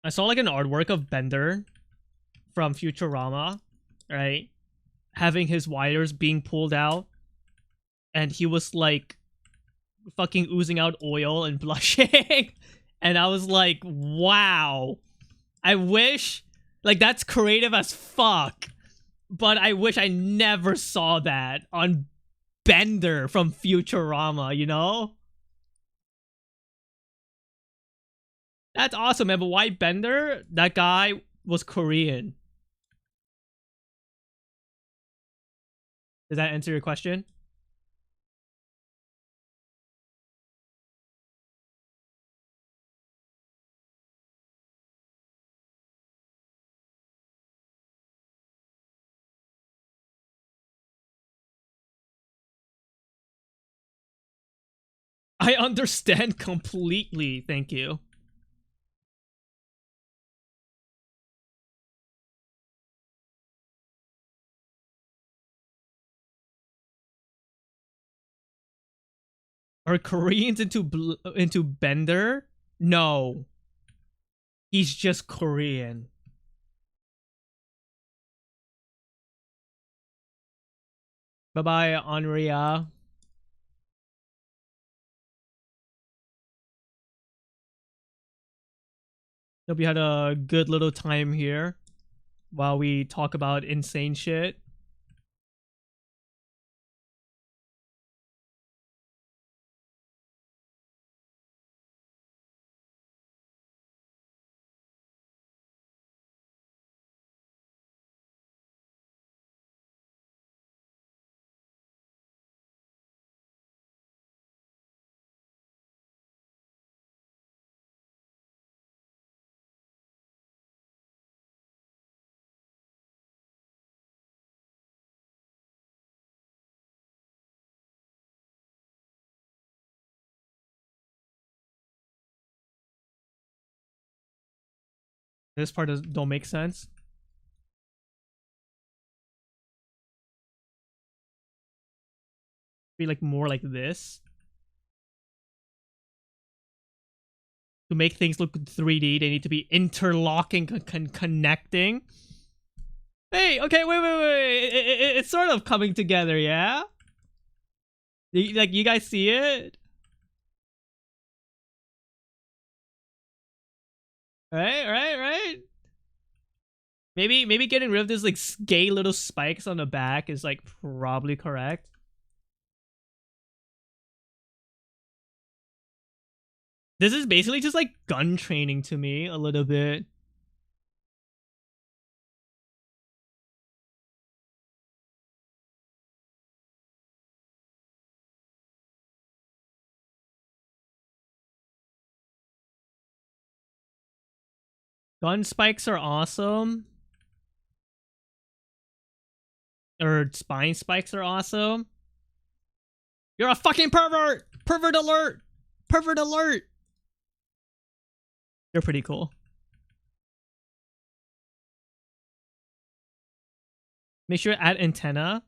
I saw like an artwork of Bender from Futurama, right? Having his wires being pulled out, and he was like fucking oozing out oil and blushing. And I was like, wow. I wish, like, that's creative as fuck. But I wish I never saw that on Bender from Futurama, you know? That's awesome, man. But why Bender? That guy was Korean. Does that answer your question? I understand completely. Thank you. Are Koreans into Bender? No, he's just Korean. Bye bye, Anria. Hope you had a good little time here while we talk about insane shit. This part don't make sense. Be like more like this. To make things look 3D, they need to be interlocking, connecting. Hey, okay, wait. It's sort of coming together, yeah? Like, you guys see it? Right. Maybe getting rid of this like gay little spikes on the back is like probably correct. This is basically just like gun training to me a little bit. Gun spikes are awesome. Or spine spikes are awesome. You're a fucking pervert! Pervert alert! Pervert alert! You're pretty cool. Make sure to add antenna.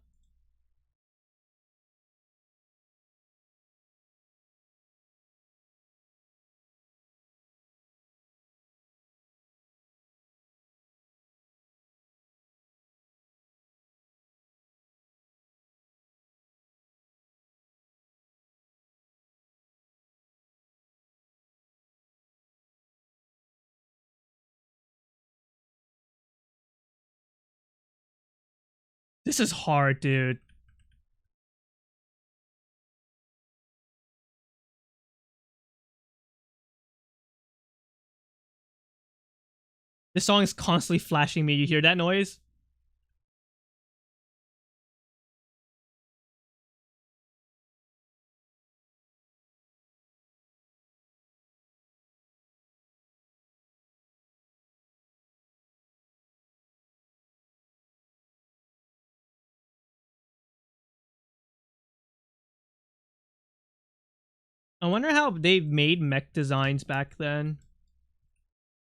This is hard, dude. This song is constantly flashing me. You hear that noise? I wonder how they made mech designs back then.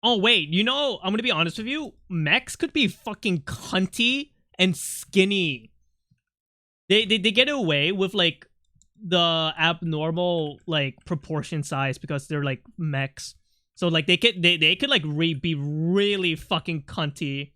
Oh, wait. You know, I'm going to be honest with you. Mechs could be fucking cunty and skinny. They get away with, like, the abnormal, like, proportion size because they're, like, mechs. So, like, they could like, be really fucking cunty.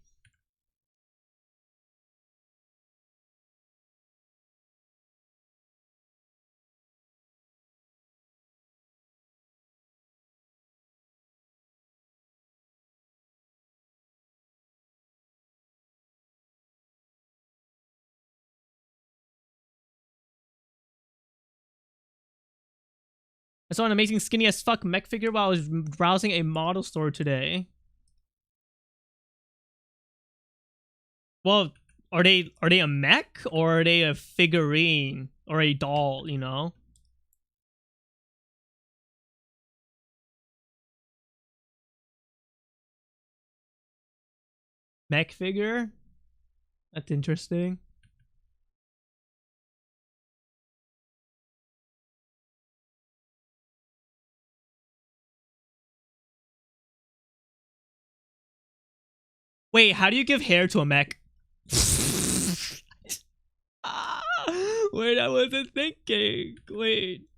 I saw an amazing skinny as fuck mech figure while I was browsing a model store today. Well, are they a mech or are they a figurine or a doll, you know? Mech figure? That's interesting. Wait, how do you give hair to a mech? Ah, wait, I wasn't thinking. Wait,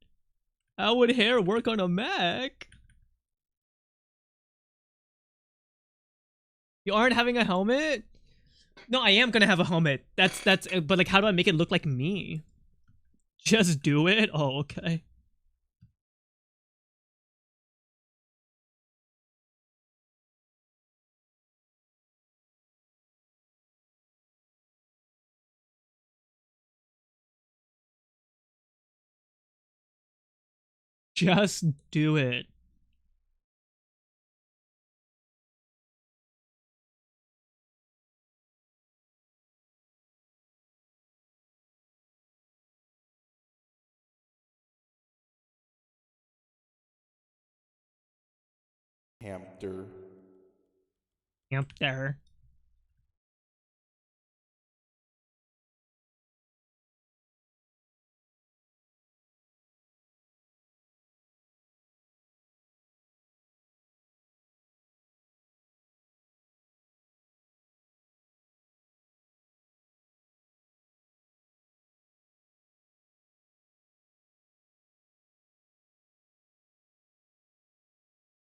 how would hair work on a mech? You aren't having a helmet? No, I am gonna have a helmet. That's. But like, how do I make it look like me? Just do it. Oh, okay. Just do it. Hamster. Yep, there.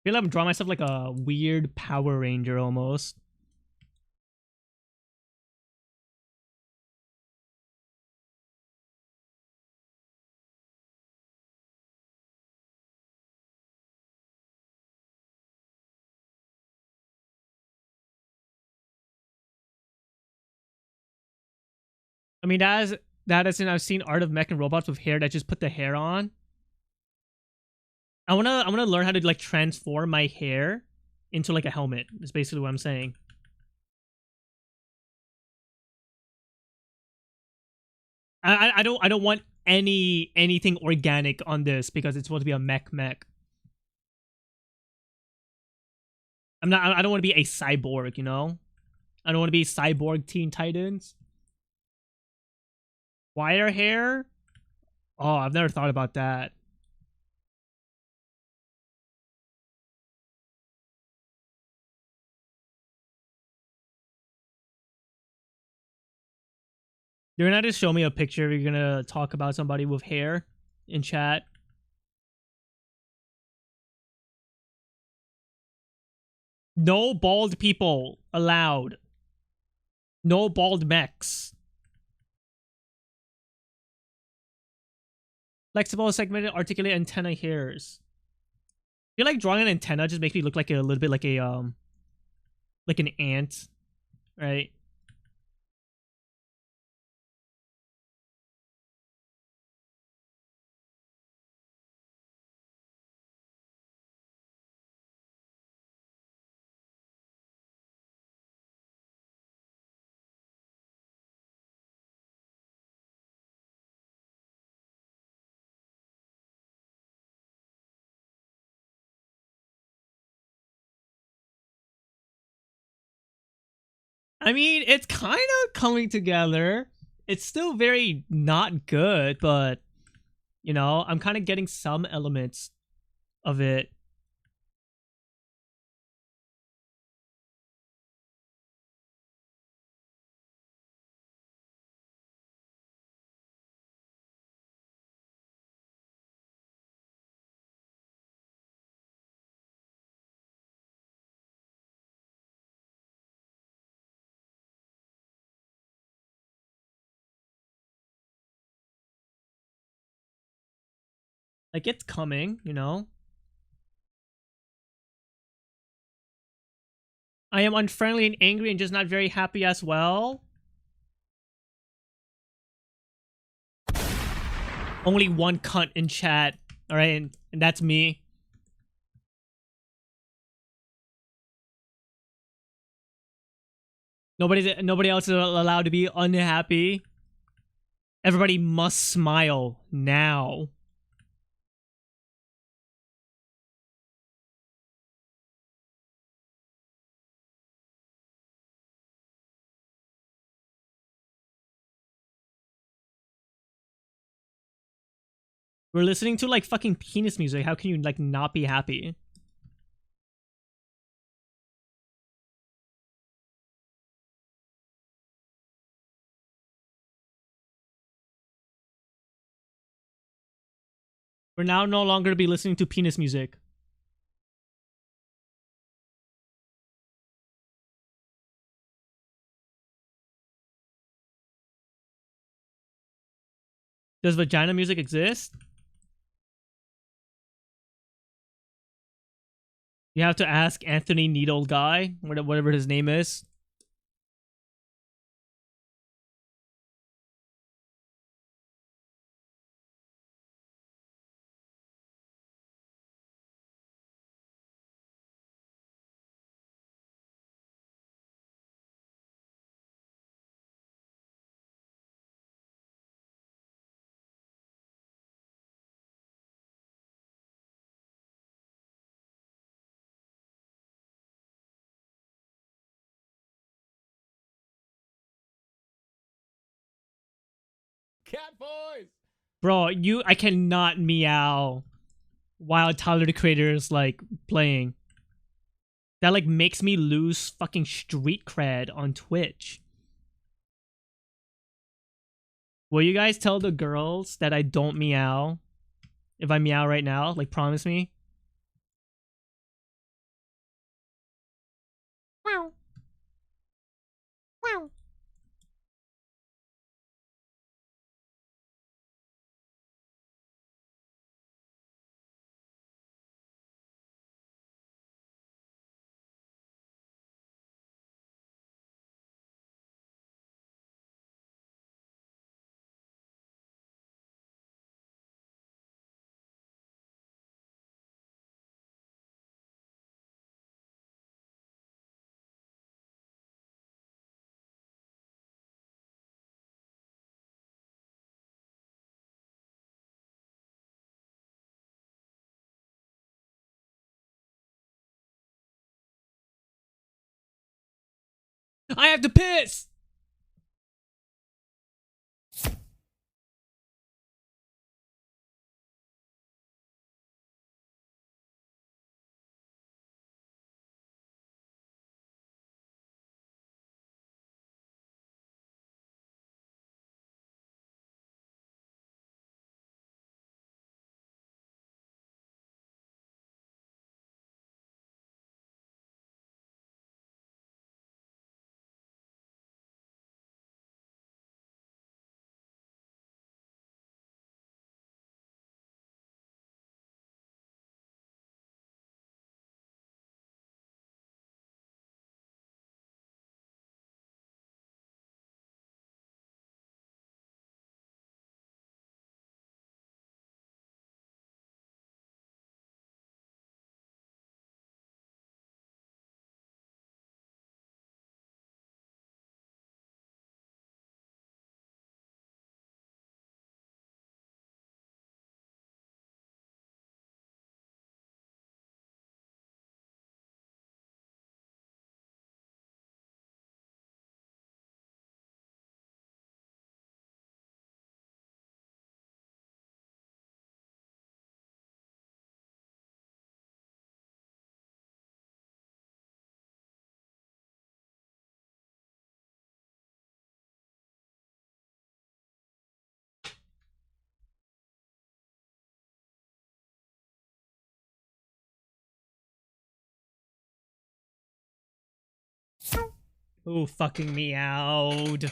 feel like I'm drawing myself like a weird Power Ranger almost. I mean, that is, I've seen Art of Mech and Robots with hair that just put the hair on. I wanna learn how to like transform my hair into like a helmet. That's basically what I'm saying. I don't want anything organic on this because it's supposed to be a mech. I don't want to be a cyborg, you know? I don't want to be cyborg Teen Titans. Wire hair? Oh, I've never thought about that. You're gonna just show me a picture. You're gonna talk about somebody with hair in chat. No bald people allowed. No bald mechs. Flexible, segmented, articulate antenna hairs. I feel like drawing an antenna just makes me look like a little bit like like an ant, right? I mean, it's kind of coming together. It's still very not good, but you know, I'm kind of getting some elements of it. Like it's coming, you know. I am unfriendly and angry and just not very happy as well. Only one cunt in chat. All right, and that's me. Nobody else is allowed to be unhappy. Everybody must smile now. We're listening to like fucking penis music. How can you like not be happy? We're now no longer to be listening to penis music. Does vagina music exist? You have to ask Anthony Needle Guy, whatever his name is. Cat boys! Bro, I cannot meow while Tyler the Creator is like playing. That like makes me lose fucking street cred on Twitch. Will you guys tell the girls that I don't meow if I meow right now? Like, promise me. I have to piss! Ooh, fucking meowed.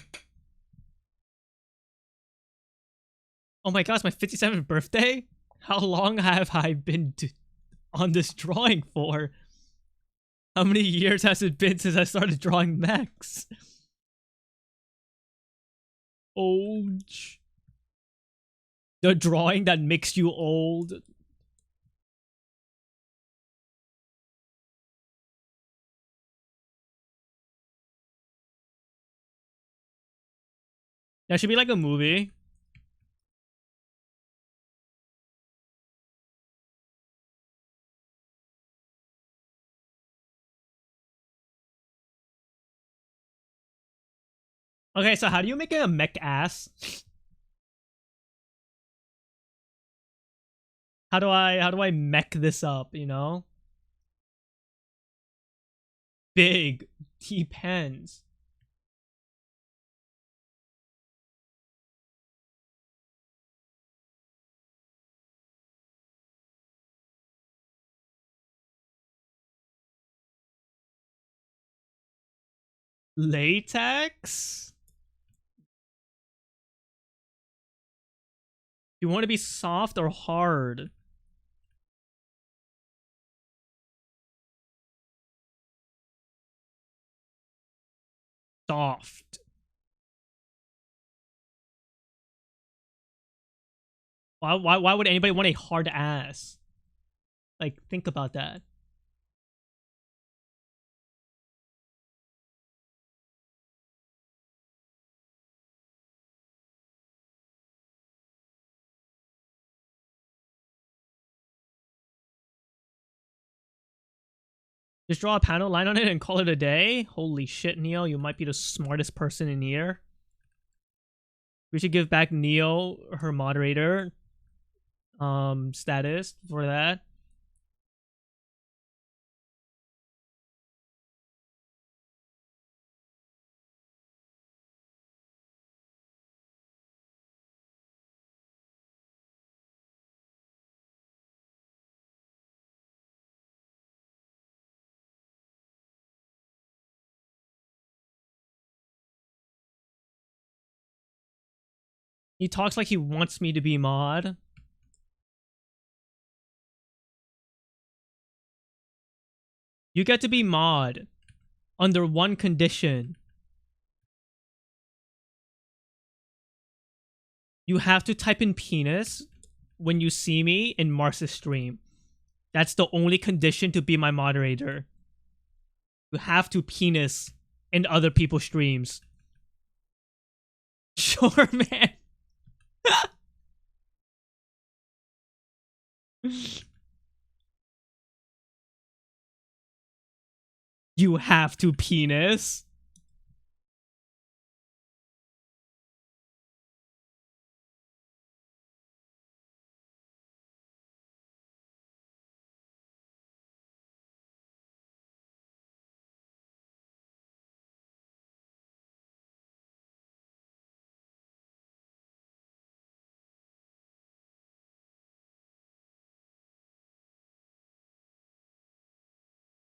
Oh my god, it's my 57th birthday? How long have I been on this drawing for? How many years has it been since I started drawing mechs? Ouch. The drawing that makes you old. That should be like a movie. Okay, so how do you make it a mech ass? How do I mech this up, you know? Big. Depends. Latex? You want to be soft or hard? Soft. Why would anybody want a hard ass? Like, think about that. Just draw a panel line on it and call it a day? Holy shit, Neo, you might be the smartest person in here. We should give back Neo her moderator status for that. He talks like he wants me to be mod. You get to be mod under one condition. You have to type in penis when you see me in Mars's stream. That's the only condition to be my moderator. You have to penis in other people's streams. Sure, man. You have to penis.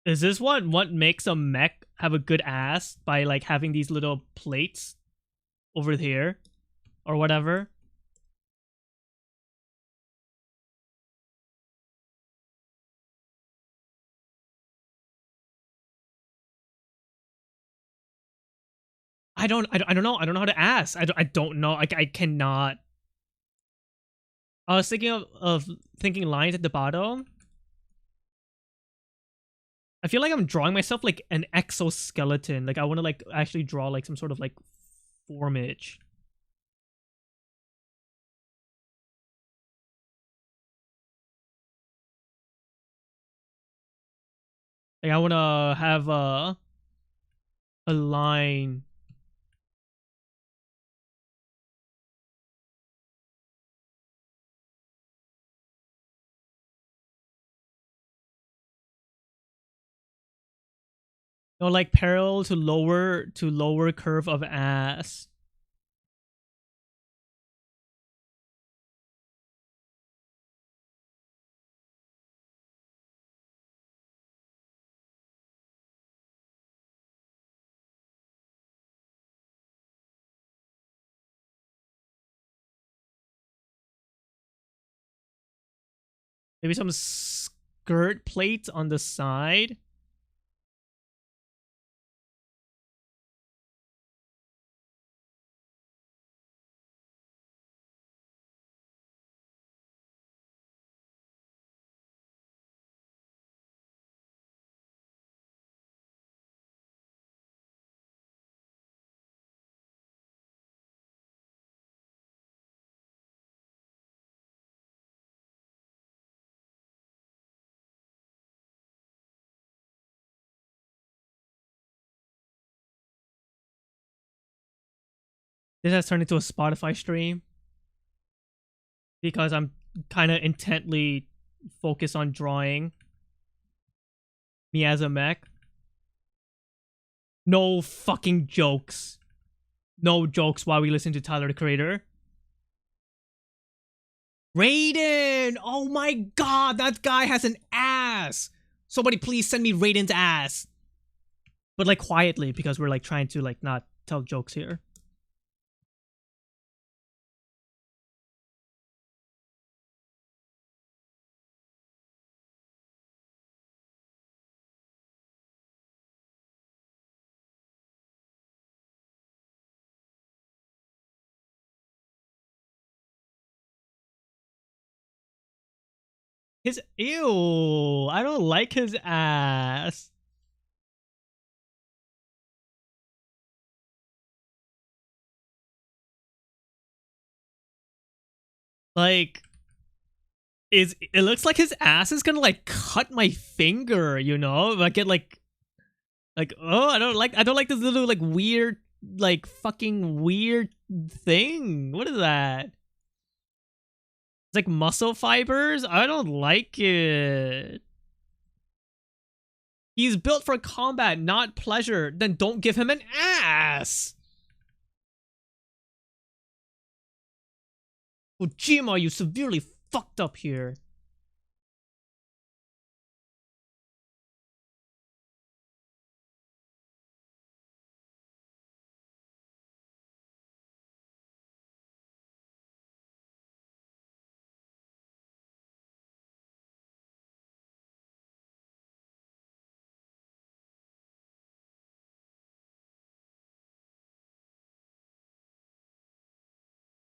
Is this what makes a mech have a good ass by like having these little plates over here or whatever? I don't know. I don't know how to ask. I don't know. Like I cannot. I was thinking of thinking lines at the bottom. I feel like I'm drawing myself like an exoskeleton. Like I want to like actually draw like some sort of like formage. Like I want to have a line. No, like parallel to lower curve of ass. Maybe some skirt plates on the side. This has turned into a Spotify stream because I'm kind of intently focused on drawing me as a mech. No fucking jokes. No jokes while we listen to Tyler the Creator. Raiden! Oh my god, that guy has an ass! Somebody please send me Raiden's ass. But like quietly because we're like trying to like not tell jokes here. His ew, I don't like his ass. Like it looks like his ass is gonna like cut my finger, you know? If I get like oh, I don't like this little like weird like fucking weird thing. What is that? It's like muscle fibers. I don't like it. He's built for combat, not pleasure. Then don't give him an ass. Ojima, you severely fucked up here.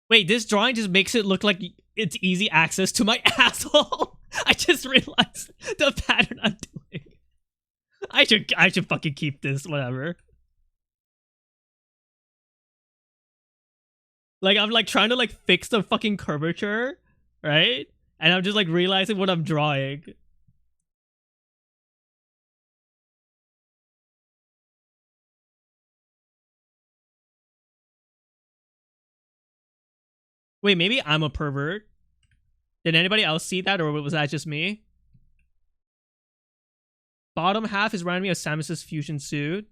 Wait, this drawing just makes it look like it's easy access to my asshole. I just realized the pattern I'm doing. I should fucking keep this, whatever. Like I'm like trying to like fix the fucking curvature, right? And I'm just like realizing what I'm drawing. Wait, maybe I'm a pervert. Did anybody else see that, or was that just me? Bottom half is reminding me of Samus's fusion suit.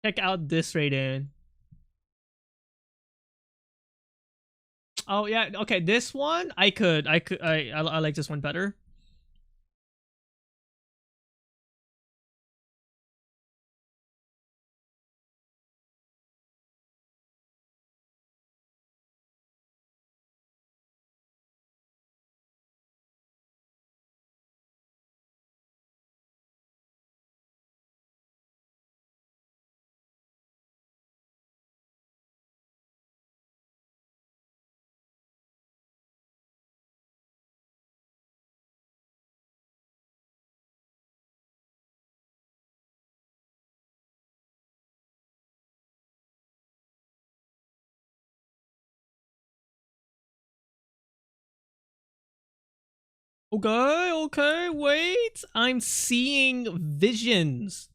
Check out this right in. Oh yeah, okay. This one I like this one better. Okay, okay, wait. I'm seeing visions.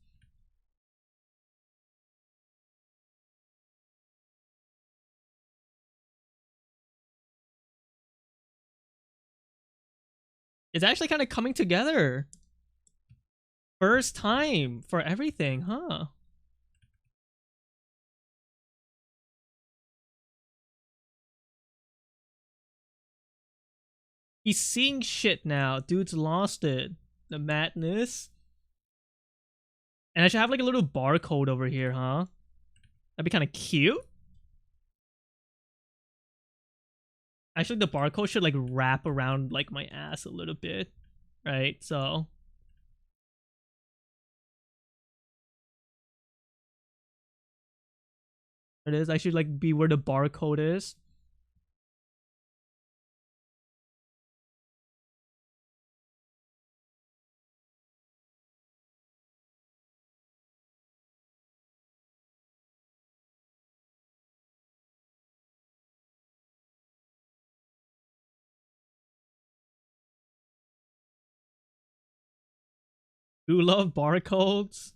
It's actually kind of coming together. First time for everything, huh? He's seeing shit now. Dude's lost it. The madness. And I should have like a little barcode over here, huh? That'd be kind of cute. Actually, the barcode should like wrap around like my ass a little bit, right? So it is. I should like be where the barcode is. You love barcodes?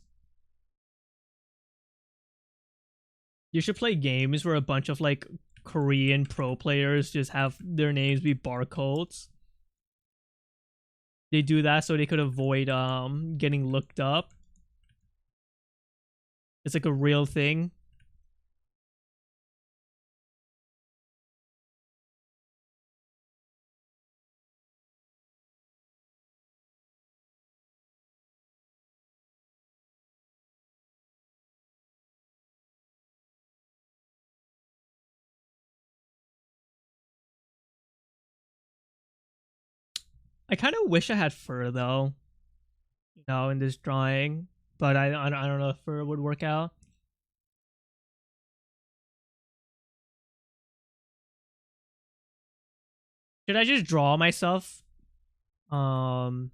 You should play games where a bunch of like Korean pro players just have their names be barcodes. They do that so they could avoid getting looked up. It's like a real thing. I kind of wish I had fur though, you know, in this drawing, but I don't know if fur would work out. Should I just draw myself? Um,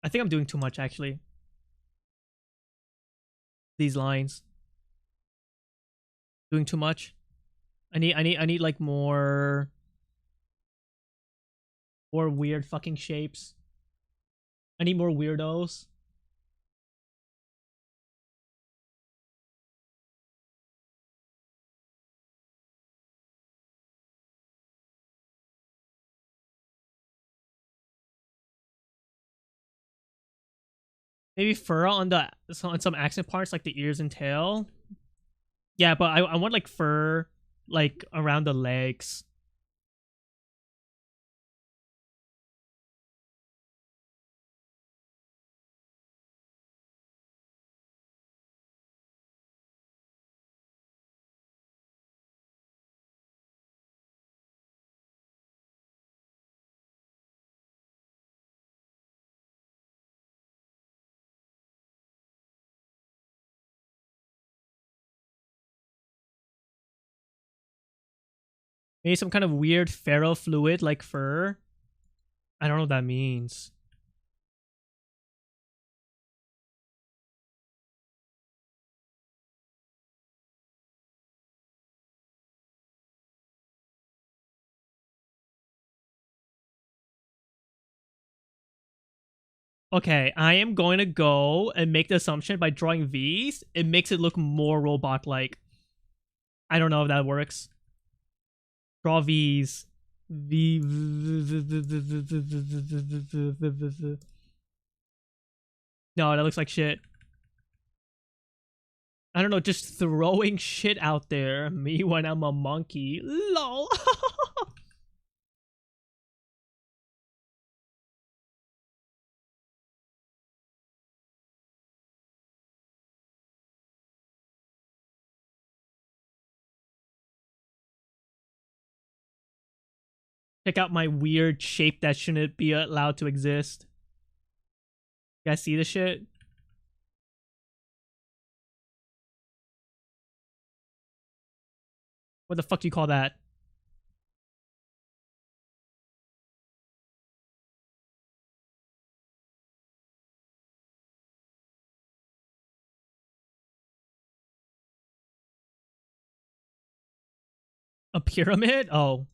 I think I'm doing too much actually. These lines doing too much. I need like more weird fucking shapes. I need more weirdos. Maybe fur on the on some accent parts like the ears and tail. Yeah, but I want like fur like around the legs. Maybe some kind of weird ferrofluid like fur. I don't know what that means. Okay, I am going to go and make the assumption by drawing V's, it makes it look more robot-like. I don't know if that works. Draw V's. V. No, that looks like shit. I don't know, just throwing shit out there. Me when I'm a monkey. Lol. Check out my weird shape that shouldn't be allowed to exist. You guys see this shit? What the fuck do you call that? A pyramid? Oh.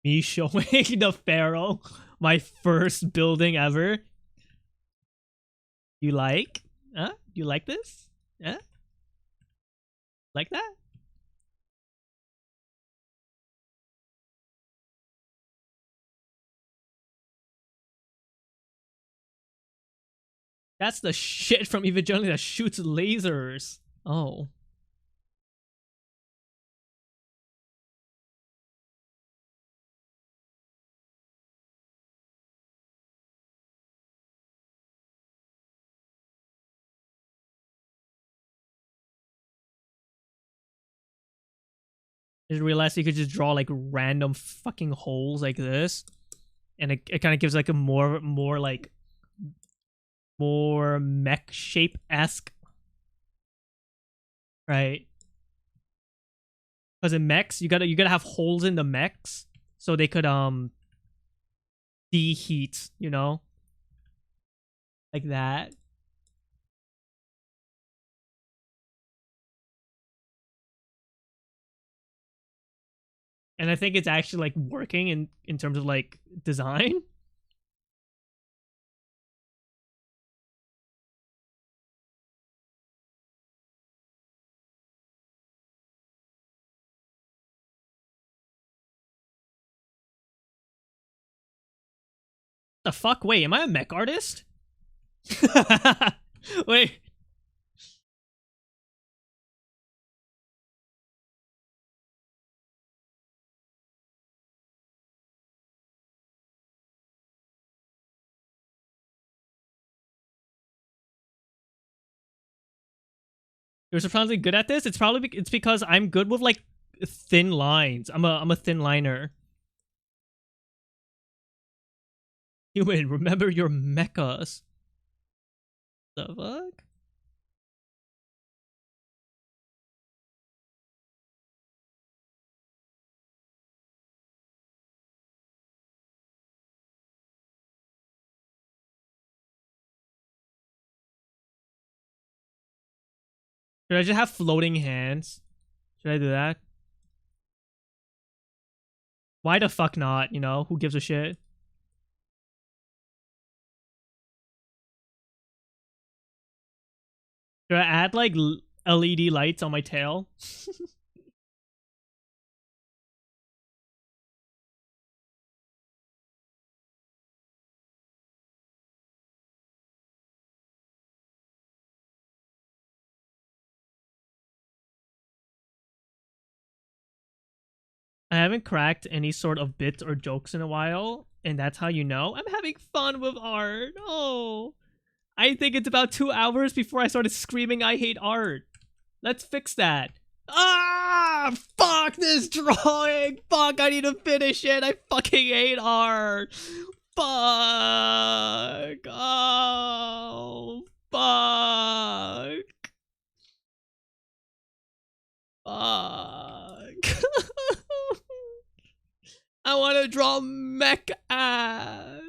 Me showing the Pharaoh, my first building ever. You like? Huh? You like this? Huh? Like that? That's the shit from Evangelion that shoots lasers. Oh. I just realized you could just draw like random fucking holes like this. And it kind of gives like a more like more mech shape esque, right? Because in mechs, you gotta have holes in the mechs so they could deheat, you know, like that. And I think it's actually like working in terms of like design. The fuck? Wait, am I a mech artist? Wait. You're surprisingly good at this. It's probably it's because I'm good with like thin lines. I'm a thin liner. Human, remember your mechas. The fuck? Should I just have floating hands? Should I do that? Why the fuck not? You know, who gives a shit? Should I add like LED lights on my tail? I haven't cracked any sort of bits or jokes in a while, and that's how you know I'm having fun with art. Oh, I think it's about 2 hours before I started screaming I hate art. Let's fix that. Ah, fuck this drawing. Fuck, I need to finish it. I fucking hate art. Fuck. Oh, fuck. Fuck. I want to draw mech ass.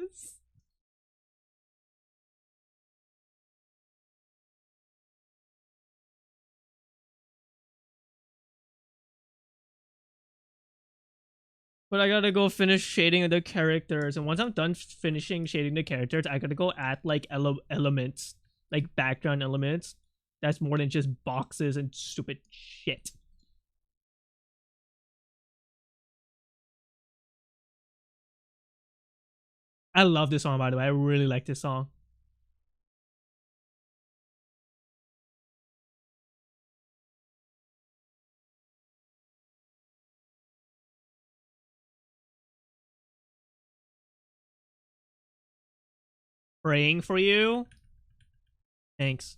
But I gotta go finish shading the characters, and once I'm done finishing shading the characters, I gotta go add like elements, like background elements. That's more than just boxes and stupid shit. I love this song, by the way. I really like this song. Praying for you. Thanks.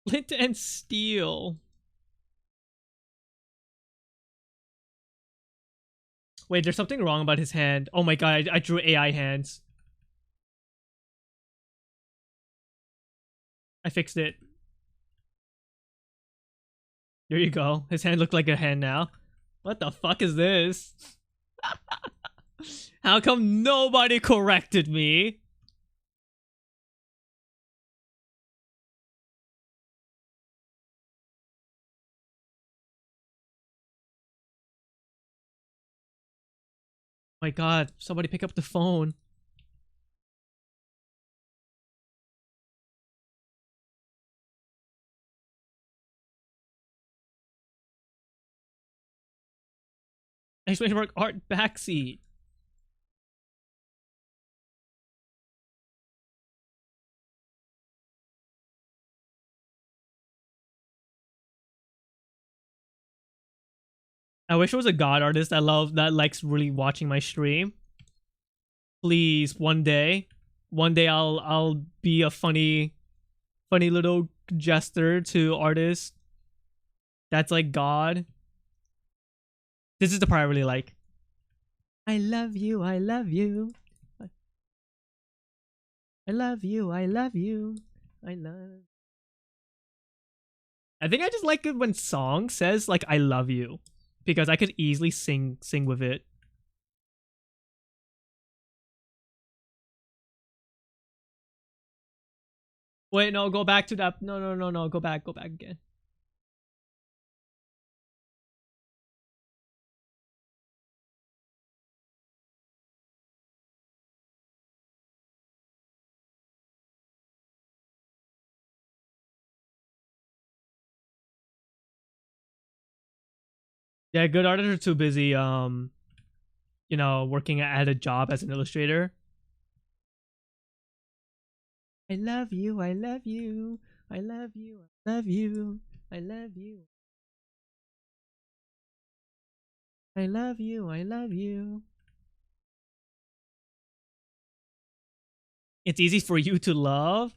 Flint and steel. Wait, there's something wrong about his hand. Oh my god, I drew AI hands. I fixed it. There you go. His hand looked like a hand now. What the fuck is this? How come nobody corrected me? My god, somebody pick up the phone. Exclamation mark art backseat. I wish it was a god artist I love that likes really watching my stream. Please, one day I'll be a funny little jester to artists. That's like God. This is the part I really like. I love you, I love you. I love you, I love you. I love. I think I just like it when song says like I love you because I could easily sing with it. Wait, no, go back to that. No, go back again. Yeah, good artists are too busy working at a job as an illustrator. I love you, I love you, I love you, I love you, I love you. I love you, I love you. It's easy for you to love.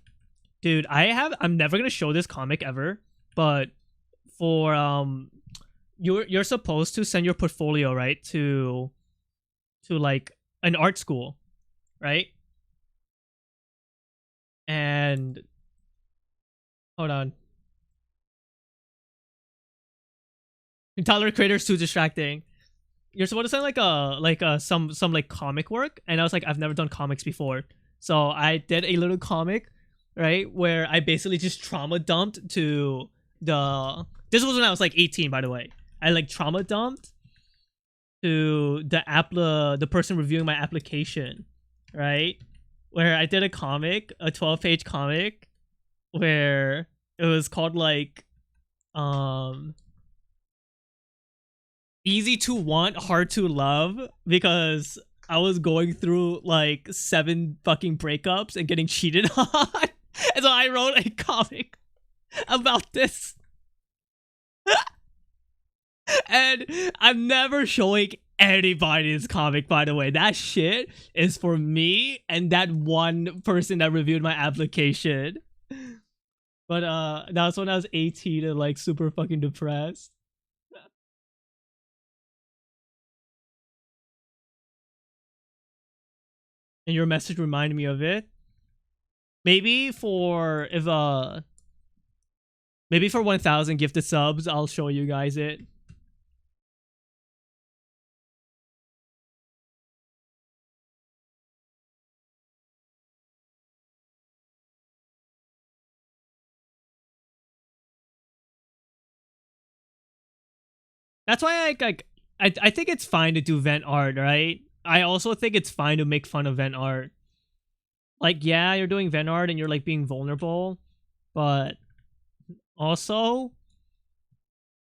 Dude, I'm never gonna show this comic ever, but for you're supposed to send your portfolio, right, to like an art school, right? And hold on. Tyler Creator's too distracting. You're supposed to send some like comic work, and I was like, I've never done comics before. So I did a little comic, right, where I basically just trauma dumped to the this was when I was like 18, by the way. I like trauma dumped to the person reviewing my application, right? Where I did a comic, a 12-page comic, where it was called like easy to want, hard to love, because I was going through like 7 fucking breakups and getting cheated on. And so I wrote a comic about this. And I'm never showing anybody this comic, by the way. That shit is for me and that one person that reviewed my application. But that was when I was 18 and like super fucking depressed. And your message reminded me of it. Maybe for 1,000 gifted subs, I'll show you guys it. That's why I think it's fine to do vent art, right? I also think it's fine to make fun of vent art. Like, yeah, you're doing vent art and you're like being vulnerable, but also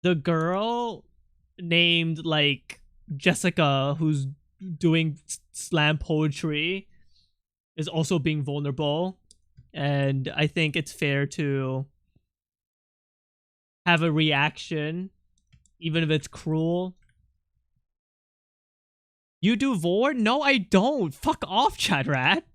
the girl named like Jessica who's doing slam poetry is also being vulnerable, and I think it's fair to have a reaction even if it's cruel. You do vor? No, I don't. Fuck off, Chad Rat.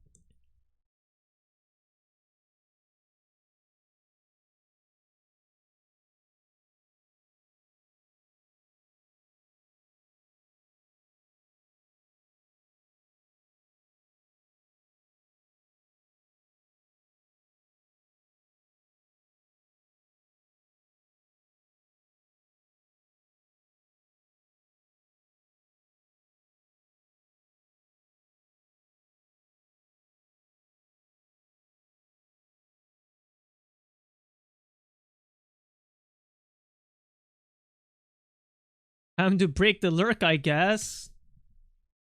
Time to break the lurk, I guess.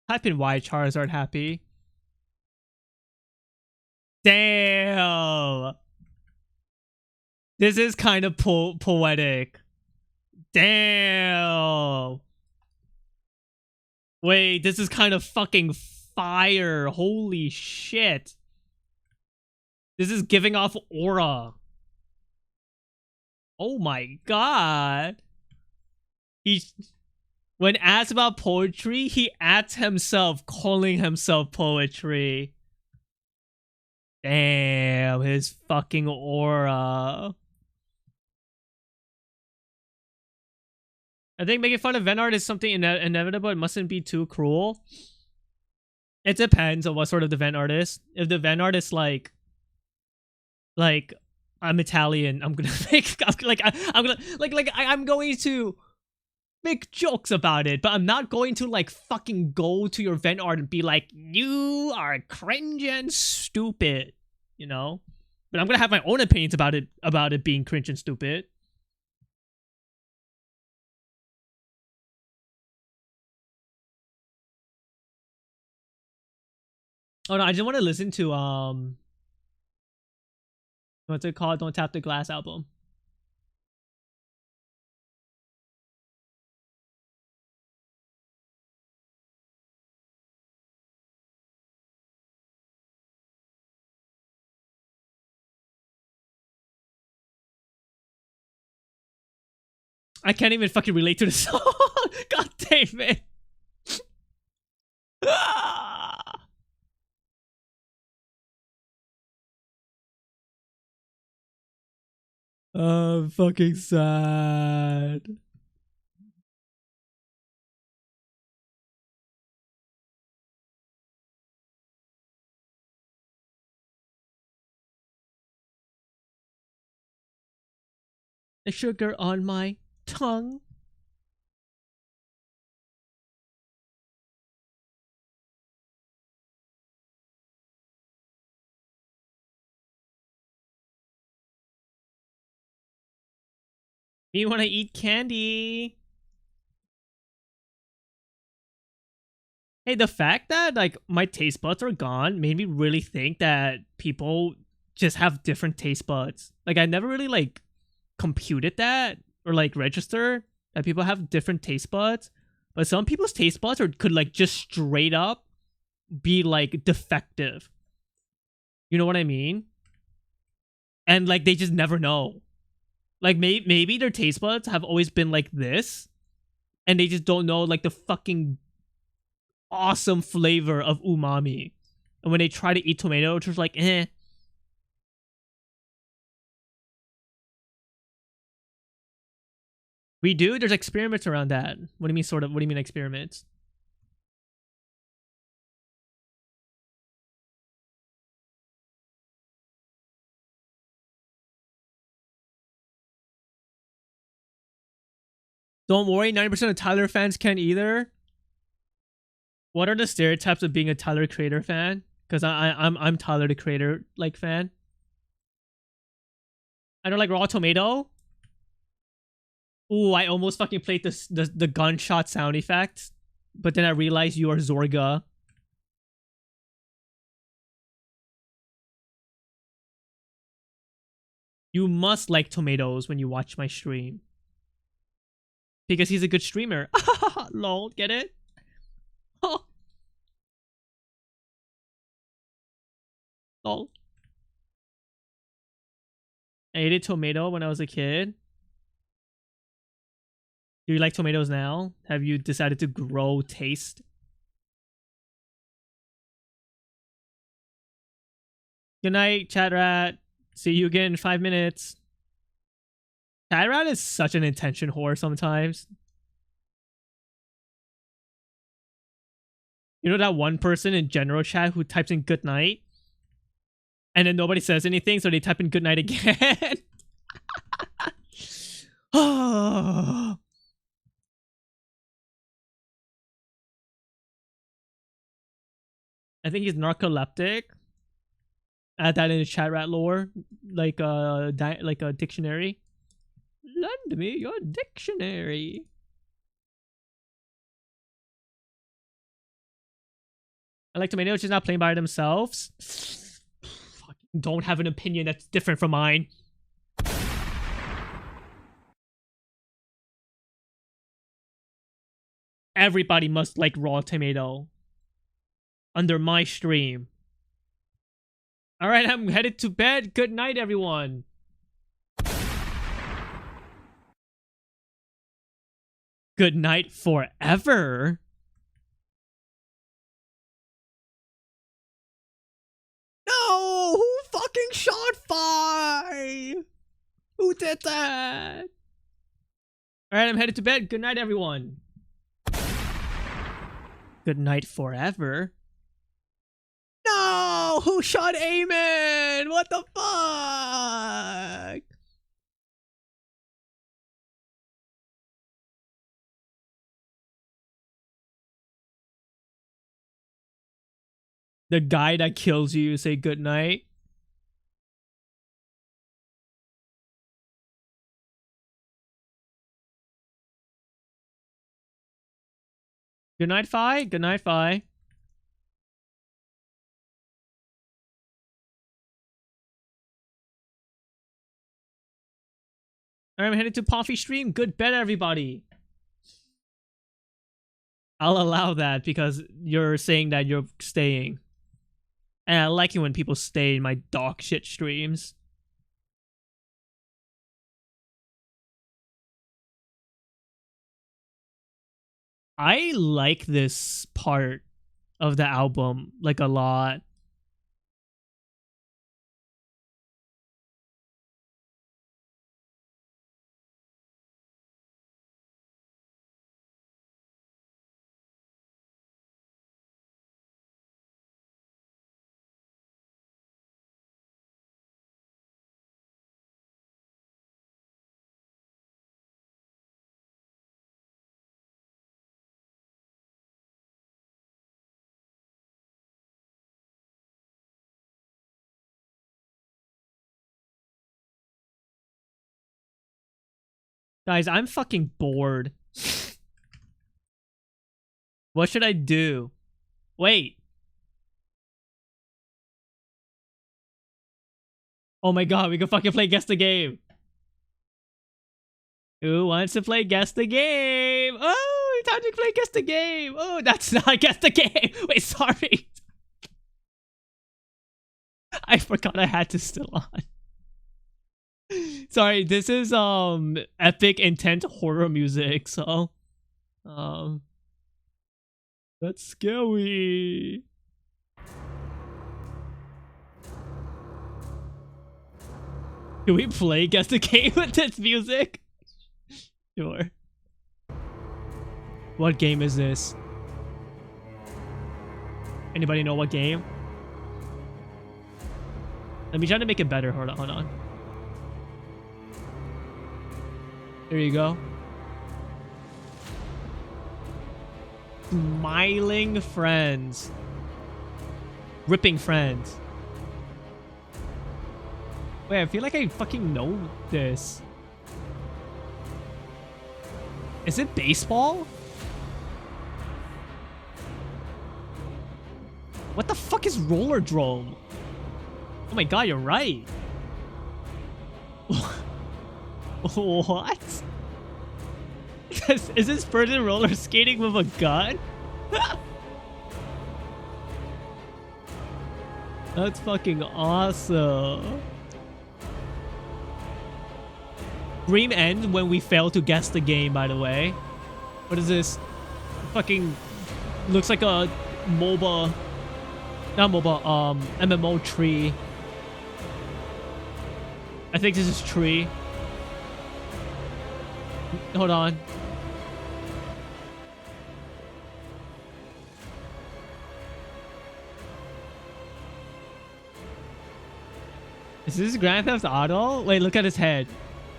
Type in why Charizard happy. Damn. This is kind of poetic. Damn. Wait, this is kind of fucking fire. Holy shit. This is giving off aura. Oh my god. He's... When asked about poetry, he adds himself, calling himself poetry. Damn, his fucking aura. I think making fun of Ven art is something inevitable. It mustn't be too cruel. It depends on what sort of the Ven art is. If the Ven art is like I'm Italian, I'm gonna make I'm going to make jokes about it, but I'm not going to like fucking go to your Ven art and be like, you are cringe and stupid, you know? But I'm gonna have my own opinions about it being cringe and stupid. Oh no, I just want to listen to what's it called? Don't Tap the Glass album. I can't even fucking relate to the song. God damn it. I'm fucking sad. The sugar on my tongue. Me want to eat candy. Hey, the fact that like my taste buds are gone made me really think that people just have different taste buds. Like I never really like computed that or like register that people have different taste buds. But some people's taste buds could like just straight up be like defective. You know what I mean? And like they just never know. Like maybe their taste buds have always been like this, and they just don't know like the fucking awesome flavor of umami. And when they try to eat tomato, it's just like, eh. We do? There's experiments around that. What do you mean sort of? What do you mean experiments? Don't worry, 90% of Tyler fans can't either. What are the stereotypes of being a Tyler Creator fan? Because I'm Tyler the Creator like fan. I don't like raw tomato. Ooh, I almost fucking played the gunshot sound effect, but then I realized you are Zorga. You must like tomatoes when you watch my stream. Because he's a good streamer. Lol, get it? Lol. I ate tomato when I was a kid. Do you like tomatoes now? Have you decided to grow taste? Good night, chat rat. See you again in 5 minutes. Chat rat is such an attention whore sometimes. You know that one person in general chat who types in good night? And then nobody says anything, so they type in good night again. I think he's narcoleptic. Add that in the chat rat lore, like a dictionary. Lend me your dictionary. I like tomatoes just not playing by themselves. Fucking don't have an opinion that's different from mine. Everybody must like raw tomato. Under my stream. Alright, I'm headed to bed. Good night, everyone. Good night forever. No! Who fucking shot 5? Who did that? Alright, I'm headed to bed. Good night, everyone. Good night forever. No! Who shot Eamon? What the fuck? The guy that kills you say good night. Good night, Fi. Good night, Fi. I'm headed to Poffy stream. Good bed, everybody. I'll allow that because you're saying that you're staying. And I like it when people stay in my dog shit streams. I like this part of the album like a lot. Guys, I'm fucking bored. What should I do? Wait. Oh my god, we can fucking play Guess the Game. Who wants to play Guess the Game? Oh, time to play Guess the Game. Oh, that's not Guess the Game. Wait, sorry. I forgot I had to still on. Sorry, this is epic intent horror music, so that's scary. Can we play Guess the Game with this music? Sure. What game is this? Anybody know what game? Let me try to make it better. Hold on, hold on. There you go. Smiling friends. Ripping friends. Wait, I feel like I fucking know this. Is it baseball? What the fuck is roller drome? Oh my god, you're right. What? Is this person roller skating with a gun? That's fucking awesome. Dream ends when we fail to guess the game, by the way. What is this? Fucking looks like a MOBA. Not MOBA, MMO tree. I think this is tree. Hold on. Is this Grand Theft Auto? Wait, look at his head.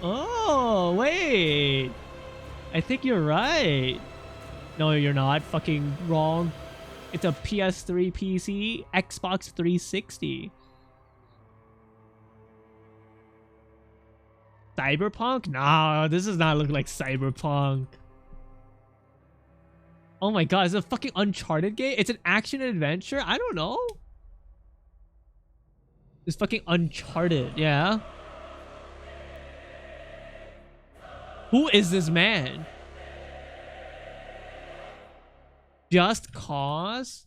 Oh, wait. I think you're right. No, you're not. Fucking wrong. It's a PS3 PC, Xbox 360. Cyberpunk? No, this does not look like Cyberpunk. Oh my god, is it a fucking Uncharted game? It's an action adventure? I don't know. It's fucking Uncharted, yeah. Who is this man? Just Cause?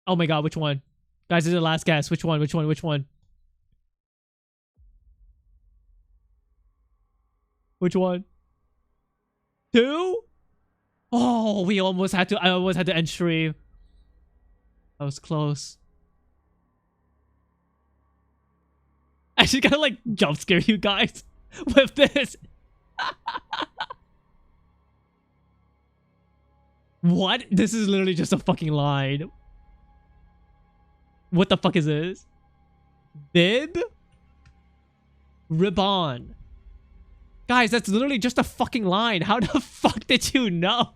Oh my god, which one? Guys, this is the last guess. Which one? Which one? Which one? Which one? 2? Oh, we almost had to. I almost had to end stream. That was close. I just gotta like jump scare you guys with this. What? This is literally just a fucking line. What the fuck is this? Bib? Ribbon. Guys, that's literally just a fucking line. How the fuck did you know?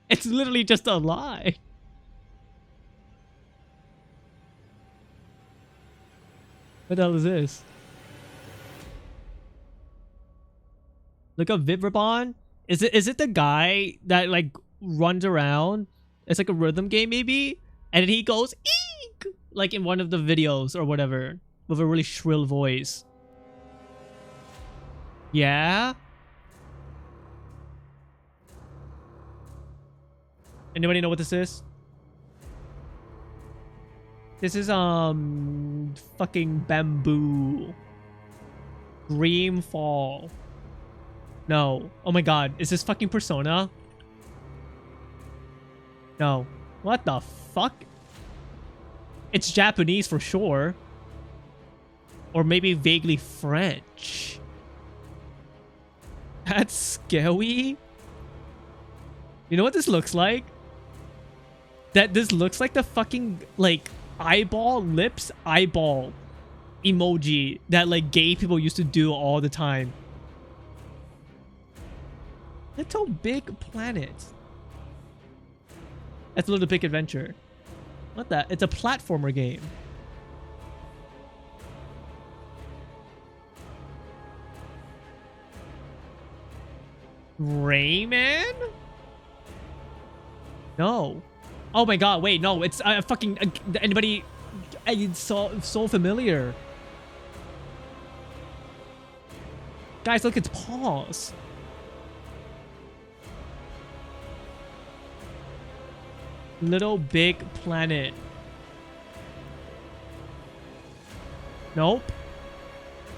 It's literally just a lie. What the hell is this? Look up Vib Ribbon. Is it the guy that like runs around? It's like a rhythm game maybe? And then he goes eek like in one of the videos or whatever with a really shrill voice. Yeah? Anybody know what this is? This is fucking Bamboo. Dreamfall. No. Oh my god. Is this fucking Persona? No. What the fuck? It's Japanese for sure. Or maybe vaguely French. That's scary. You know what this looks like? This looks like the fucking like eyeball lips eyeball emoji that like gay people used to do all the time. Little Big Planet. That's a Little Big Adventure. What the? It's a platformer game. Rayman? No. Oh my god, wait, no, it's fucking anybody. It's so familiar. Guys, look, it's paws. Little Big Planet. Nope.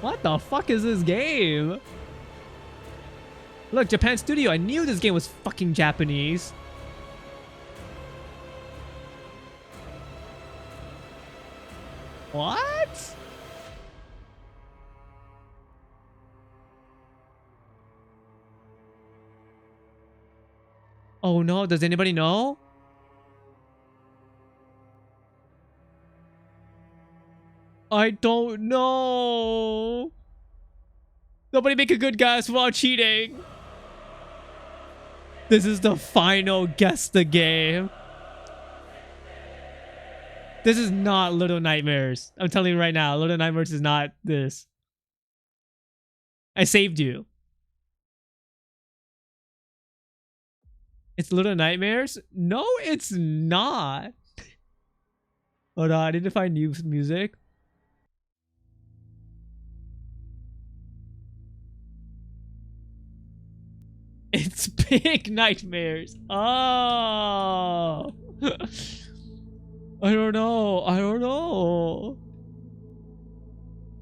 What the fuck is this game? Look, Japan Studio. I knew this game was fucking Japanese. What? Oh no, does anybody know? I don't know. Nobody make a good guess without cheating. This is the final guess the game. This is not Little Nightmares. I'm telling you right now, Little Nightmares is not this. I saved you. It's Little Nightmares? No, it's not. Hold on, I need to find new music. It's Big Nightmares. Oh. I don't know. I don't know.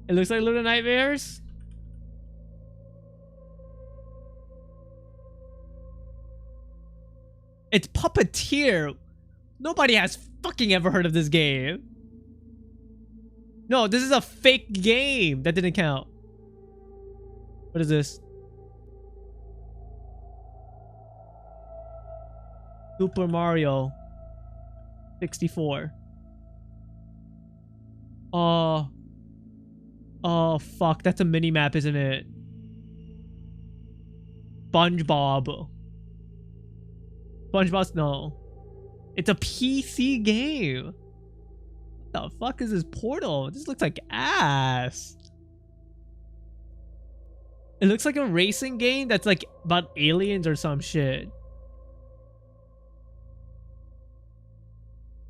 It looks like Little Nightmares. It's Puppeteer. Nobody has fucking ever heard of this game. No, this is a fake game. That didn't count. What is this? Super Mario 64. Oh fuck, that's a mini map, isn't it? SpongeBob. SpongeBob's no. It's a PC game. What the fuck is this Portal? This looks like ass. It looks like a racing game that's like about aliens or some shit.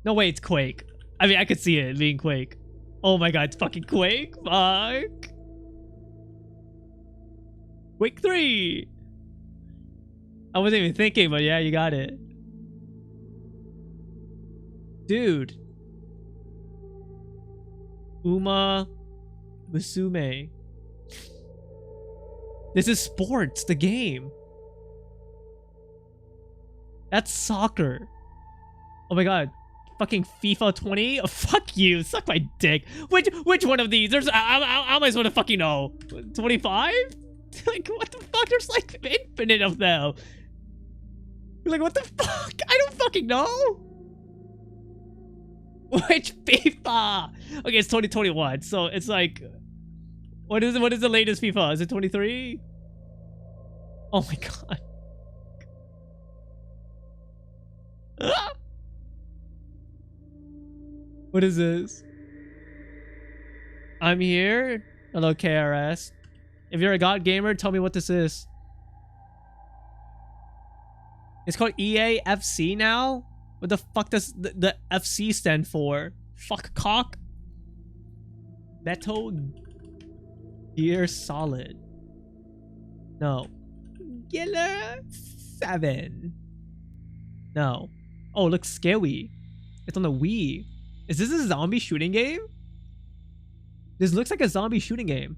No, wait, it's Quake. I mean, I could see it being Quake. Oh my god, it's fucking Quake. Fuck. Quake 3. I wasn't even thinking, but yeah, you got it. Dude. Uma Musume. This is sports, the game. That's soccer. Oh my god. Fucking FIFA 20? Oh, fuck you. Suck my dick. Which one of these? There's how am I supposed to fucking know? 25? Like what the fuck? There's like infinite of them. Like what the fuck? I don't fucking know. Which FIFA? Okay, it's 2021. So it's like what is the latest FIFA? Is it 23? Oh my god. What is this? I'm here. Hello, KRS. If you're a god gamer, tell me what this is. It's called EAFC now? What the fuck does the FC stand for? Fuck cock? Metal Gear Solid. No. Gear 7. No. Oh, it looks scary. It's on the Wii. Is this a zombie shooting game? This looks like a zombie shooting game.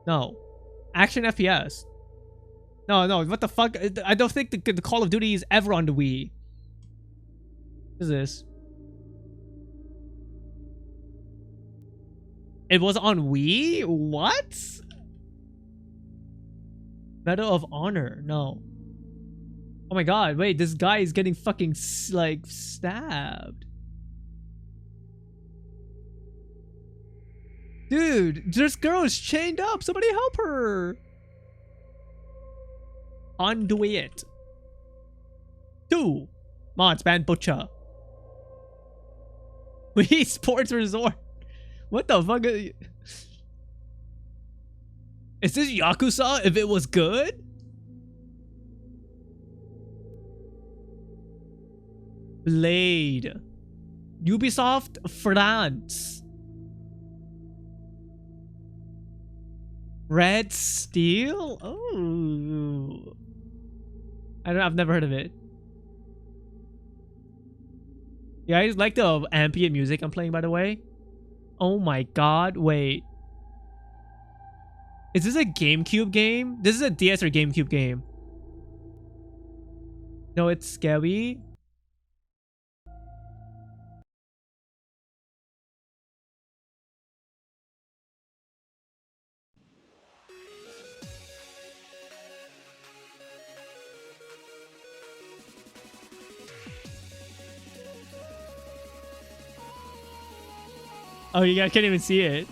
No. Action FPS. No, what the fuck? I don't think the Call of Duty is ever on the Wii. What is this? It was on Wii? What? Medal of Honor. No. Oh my god, wait, this guy is getting fucking, like, stabbed. Dude, this girl is chained up. Somebody help her. Conduit. 2. Mods ban butcher. Wii Sports Resort. What the fuck? Is this Yakuza if it was good? Blade. Ubisoft France. Red Steel? Oh. I've never heard of it. You guys like the ambient music I'm playing, by the way? Oh my god, wait. Is this a GameCube game? This is a DS or GameCube game. No, it's scary. Oh, you guys can't even see it.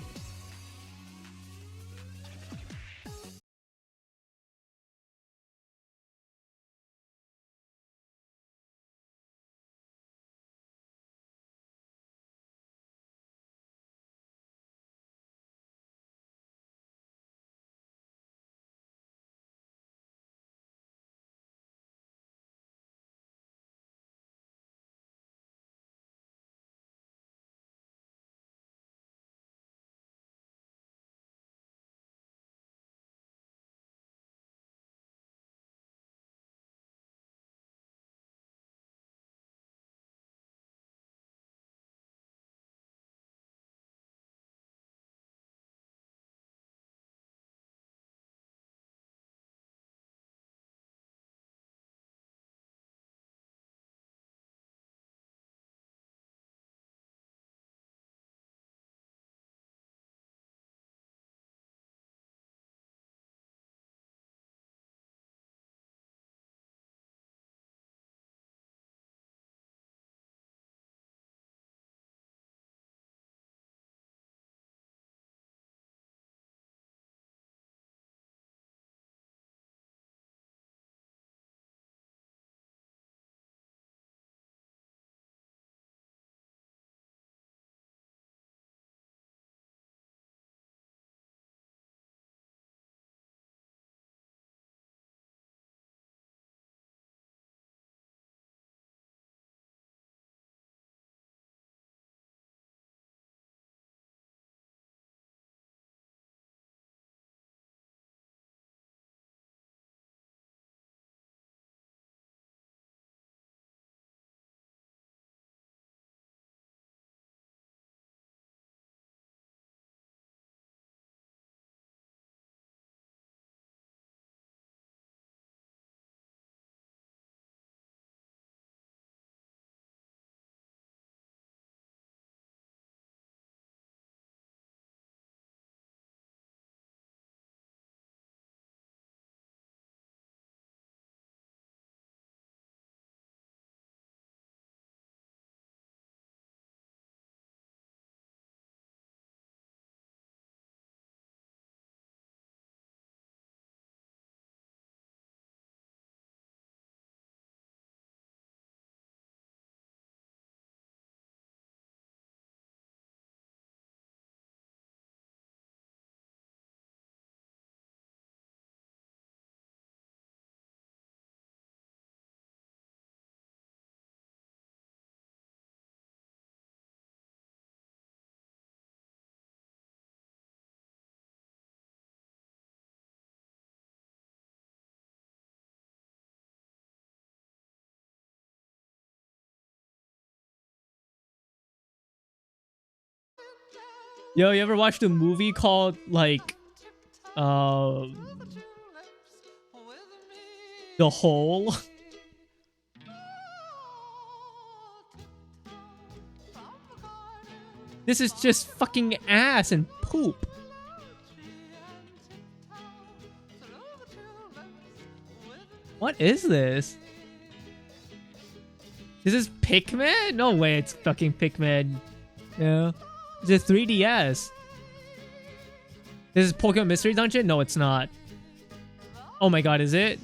Yo, you ever watched a movie called like The Hole? This is just fucking ass and poop. What is this? This is Pikmin? No way it's fucking Pikmin. Yeah. It's a 3DS. This is Pokemon Mystery Dungeon? No, it's not. Oh my god, is it?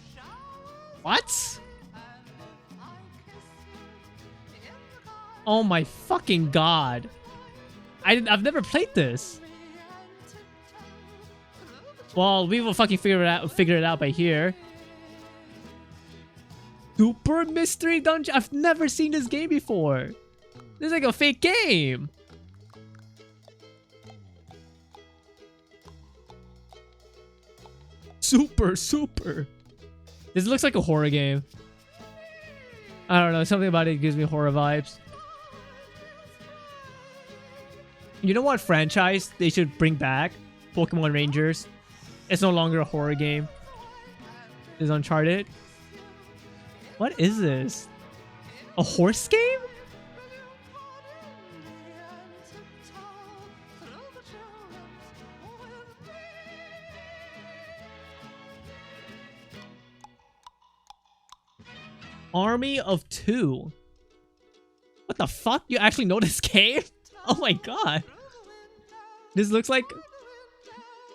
What? Oh my fucking god. I've never played this. Well, we will fucking figure it out by here. Super Mystery Dungeon? I've never seen this game before. This is like a fake game. Super. This looks like a horror game. I don't know. Something about it gives me horror vibes. You know what franchise they should bring back? Pokemon Rangers. It's no longer a horror game. It's Uncharted. What is this? A horse game? Army of Two. What the fuck? You actually know this game? Oh my god. This looks like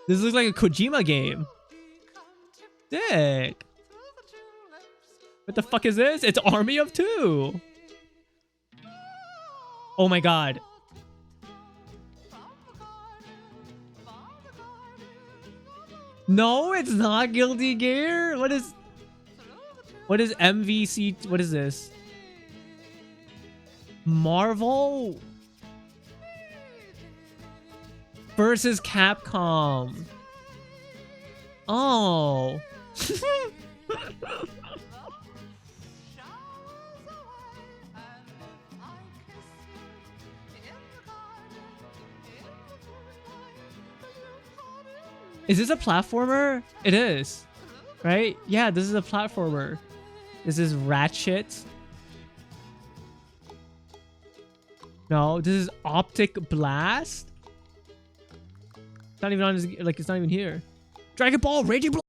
a Kojima game. Sick. What the fuck is this? It's Army of Two. Oh my god. No, it's not Guilty Gear. What is MVC? What is this? Marvel versus Capcom. Oh. Is this a platformer? It is. Right? Yeah, this is a platformer. This is Ratchet. No, this is Optic Blast. It's not even on his, like, it's not even here. Dragon Ball Raging Blast.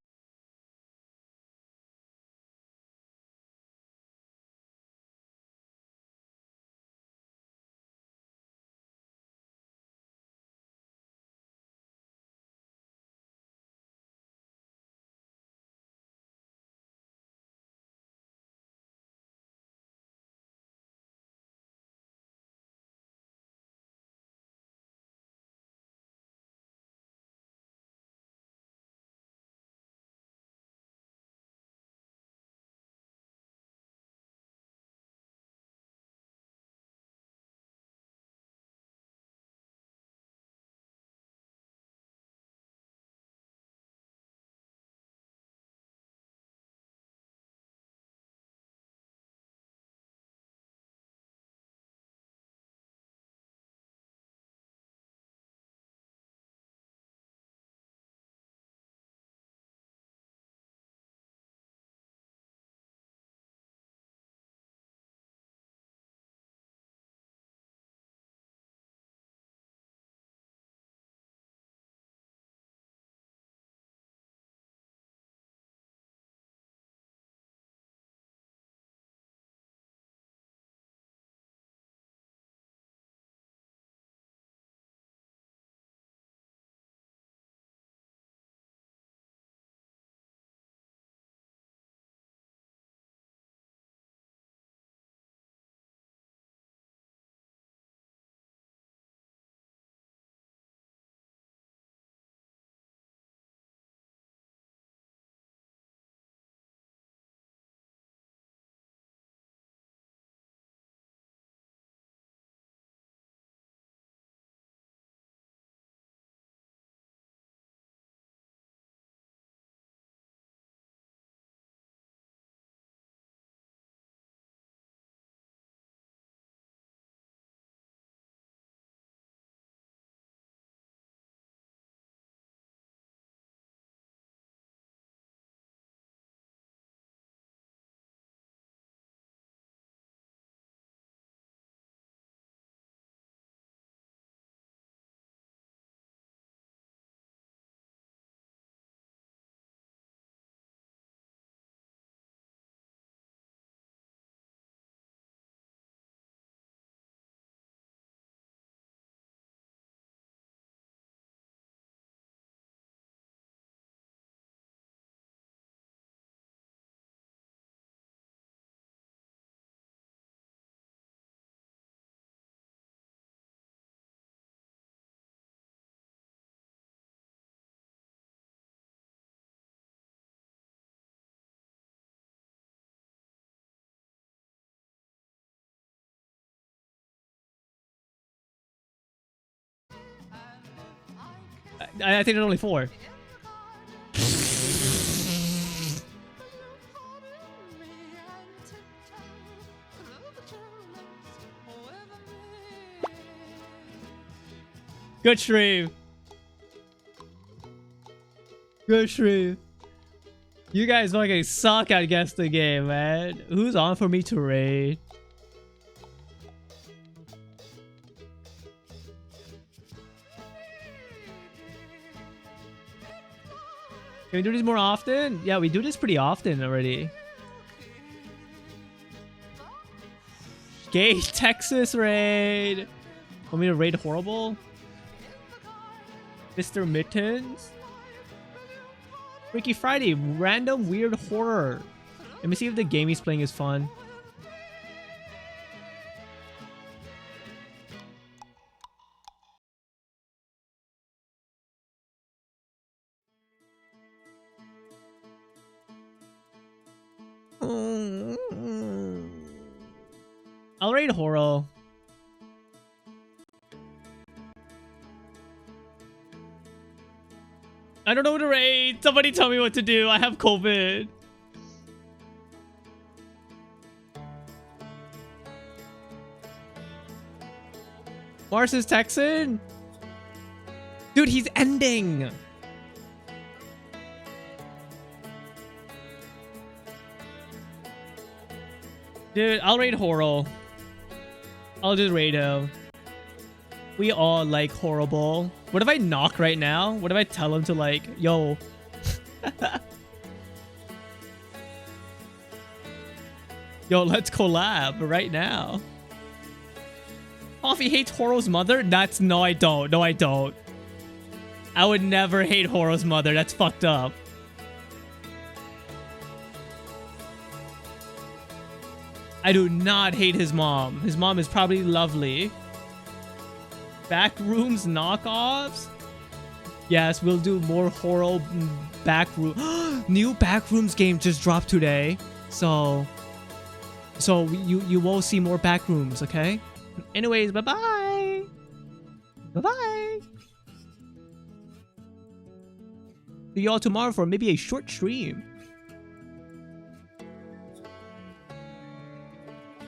I think there's only 4. Good stream. Good stream. You guys fucking suck at guess the game, man. Who's on for me to raid? Can we do this more often? Yeah, we do this pretty often already. Gay Texas raid. Want me to raid horrible? Mr. Mittens? Freaky Friday, random weird horror. Let me see if the game he's playing is fun. I'll raid horror. I don't know what to raid. Somebody tell me what to do. I have COVID. Mars is Texan? Dude, he's ending. Dude, I'll raid horror. I'll just raid him. We all like horrible. What if I knock right now? What if I tell him to like, yo. Yo, let's collab right now. Coffee hates Horo's mother? No, I don't. No, I don't. I would never hate Horo's mother. That's fucked up. I do not hate his mom. His mom is probably lovely. Backrooms knockoffs? Yes, we'll do more horror backroom. New Backrooms game just dropped today. So you will see more Backrooms, okay? Anyways, bye-bye. Bye-bye. See y'all tomorrow for maybe a short stream.